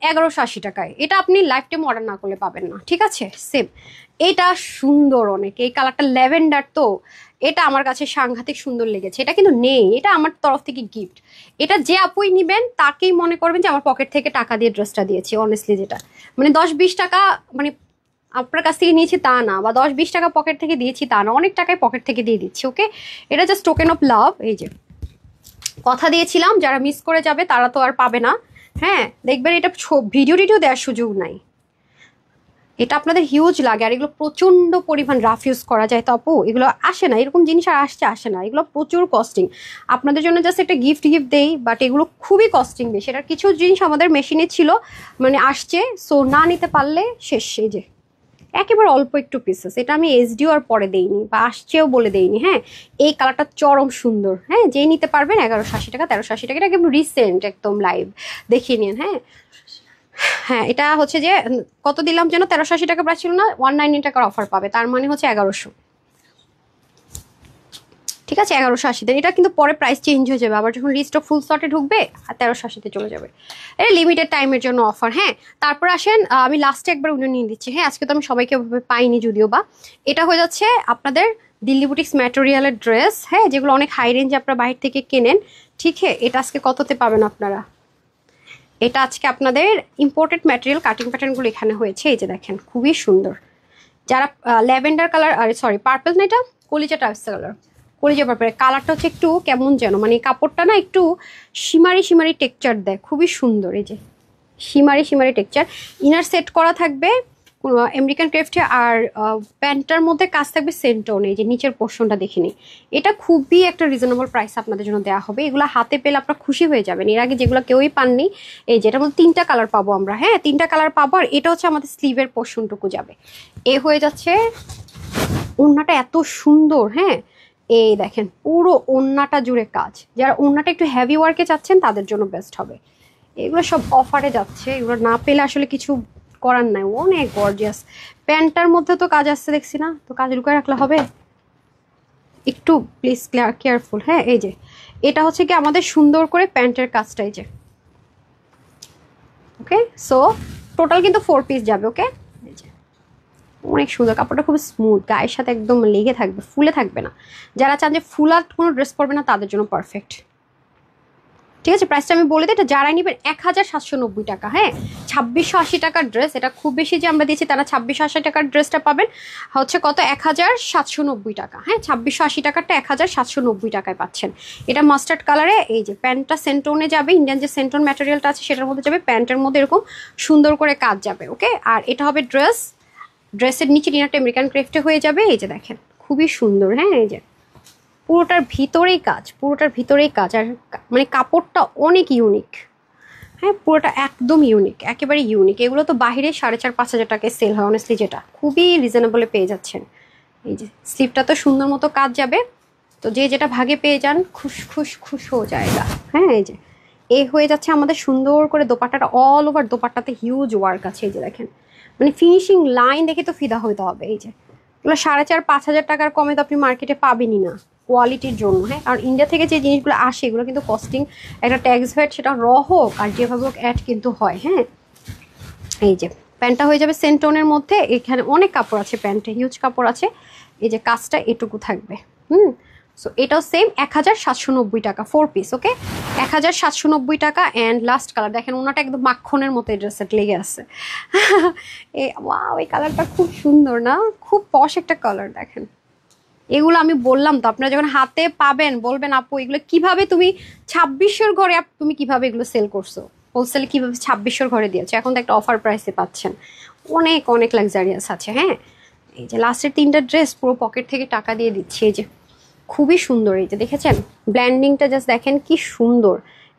1180 টাকায়। এটা আপনি লাইফ টাইম অর্ডার না করলে পাবেন না, ঠিক আছে। সেম এটা সুন্দর অনেক, এই কালারটা ল্যাভেন্ডার, তো এটা আমার কাছে সাংঘাতিক সুন্দর লেগেছে। এটা কিন্তু নেই, এটা আমার তরফ থেকে গিফট। এটা যে আপুই নিবেন তাকেই মনে করবেন যে আমার পকেট থেকে টাকা দিয়ে ড্রেসটা দিয়েছি, অনেস্টলি। যেটা মানে 10-20 টাকা মানে আপনার কাছ থেকে নিয়েছি তা না, বা 10-20 টাকা পকেট থেকে দিয়েছি তা না, অনেক টাকায় পকেট থেকে দিয়ে দিচ্ছি। ওকে, এটা জাস্ট টোকেন অফ লাভ। এই যে কথা দিয়েছিলাম, যারা মিস করে যাবে তারা তো আর পাবে না। হ্যাঁ, দেখবেন এটা ভিডিও টিডিও দেওয়ার সুযোগ নাই, এটা আপনাদের হিউজ লাগে। আর এগুলো প্রচন্ড পরিমাণ রাফ ইউজ করা যায়, তো আপু এগুলো আসে না, এরকম জিনিস আর আসে না, এগুলো প্রচুর কস্টিং। আপনাদের জন্য জাস্ট একটা গিফট দেই, বাট এগুলো খুবই কস্টিং বেশি। এটার কিছু জিনিস আমাদের মেশিনে ছিল, মানে আসছে, সো না নিতে পারলে শেষ। এই যে একেবারে অল্প একটু পিসেস, এটা আমি এসডিও আর পরে দেইনি বা আসছেও বলে দেইনি। হ্যাঁ, এই কালারটা চরম সুন্দর। হ্যাঁ, যেই নিতে পারবেন 1180 টাকা, 1380 টাকা, এটা একদম রিসেন্ট, একদম লাইভ দেখিয়ে নিন। হ্যাঁ হ্যাঁ, এটা হচ্ছে যে কত দিলাম যেন, 1380 টাকা প্রাইস ছিল না, 190 টাকার অফার পাবে, তার মানে হচ্ছে 1100। ঠিক আছে, 1180 দেন। এটা কিন্তু পরে প্রাইস চেঞ্জ হয়ে যাবে, আবার যখন রিস্টক ফুল স্লটে ঢুকবে আর 1380-তে চলে যাবে। এটা লিমিটেড টাইমের জন্য অফার। হ্যাঁ, তারপর আসেন, আমি লাস্টে একবার উনি নিয়ে দিচ্ছি। হ্যাঁ, আজকে তো আমি সবাইকে ওভাবে পাইনি যদিও বা। এটা হয়ে যাচ্ছে আপনাদের দিল্লি বুটিক্স ম্যাটেরিয়ালের ড্রেস, হ্যাঁ, যেগুলো অনেক হাই রেঞ্জে আপনারা বাইরে থেকে কেনেন। ঠিক আছে, এটা আজকে কততে পাবেন আপনারা? এটা আজকে আপনাদের ইম্পোর্টেড ম্যাটেরিয়াল, কাটিং প্যাটার্নগুলো এখানে হয়েছে। এই যে দেখেন খুবই সুন্দর, যারা ল্যাভেন্ডার কালার, আরে সরি পার্পল না, এটা কলিজা টাইপস কালার, কলিজা পার্পল কালারটা হচ্ছে একটু কেমন যেন, মানে কাপড়টা না একটু শিমারি শিমারি টেক্সচার দেয়, খুবই সুন্দর। এই যে শিমারি শিমারি টেক্সচার, ইনার সেট করা থাকবে আমেরিকান ক্রেফটে, আর প্যান্টটার মধ্যে কাজ থাকবে সেন্টোন। এই যে নিচের পোর্শনটা দেখিনি, এটা খুবই একটা রিজনেবল প্রাইস আপনাদের জন্য দেওয়া হবে। এগুলো হাতে পেলে আপনারা খুশি হয়ে যাবেন, এর আগে যেগুলো কেউই পাননি। এই যেটার মধ্যে 3টা কালার পাবো আমরা। হ্যাঁ, 3টা কালার পাবো, আর এটা হচ্ছে আমাদের স্লিভের পোর্শনটুকু যাবে। এ হয়ে যাচ্ছে ওড়নাটা এত সুন্দর। হ্যাঁ, এই দেখেন পুরো ওড়নাটা জুড়ে কাজ, যারা ওড়নাটা একটু হেভি ওয়ার্কে চাচ্ছেন তাদের জন্য বেস্ট হবে। এগুলো সব অফারে যাচ্ছে, এগুলো না পেলে আসলে কিছু করার নাই, অনেক গর্জিয়াস। প্যান্টটার মধ্যে তো কাজ আসছে দেখছি না, তো কাজ লুকায় রাখলে হবে, একটু প্লিজ কেয়ারফুল। হ্যাঁ, এই যে এটা হচ্ছে কি আমাদের সুন্দর করে প্যান্টের কাজটা, এই যে ওকে। সো টোটাল কিন্তু 4 পিস যাবে। ওকে, এই যে অনেক সুন্দর, কাপড়টা খুব স্মুথ, গায়ের সাথে একদম লেগে থাকবে, ফুলে থাকবে না। যারা চান যে ফুলার কোনো ড্রেস পরবে না তাদের জন্য পারফেক্ট। ঠিক আছে, প্রাইসটা আমি বলে দিই, এটা যারাই নেবেন 1790 টাকা। হ্যাঁ, 2680 টাকার ড্রেস, এটা খুব বেশি যে আমরা দিয়েছি তারা 2680 টাকার ড্রেসটা পাবেন হচ্ছে কত, 1790 টাকা। হ্যাঁ, 2680 টাকারটা 1790 টাকায় পাচ্ছেন। এটা মাস্টার্ড কালারে, এই যে প্যান্টটা সেন্টোনে যাবে, ইন্ডিয়ান যে সেন্টোন ম্যাটেরিয়ালটা আছে সেটার মধ্যে যাবে, প্যান্টের মধ্যে এরকম সুন্দর করে কাজ যাবে। ওকে, আর এটা হবে ড্রেস, ড্রেসের নিচে ডিনারটা আমেরিকান ক্রেফটে হয়ে যাবে। এই যে দেখেন খুবই সুন্দর। হ্যাঁ, এই যে পুরোটার ভিতরেই কাজ, পুরোটার ভিতরেই কাজ, আর মানে কাপড়টা অনেক ইউনিক। হ্যাঁ, পুরোটা একদম ইউনিক, একেবারে ইউনিক। এগুলো তো বাহিরে 4,500-5,000 টাকায় সেল হয় অনেস্টলি, যেটা খুবই রিজনেবলে পেয়ে যাচ্ছেন। এই যে স্লিভটা তো সুন্দর মতো কাজ যাবে, তো যে যেটা ভাগে পেয়ে যান খুশ খুশ খুশ হয়ে যায়গা। হ্যাঁ, এই যে এ হয়ে যাচ্ছে আমাদের সুন্দর করে দোপাট্টাটা, অল ওভার দোপাট্টাতে হিউজ ওয়ার্ক আছে। এই যে দেখেন, মানে ফিনিশিং লাইন দেখে তো ফিদা হইতে হবে। এই যে এগুলো 4,500-5,000 টাকার কমে তো আপনি মার্কেটে পাবেনই না কোয়ালিটির জন্য। হ্যাঁ, আর ইন্ডিয়া থেকে যে জিনিসগুলো আসে এগুলো কিন্তু কস্টিং, একটা ট্যাক্স ভ্যাট সেটা র হোক আর যেভাবে হোক অ্যাড কিন্তু হয়। হ্যাঁ, এই যে প্যান্টটা হয়ে যাবে সেন্টোনের মধ্যে, এখানে অনেক কাপড় আছে, প্যান্টে হিউজ কাপড় আছে। এই যে কাজটা এটুকু থাকবে। সো এটাও সেম 1790 টাকা 4 পিস। ওকে, 1790 টাকা। অ্যান্ড লাস্ট কালার দেখেন, ওনাটা একদম মাখনের মতো এই ড্রেসের লেগে আছে। ওয়াও, এই কালারটা খুব সুন্দর না, খুব পশ একটা কালার। দেখেন এগুলো আমি বললাম তো, আপনারা যখন হাতে পাবেন বলবেন আপু এগুলো কিভাবে তুমি 2600-র ঘরে তুমি কিভাবে এগুলো সেল করছো। হোলসেলে কীভাবে 2600 ঘরে দিয়েছে, এখন তো একটা অফার প্রাইসে পাচ্ছেন, অনেক অনেক লাক্সারিয়াস আছে। হ্যাঁ, এই যে লাস্টের 3টা ড্রেস পুরো পকেট থেকে টাকা দিয়ে দিচ্ছি। এই যে খুবই সুন্দর, এই যে দেখেছেন ব্ল্যান্ডিংটা জাস্ট দেখেন কি সুন্দর।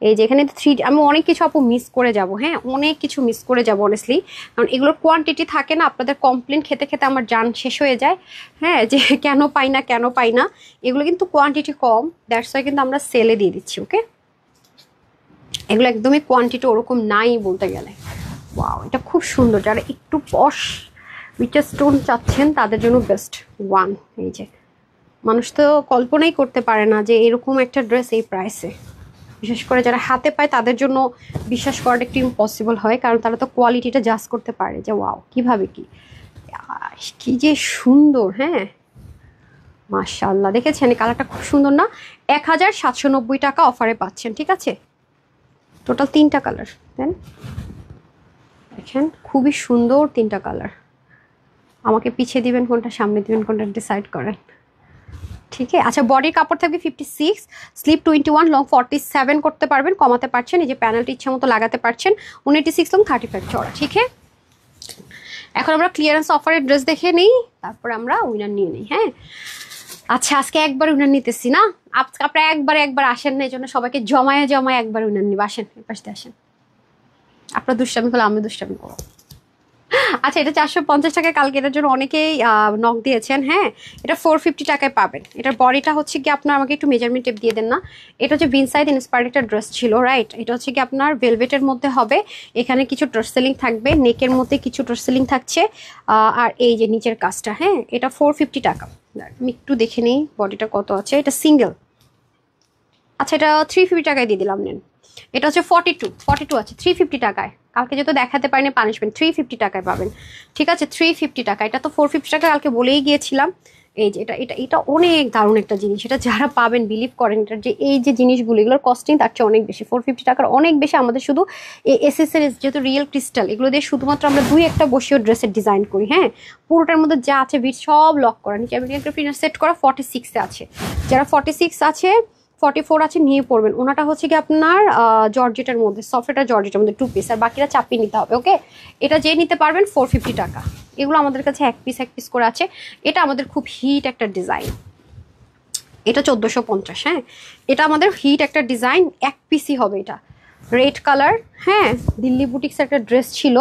এই যে এখানে 3D, আমি অনেক কিছু আপু মিস করে যাব, হ্যাঁ অনেক কিছু মিস করে যাব অনেস্টলি, কারণ এগুলোর কোয়ান্টিটি থাকে না, আপনাদের কমপ্লেন খেতে খেতে আমার জান শেষ হয়ে যায়। হ্যাঁ, যে কেন পাই না কেন পাই না, এগুলো কিন্তু কোয়ান্টিটি কম, দ্যাটস ওয়াই কিন্তু আমরা সেলে দিয়ে দিচ্ছি। ওকে, এগুলো একদমই কোয়ান্টিটি ওরকম নাই বলতে গেলে। ওয়াও, এটা খুব সুন্দর, যারা একটু পশ রিচার স্টোন চাচ্ছেন তাদের জন্য বেস্ট ওয়ান। এই যে মানুষ তো কল্পনাই করতে পারে না যে এরকম একটা ড্রেস এই প্রাইসে, বিশেষ করে যারা হাতে পায় তাদের জন্য বিশ্বাস করাটা একটু ইম্পসিবল হয়, কারণ তারা তো কোয়ালিটিটা জাজ করতে পারে যে ওয়াও কিভাবে কি যে সুন্দর। হ্যাঁ মাশাআল্লাহ, দেখেছেন এই কালারটা খুব সুন্দর না? 1790 টাকা অফারে পাচ্ছেন, ঠিক আছে? টোটাল 3টা কালার দেন, দেখেন খুবই সুন্দর 3টা কালার। আমাকে পিছিয়ে দিবেন কোনটা, সামনে দিবেন কোনটা, ডিসাইড করেন। ঠিক আছে, আচ্ছা বডির কাপড় থাকবে 56, স্লিপ 21, লং 47 করতে পারবেন, কমাতে পারছেন। এই যে প্যানেলটি ইচ্ছা মতো লাগাতে পারছেন। 186 লং 35 চড়া। ঠিক আছে, এখন আমরা ক্লিয়ারেন্স অফারের ড্রেস দেখে নিই, তারপর আমরা উইনার নিয়ে নিই। হ্যাঁ আচ্ছা, আজকে একবার উইনার নিতেছি না, আপনারা একবার আসেন না, এই জন্য সবাইকে জমায়ে জমায়ে একবার উইনার নিব। আসেন এর পাশে আসেন, আপনার দুষ্টামি করলে আমি দুষ্টামি করবো। আচ্ছা, এটা 450 টাকায়, কালকে এটার জন্য অনেকেই নক দিয়েছেন। হ্যাঁ, এটা 450 টাকায় পাবেন। এটার বডিটা হচ্ছে কি আপনার, আমাকে একটু মেজারমেন্ট টেপ দিয়ে দেন না। এটা হচ্ছে ভিনসাইড ইন্সপায়ার্ড একটা ড্রেস ছিল, রাইট? এটা হচ্ছে কি আপনার ভেলভেটের মধ্যে হবে, এখানে কিছু টর্সেলিং থাকবে, নেকের মধ্যে কিছু টর্সেলিং থাকছে, আর এই যে নিচের কাজটা। হ্যাঁ, এটা 450 টাকা। আমি একটু দেখে নিই বডিটা কত আছে। এটা সিঙ্গেল, আচ্ছা এটা 350 টাকায় দিয়ে দিলাম, নেন। এটা হচ্ছে 42 আছে 350 টাকায়, কালকে যেহেতু দেখাতে পারিনি পানিশমেন্ট, 350 টাকায় পাবেন। ঠিক আছে, 350 টাকা। এটা তো 450 টাকা কালকে বলেই গিয়েছিলাম। এই যে এটা এটা এটা অনেক দারুণ একটা জিনিস, এটা যারা পাবেন বিলিভ করেন, এটার যে এই যে জিনিসগুলো এগুলোর কস্টিং তার চেয়ে অনেক বেশি, 450 টাকার অনেক বেশি। আমাদের শুধু এই এসএসএরিজ যেহেতু রিয়েল ক্রিস্টাল, এগুলো দিয়ে শুধুমাত্র আমরা 2-1টা বসিও ড্রেসের ডিজাইন করি। হ্যাঁ, পুরোটার মধ্যে যা আছে বিট সব লক করা, নিচে আমি একটা প্রিন্টার সেট করা 46-এ আছে। যারা 46 আছে, 44 আছে নিয়ে পড়বেন। ওনাটা হচ্ছে কি আপনার জর্জেটের মধ্যে, সফটওয়্যার জর্জেটের মধ্যে 2 পিস, আর বাকিরা চাপিয়ে নিতে হবে। ওকে, এটা যে নিতে পারবেন 450 টাকা। এগুলো আমাদের কাছে এক পিস করে আছে। এটা আমাদের খুব হিট একটা ডিজাইন, এটা 1450। হ্যাঁ, এটা আমাদের হিট একটা ডিজাইন, এক পিসই হবে। এটা রেড কালার। হ্যাঁ, দিল্লি বুটিক্সের একটা ড্রেস ছিল,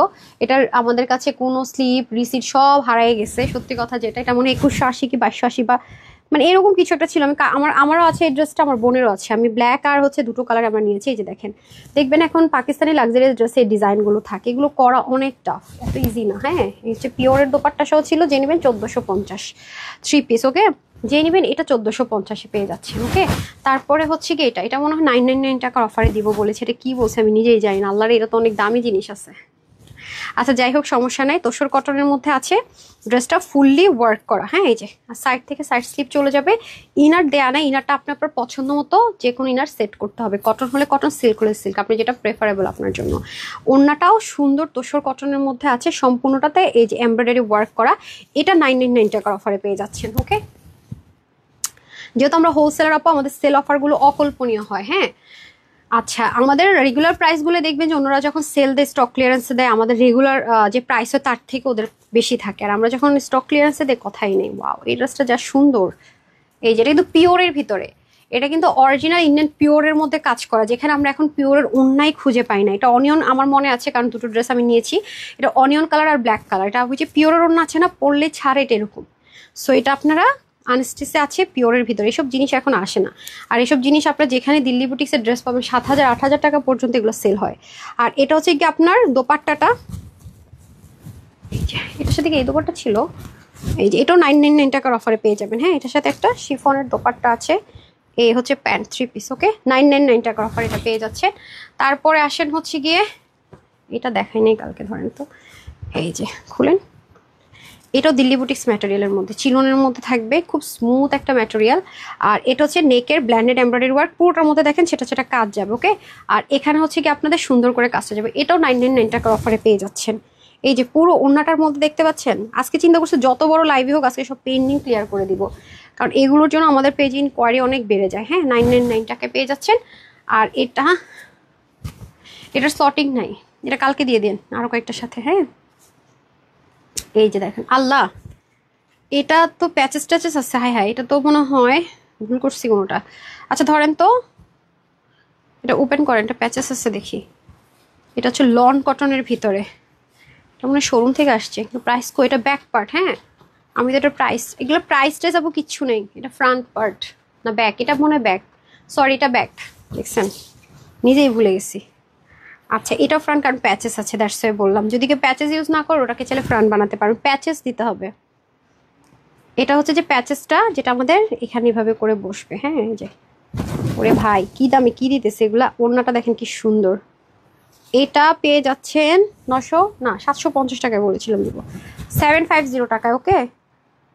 এটার আমাদের কাছে কোনো স্লিপ রিসিট সব হারিয়ে গেছে, সত্যি কথা যেটা। এটা মনে 2180 কি 2280 বা মানে এরকম কিছু একটা ছিল। আমারও আছে এই ড্রেসটা, আমার বোনেরও আছে। আমি ব্ল্যাক আর হচ্ছে দুটো কালার আমরা নিয়েছি। এই যে দেখেন, দেখবেন এখন পাকিস্তানি লাক্সারিয়াস ড্রেসের ডিজাইনগুলো থাকে, এগুলো করা অনেক টাফ, এত ইজি না। হ্যাঁ, এই হচ্ছে পিওরের দোপাট্টা সহ ছিল, যে নেবেন 1450 3 পিস। ওকে, যে নেবেন এটা 1450 পেয়ে যাচ্ছেন। ওকে, তারপরে হচ্ছে কি এটা মনে হয় 999 টাকার অফারে দিব বলেছে। এটা কি বলছে আমি নিজেই জানি না, আল্লাহরে এটা তো অনেক দামি জিনিস আছে। আচ্ছা যাই হোক, সমস্যা নাই, তোসর কটনের মধ্যে আছে, ড্রেসটা ফুললি ওয়ার্ক করা। হ্যাঁ, এই যে সাইড থেকে সাইড স্লিপ চলে যাবে, ইনার দেয়া না, ইনারটা আপনি আপনার পছন্দ মতো যে কোনো ইনার সেট করতে হবে, কটন হলে কটন, সিল্ক হলে সিল্ক, আপনি যেটা প্রেফারেবল আপনার জন্য। ওড়নাটাও সুন্দর তোসর কটনের মধ্যে আছে, সম্পূর্ণটাতে এই যে এমব্রয়ডারি ওয়ার্ক করা। এটা 999 টাকার অফারে পেয়ে যাচ্ছেন। ওকে, যেহেতু আমরা হোলসেলার আপু, আমাদের সেল অফারগুলো অকল্পনীয় হয়। হ্যাঁ, আচ্ছা আমাদের রেগুলার প্রাইসগুলো দেখবেন যে অন্যরা যখন সেল দেয়, স্টক ক্লিয়ারেন্সে দেয়, আমাদের রেগুলার যে প্রাইস হয় তার থেকে ওদের বেশি থাকে, আর আমরা যখন স্টক ক্লিয়ারেন্সে দেয় কথাই নেই। ওয়াও, এই ড্রেসটা যা সুন্দর। এই যেটা কিন্তু পিওরের ভিতরে, এটা কিন্তু অরিজিনাল ইন্ডিয়ান পিওরের মধ্যে কাজ করা, যেখানে আমরা এখন পিওরের অন্যায় খুঁজে পাই না। এটা অনিয়ন, আমার মনে আছে কারণ দুটো ড্রেস আমি নিয়েছি, এটা অনিয়ন কালার আর ব্ল্যাক কালার। এটা হচ্ছে পিওরের অন্য আছে না, পরলে ছাড়ে এটা এরকম। সো এটা আপনারা আনস্টিচে আছে পিওরের ভিতরে, এসব জিনিস এখন আসে না। আর এসব জিনিস আপনারা যেখানে দিল্লি বুটিক্সের ড্রেস পাবেন 7000-8000 টাকা পর্যন্ত এগুলো সেল হয়। আর এটা হচ্ছে কি আপনার দোপাট্টাটা, এই যে এটার সাথে কি এই দোপাট্টা ছিল, এই যে এটাও 999 টাকার অফারে পেয়ে যাবেন। হ্যাঁ, এটার সাথে একটা শিফনের দোপাট্টা আছে, এই হচ্ছে প্যান্ট 3 পিস। ওকে, 999 টাকার অফার এটা পেয়ে যাচ্ছে। তারপরে আসেন হচ্ছে গিয়ে, এটা দেখাই নাই কালকে, ধরেন তো, এই যে খুলেন, এটাও দিল্লি বুটিক্স ম্যাটেরিয়ালের মধ্যে, চিলনের মধ্যে থাকবে, খুব স্মুথ একটা ম্যাটেরিয়াল। আর এটা হচ্ছে নেকের ব্ল্যান্ডেড এমব্রয়ডারি ওয়ার্ক, পুরোটার মধ্যে দেখেন সেটা কাজ যাবে। ওকে, আর এখানে হচ্ছে কি আপনাদের সুন্দর করে কাজটা যাবে। এটাও 999 টাকার অফারে পেয়ে যাচ্ছেন। এই যে পুরো ওড়নাটার মধ্যে দেখতে পাচ্ছেন, আজকে চিন্তা করছে যত বড় লাইভই হোক আজকে সব পেন্ডিং ক্লিয়ার করে দিব, কারণ এগুলোর জন্য আমাদের পেজ ইনকোয়ারি অনেক বেড়ে যায়। হ্যাঁ, 999 টাকায় পেয়ে যাচ্ছেন। আর এটার স্লটিং নাই, এটা কালকে দিয়ে দিন আরো কয়েকটার সাথে। হ্যাঁ এই যে দেখেন, আল্লাহ এটা তো প্যাচেস ট্যাচেস আছে। হাই হাই, এটা তো মনে হয় ভুল করছি কোনোটা। আচ্ছা ধরেন তো, এটা ওপেন করেন, এটা প্যাচেস আছে দেখি। এটা হচ্ছে লন কটনের ভিতরে, এটা মনে হয় শোরুম থেকে আসছে। কিন্তু প্রাইস কো, এটা ব্যাক পার্ট। হ্যাঁ আমি তো এটা প্রাইস, এগুলো প্রাইস টাইস আপু কিচ্ছু নেই। এটা ফ্রন্ট পার্ট না ব্যাক, এটা মনে হয় ব্যাক, সরি এটা ব্যাক, দেখছেন নিজেই ভুলে গেছি। আচ্ছা এটা ফ্রন্ট, কারণ প্যাচেস আছে, দ্যাটস ওয়াই বললাম। যদি কেউ প্যাচেস ইউজ না করো ওটাকে চাইলে ফ্রন্ট বানাতে পারো, প্যাচেস দিতে হবে। এটা হচ্ছে যে প্যাচেসটা, যেটা আমাদের এখানে এভাবে করে বসবে। হ্যাঁ এই যে, ওরে ভাই কি দামে কি দিতেছে এগুলা। ওড়নাটা দেখেন কি সুন্দর। এটা পেয়ে যাচ্ছেন 900 না 750 টাকায় বলেছিলাম দিব, 750 টাকায়। ওকে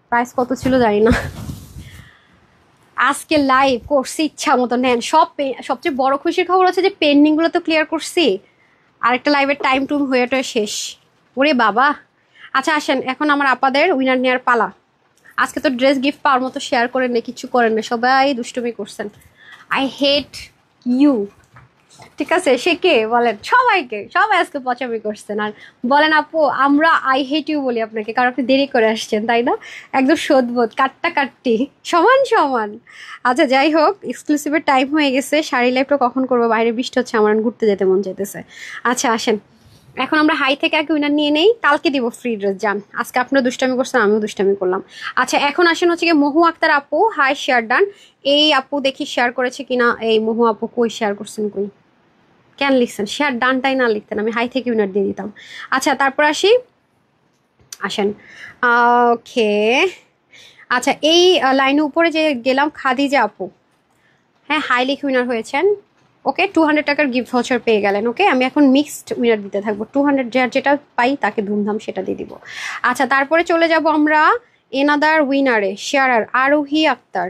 প্রাইস কত ছিল জানি না। আজকে লাইভ করছি ইচ্ছা মতো নেন সব। সবচেয়ে বড় খুশির খবর হচ্ছে যে পেন্ডিং গুলো তো ক্লিয়ার করছি, আরেকটা লাইভের টাইম টুম হয়ে শেষ। ওরে বাবা। আচ্ছা আসেন, এখন আমার আপাদের উইনার নেওয়ার পালা। আজকে তো ড্রেস গিফট পাওয়ার মতো শেয়ার করেন না, কিছু করেন না, সবাই দুষ্টুমি করছেন। I hate you. ঠিক আছে, সে কে বলেন, সবাইকে, সবাই আজকে পচামি করছেন। আর বলেন আপু আমরা আই হেট ইউ বলি আপনাকে, কারণ আপনি দেরি করে আসছেন তাই না, একদম সদবোধ কাট্টা কাট্টি সমান সমান। আচ্ছা যাই হোক, এক্সক্লুসিভের টাইম হয়ে গেছে। শাড়ি লাইভটা কখন করবো, বাইরে বৃষ্টি হচ্ছে, আমার ঘুরতে যেতে মন যেতেছে। আচ্ছা আসেন, এখন আমরা হাই থেকে আগে উইনার নিয়ে নেই, কালকে দিব ফ্রি ড্রেস। যান, আজকে আপনারা দুষ্টামি করছেন, আমিও দুষ্টামি করলাম। আচ্ছা এখন আসেন হচ্ছে গিয়ে মহু আক্তার আপু, হাই শেয়ার ডান। এই আপু দেখি শেয়ার করেছে কিনা। এই মহু আপু কই শেয়ার করছেন, কই কেন লিখছেন, শেয়ার ডানটাই না লিখতেন, আমি হাই থেকে উইনার দিয়ে দিতাম। আচ্ছা তারপর আসি, আসেন। ওকে আচ্ছা, এই লাইনের উপরে যে গেলাম, খাদিজা আপু, হ্যাঁ হাই লিখে উইনার হয়েছেন। ওকে 200 টাকার গিফট ভাউচার পেয়ে গেলেন। ওকে আমি এখন মিক্সড উইনার দিতে থাকবো, 200 যার যেটা পাই তাকে ধুমধাম সেটা দিয়ে দিব। আচ্ছা তারপরে চলে যাব আমরা এনাদার উইনারে, শেয়ারার আরোহী আক্তার।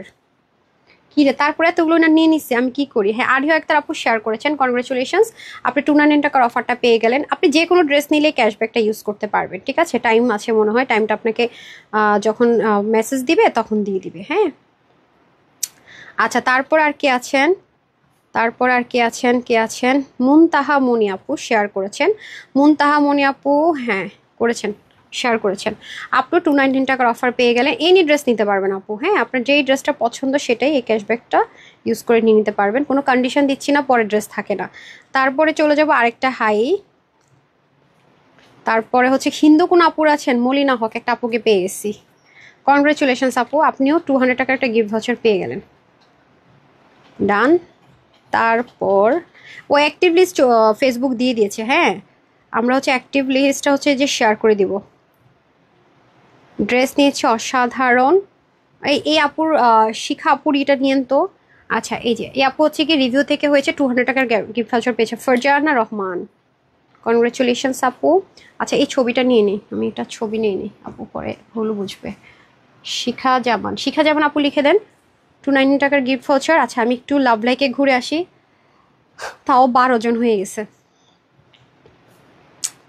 কি রে, তারপরে এতগুলো না নিয়ে নিচ্ছে, আমি কি করি। হ্যাঁ আরোহী আক্তার আপু শেয়ার করেছেন, কনগ্রেচুলেশনস, আপনি 299 টাকার অফারটা পেয়ে গেলেন। আপনি যে কোনো ড্রেস নিলে ক্যাশব্যাকটা ইউজ করতে পারবেন। ঠিক আছে, টাইম আছে মনে হয়, টাইমটা আপনাকে যখন মেসেজ দিবে তখন দিয়ে দিবে। হ্যাঁ আচ্ছা তারপর আর কে আছেন, তারপর আর কে আছেন, কে আছেন, মুনতাহা মনি আপু শেয়ার করেছেন। মুনতাহা মনি আপু হ্যাঁ করেছেন, শেয়ার করেছেন। আপু 219 টাকার অফার পেয়ে গেলেন, এনি ড্রেস নিতে পারবেন আপু। হ্যাঁ আপনার যেই ড্রেসটা পছন্দ সেটাই এই ক্যাশব্যাকটা ইউজ করে নিয়ে নিতে পারবেন, কোনো কন্ডিশন দিচ্ছি না, পরে ড্রেস থাকে না। তারপরে চলে যাব আরেকটা হাই, তারপরে হচ্ছে হিন্দু কোন আপুর আছেন, মলিনা হক, একটা আপুকে পেয়ে গেছি। কনগ্রেচুলেশনস আপু, আপনিও 200 টাকার একটা গিফট ভাউচার পেয়ে গেলেন। ডান। তারপর ও অ্যাক্টিভ লিস্ট ফেসবুক দিয়ে দিয়েছে। হ্যাঁ আমরা হচ্ছে অ্যাক্টিভ লিস্টটা হচ্ছে যে শেয়ার করে দিব। ড্রেস নিয়েছে অসাধারণ। এই আপুর শিখা আপুর এটা নিয়েন তো। আচ্ছা এই যে এই আপু হচ্ছে কি রিভিউ থেকে হয়েছে, 200 টাকার গিফট ভাউচার পেয়েছে, ফারজানা রহমান। কনগ্রেচুলেশনস আপু। আচ্ছা এই ছবিটা নিয়ে নিই, আমি এটা ছবি নিয়ে নিই, আপু পরে ভুল বুঝবে। শিখা জামান, শিখা জামান আপু লিখে দেন 290 টাকার গিফট ভাউচার। আচ্ছা আমি একটু লাভ লাইকে ঘুরে আসি, তাও 12 জন হয়ে গেছে।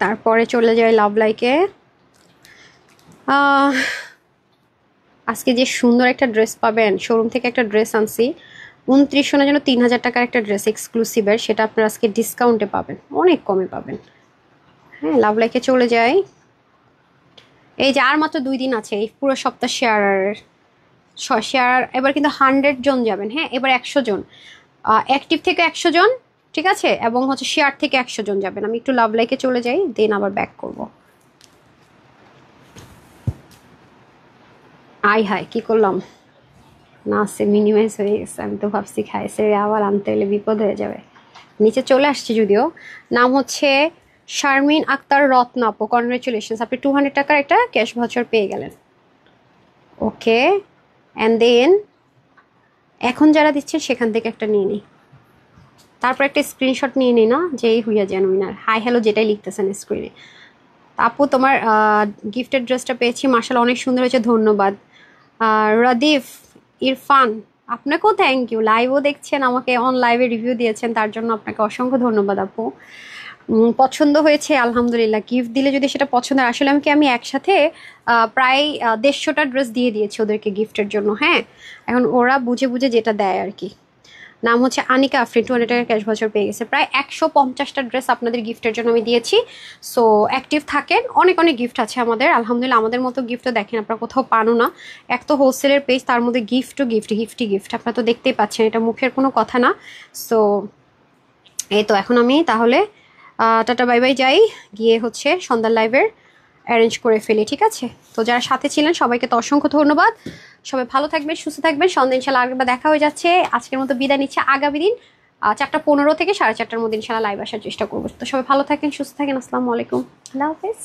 তারপরে চলে যাই লাভ লাইকে। আজকে যে সুন্দর একটা ড্রেস পাবেন, শোরুম থেকে একটা ড্রেস আনছি 2900 না যেন 3000 টাকার একটা ড্রেস এক্সক্লুসিভের, সেটা আপনারা আজকে ডিসকাউন্টে পাবেন, অনেক কমে পাবেন। হ্যাঁ লাভ লাইকে চলে যাই। এই যে আর মাত্র 2 দিন আছে এই পুরো সপ্তাহ শেয়ার, এবার কিন্তু 100 জন যাবেন। হ্যাঁ এবার 100 জন অ্যাক্টিভ থেকে 100 জন, ঠিক আছে, এবং হচ্ছে শেয়ার থেকে 100 জন যাবেন। আমি একটু লাভ লাইকে চলে যাই, দেন আবার ব্যাক করব। আই হাই কি করলাম, না সে মিনিমাইজ হয়ে গেছে, আমি তো ভাবছি খাইছে আবার আনতে হলে বিপদ হয়ে যাবে। নিচে চলে আসছে যদিও। নাম হচ্ছে শারমিন আক্তার রত্ন আপু, কনগ্রেচুলেশনস, আপনি 200 টাকার একটা ক্যাশ ভাউচার পেয়ে গেলেন। ওকে অ্যান্ড দেন এখন যারা দিচ্ছেন সেখান থেকে একটা নিয়ে নিই, তারপর একটা স্ক্রিনশট নিয়ে নিই না, যেই হইয়া যান উইনার। হাই হ্যালো যেটাই লিখতেছেন স্ক্রিনে। আপু তোমার গিফটের ড্রেসটা পেয়েছি, মার্শাল অনেক সুন্দর হয়েছে, ধন্যবাদ। রাদিফ ইরফান, আপনাকেও থ্যাংক ইউ, লাইভও দেখছেন, আমাকে অন লাইভে রিভিউ দিয়েছেন, তার জন্য আপনাকে অসংখ্য ধন্যবাদ আপু। পছন্দ হয়েছে আলহামদুলিল্লাহ। গিফট দিলে যদি সেটা পছন্দ হয়, আসলে আমি একসাথে প্রায় 150টা ড্রেস দিয়ে দিয়েছি ওদেরকে গিফটের জন্য। হ্যাঁ এখন ওরা বুঝে বুঝে যেটা দেয় আর কি। নাম হচ্ছে আনিকা আফরিন, 200 টাকার ক্যাশ ভাউচার পেয়ে গেছে। প্রায় 150টা ড্রেস আপনাদের গিফটের জন্য আমি দিয়েছি। সো অ্যাক্টিভ থাকেন, অনেক অনেক গিফট আছে আমাদের আলহামদুলিল্লাহ। আমাদের মতো গিফটও দেখেন আপনারা কোথাও পানো না। এক তো হোলসেলের পেজ, তার মধ্যে গিফটও গিফট আপনারা তো দেখতেই পাচ্ছেন, এটা মুখের কোনো কথা না। সো এই তো এখন আমি তাহলে টাটা বাই বাই যাই, গিয়ে হচ্ছে সন্ধ্যার লাইভের অ্যারেঞ্জ করে ফেলি, ঠিক আছে? তো যারা সাথে ছিলেন সবাইকে তো অসংখ্য ধন্যবাদ। সবাই ভালো থাকবেন, সুস্থ থাকবেন। সন্ধ্যা ইনশাল্লাহ আরেকবার দেখা হয়ে যাচ্ছে। আজকের মতো বিদায় নিচ্ছে, আগামী দিন 4:15 থেকে 4:30টার মধ্যে ইনশাল্লাহ লাইভ আসার চেষ্টা করবো। তো সবাই ভালো থাকেন, সুস্থ থাকেন। আসসালামু আলাইকুম, আল্লাহ হাফেজ।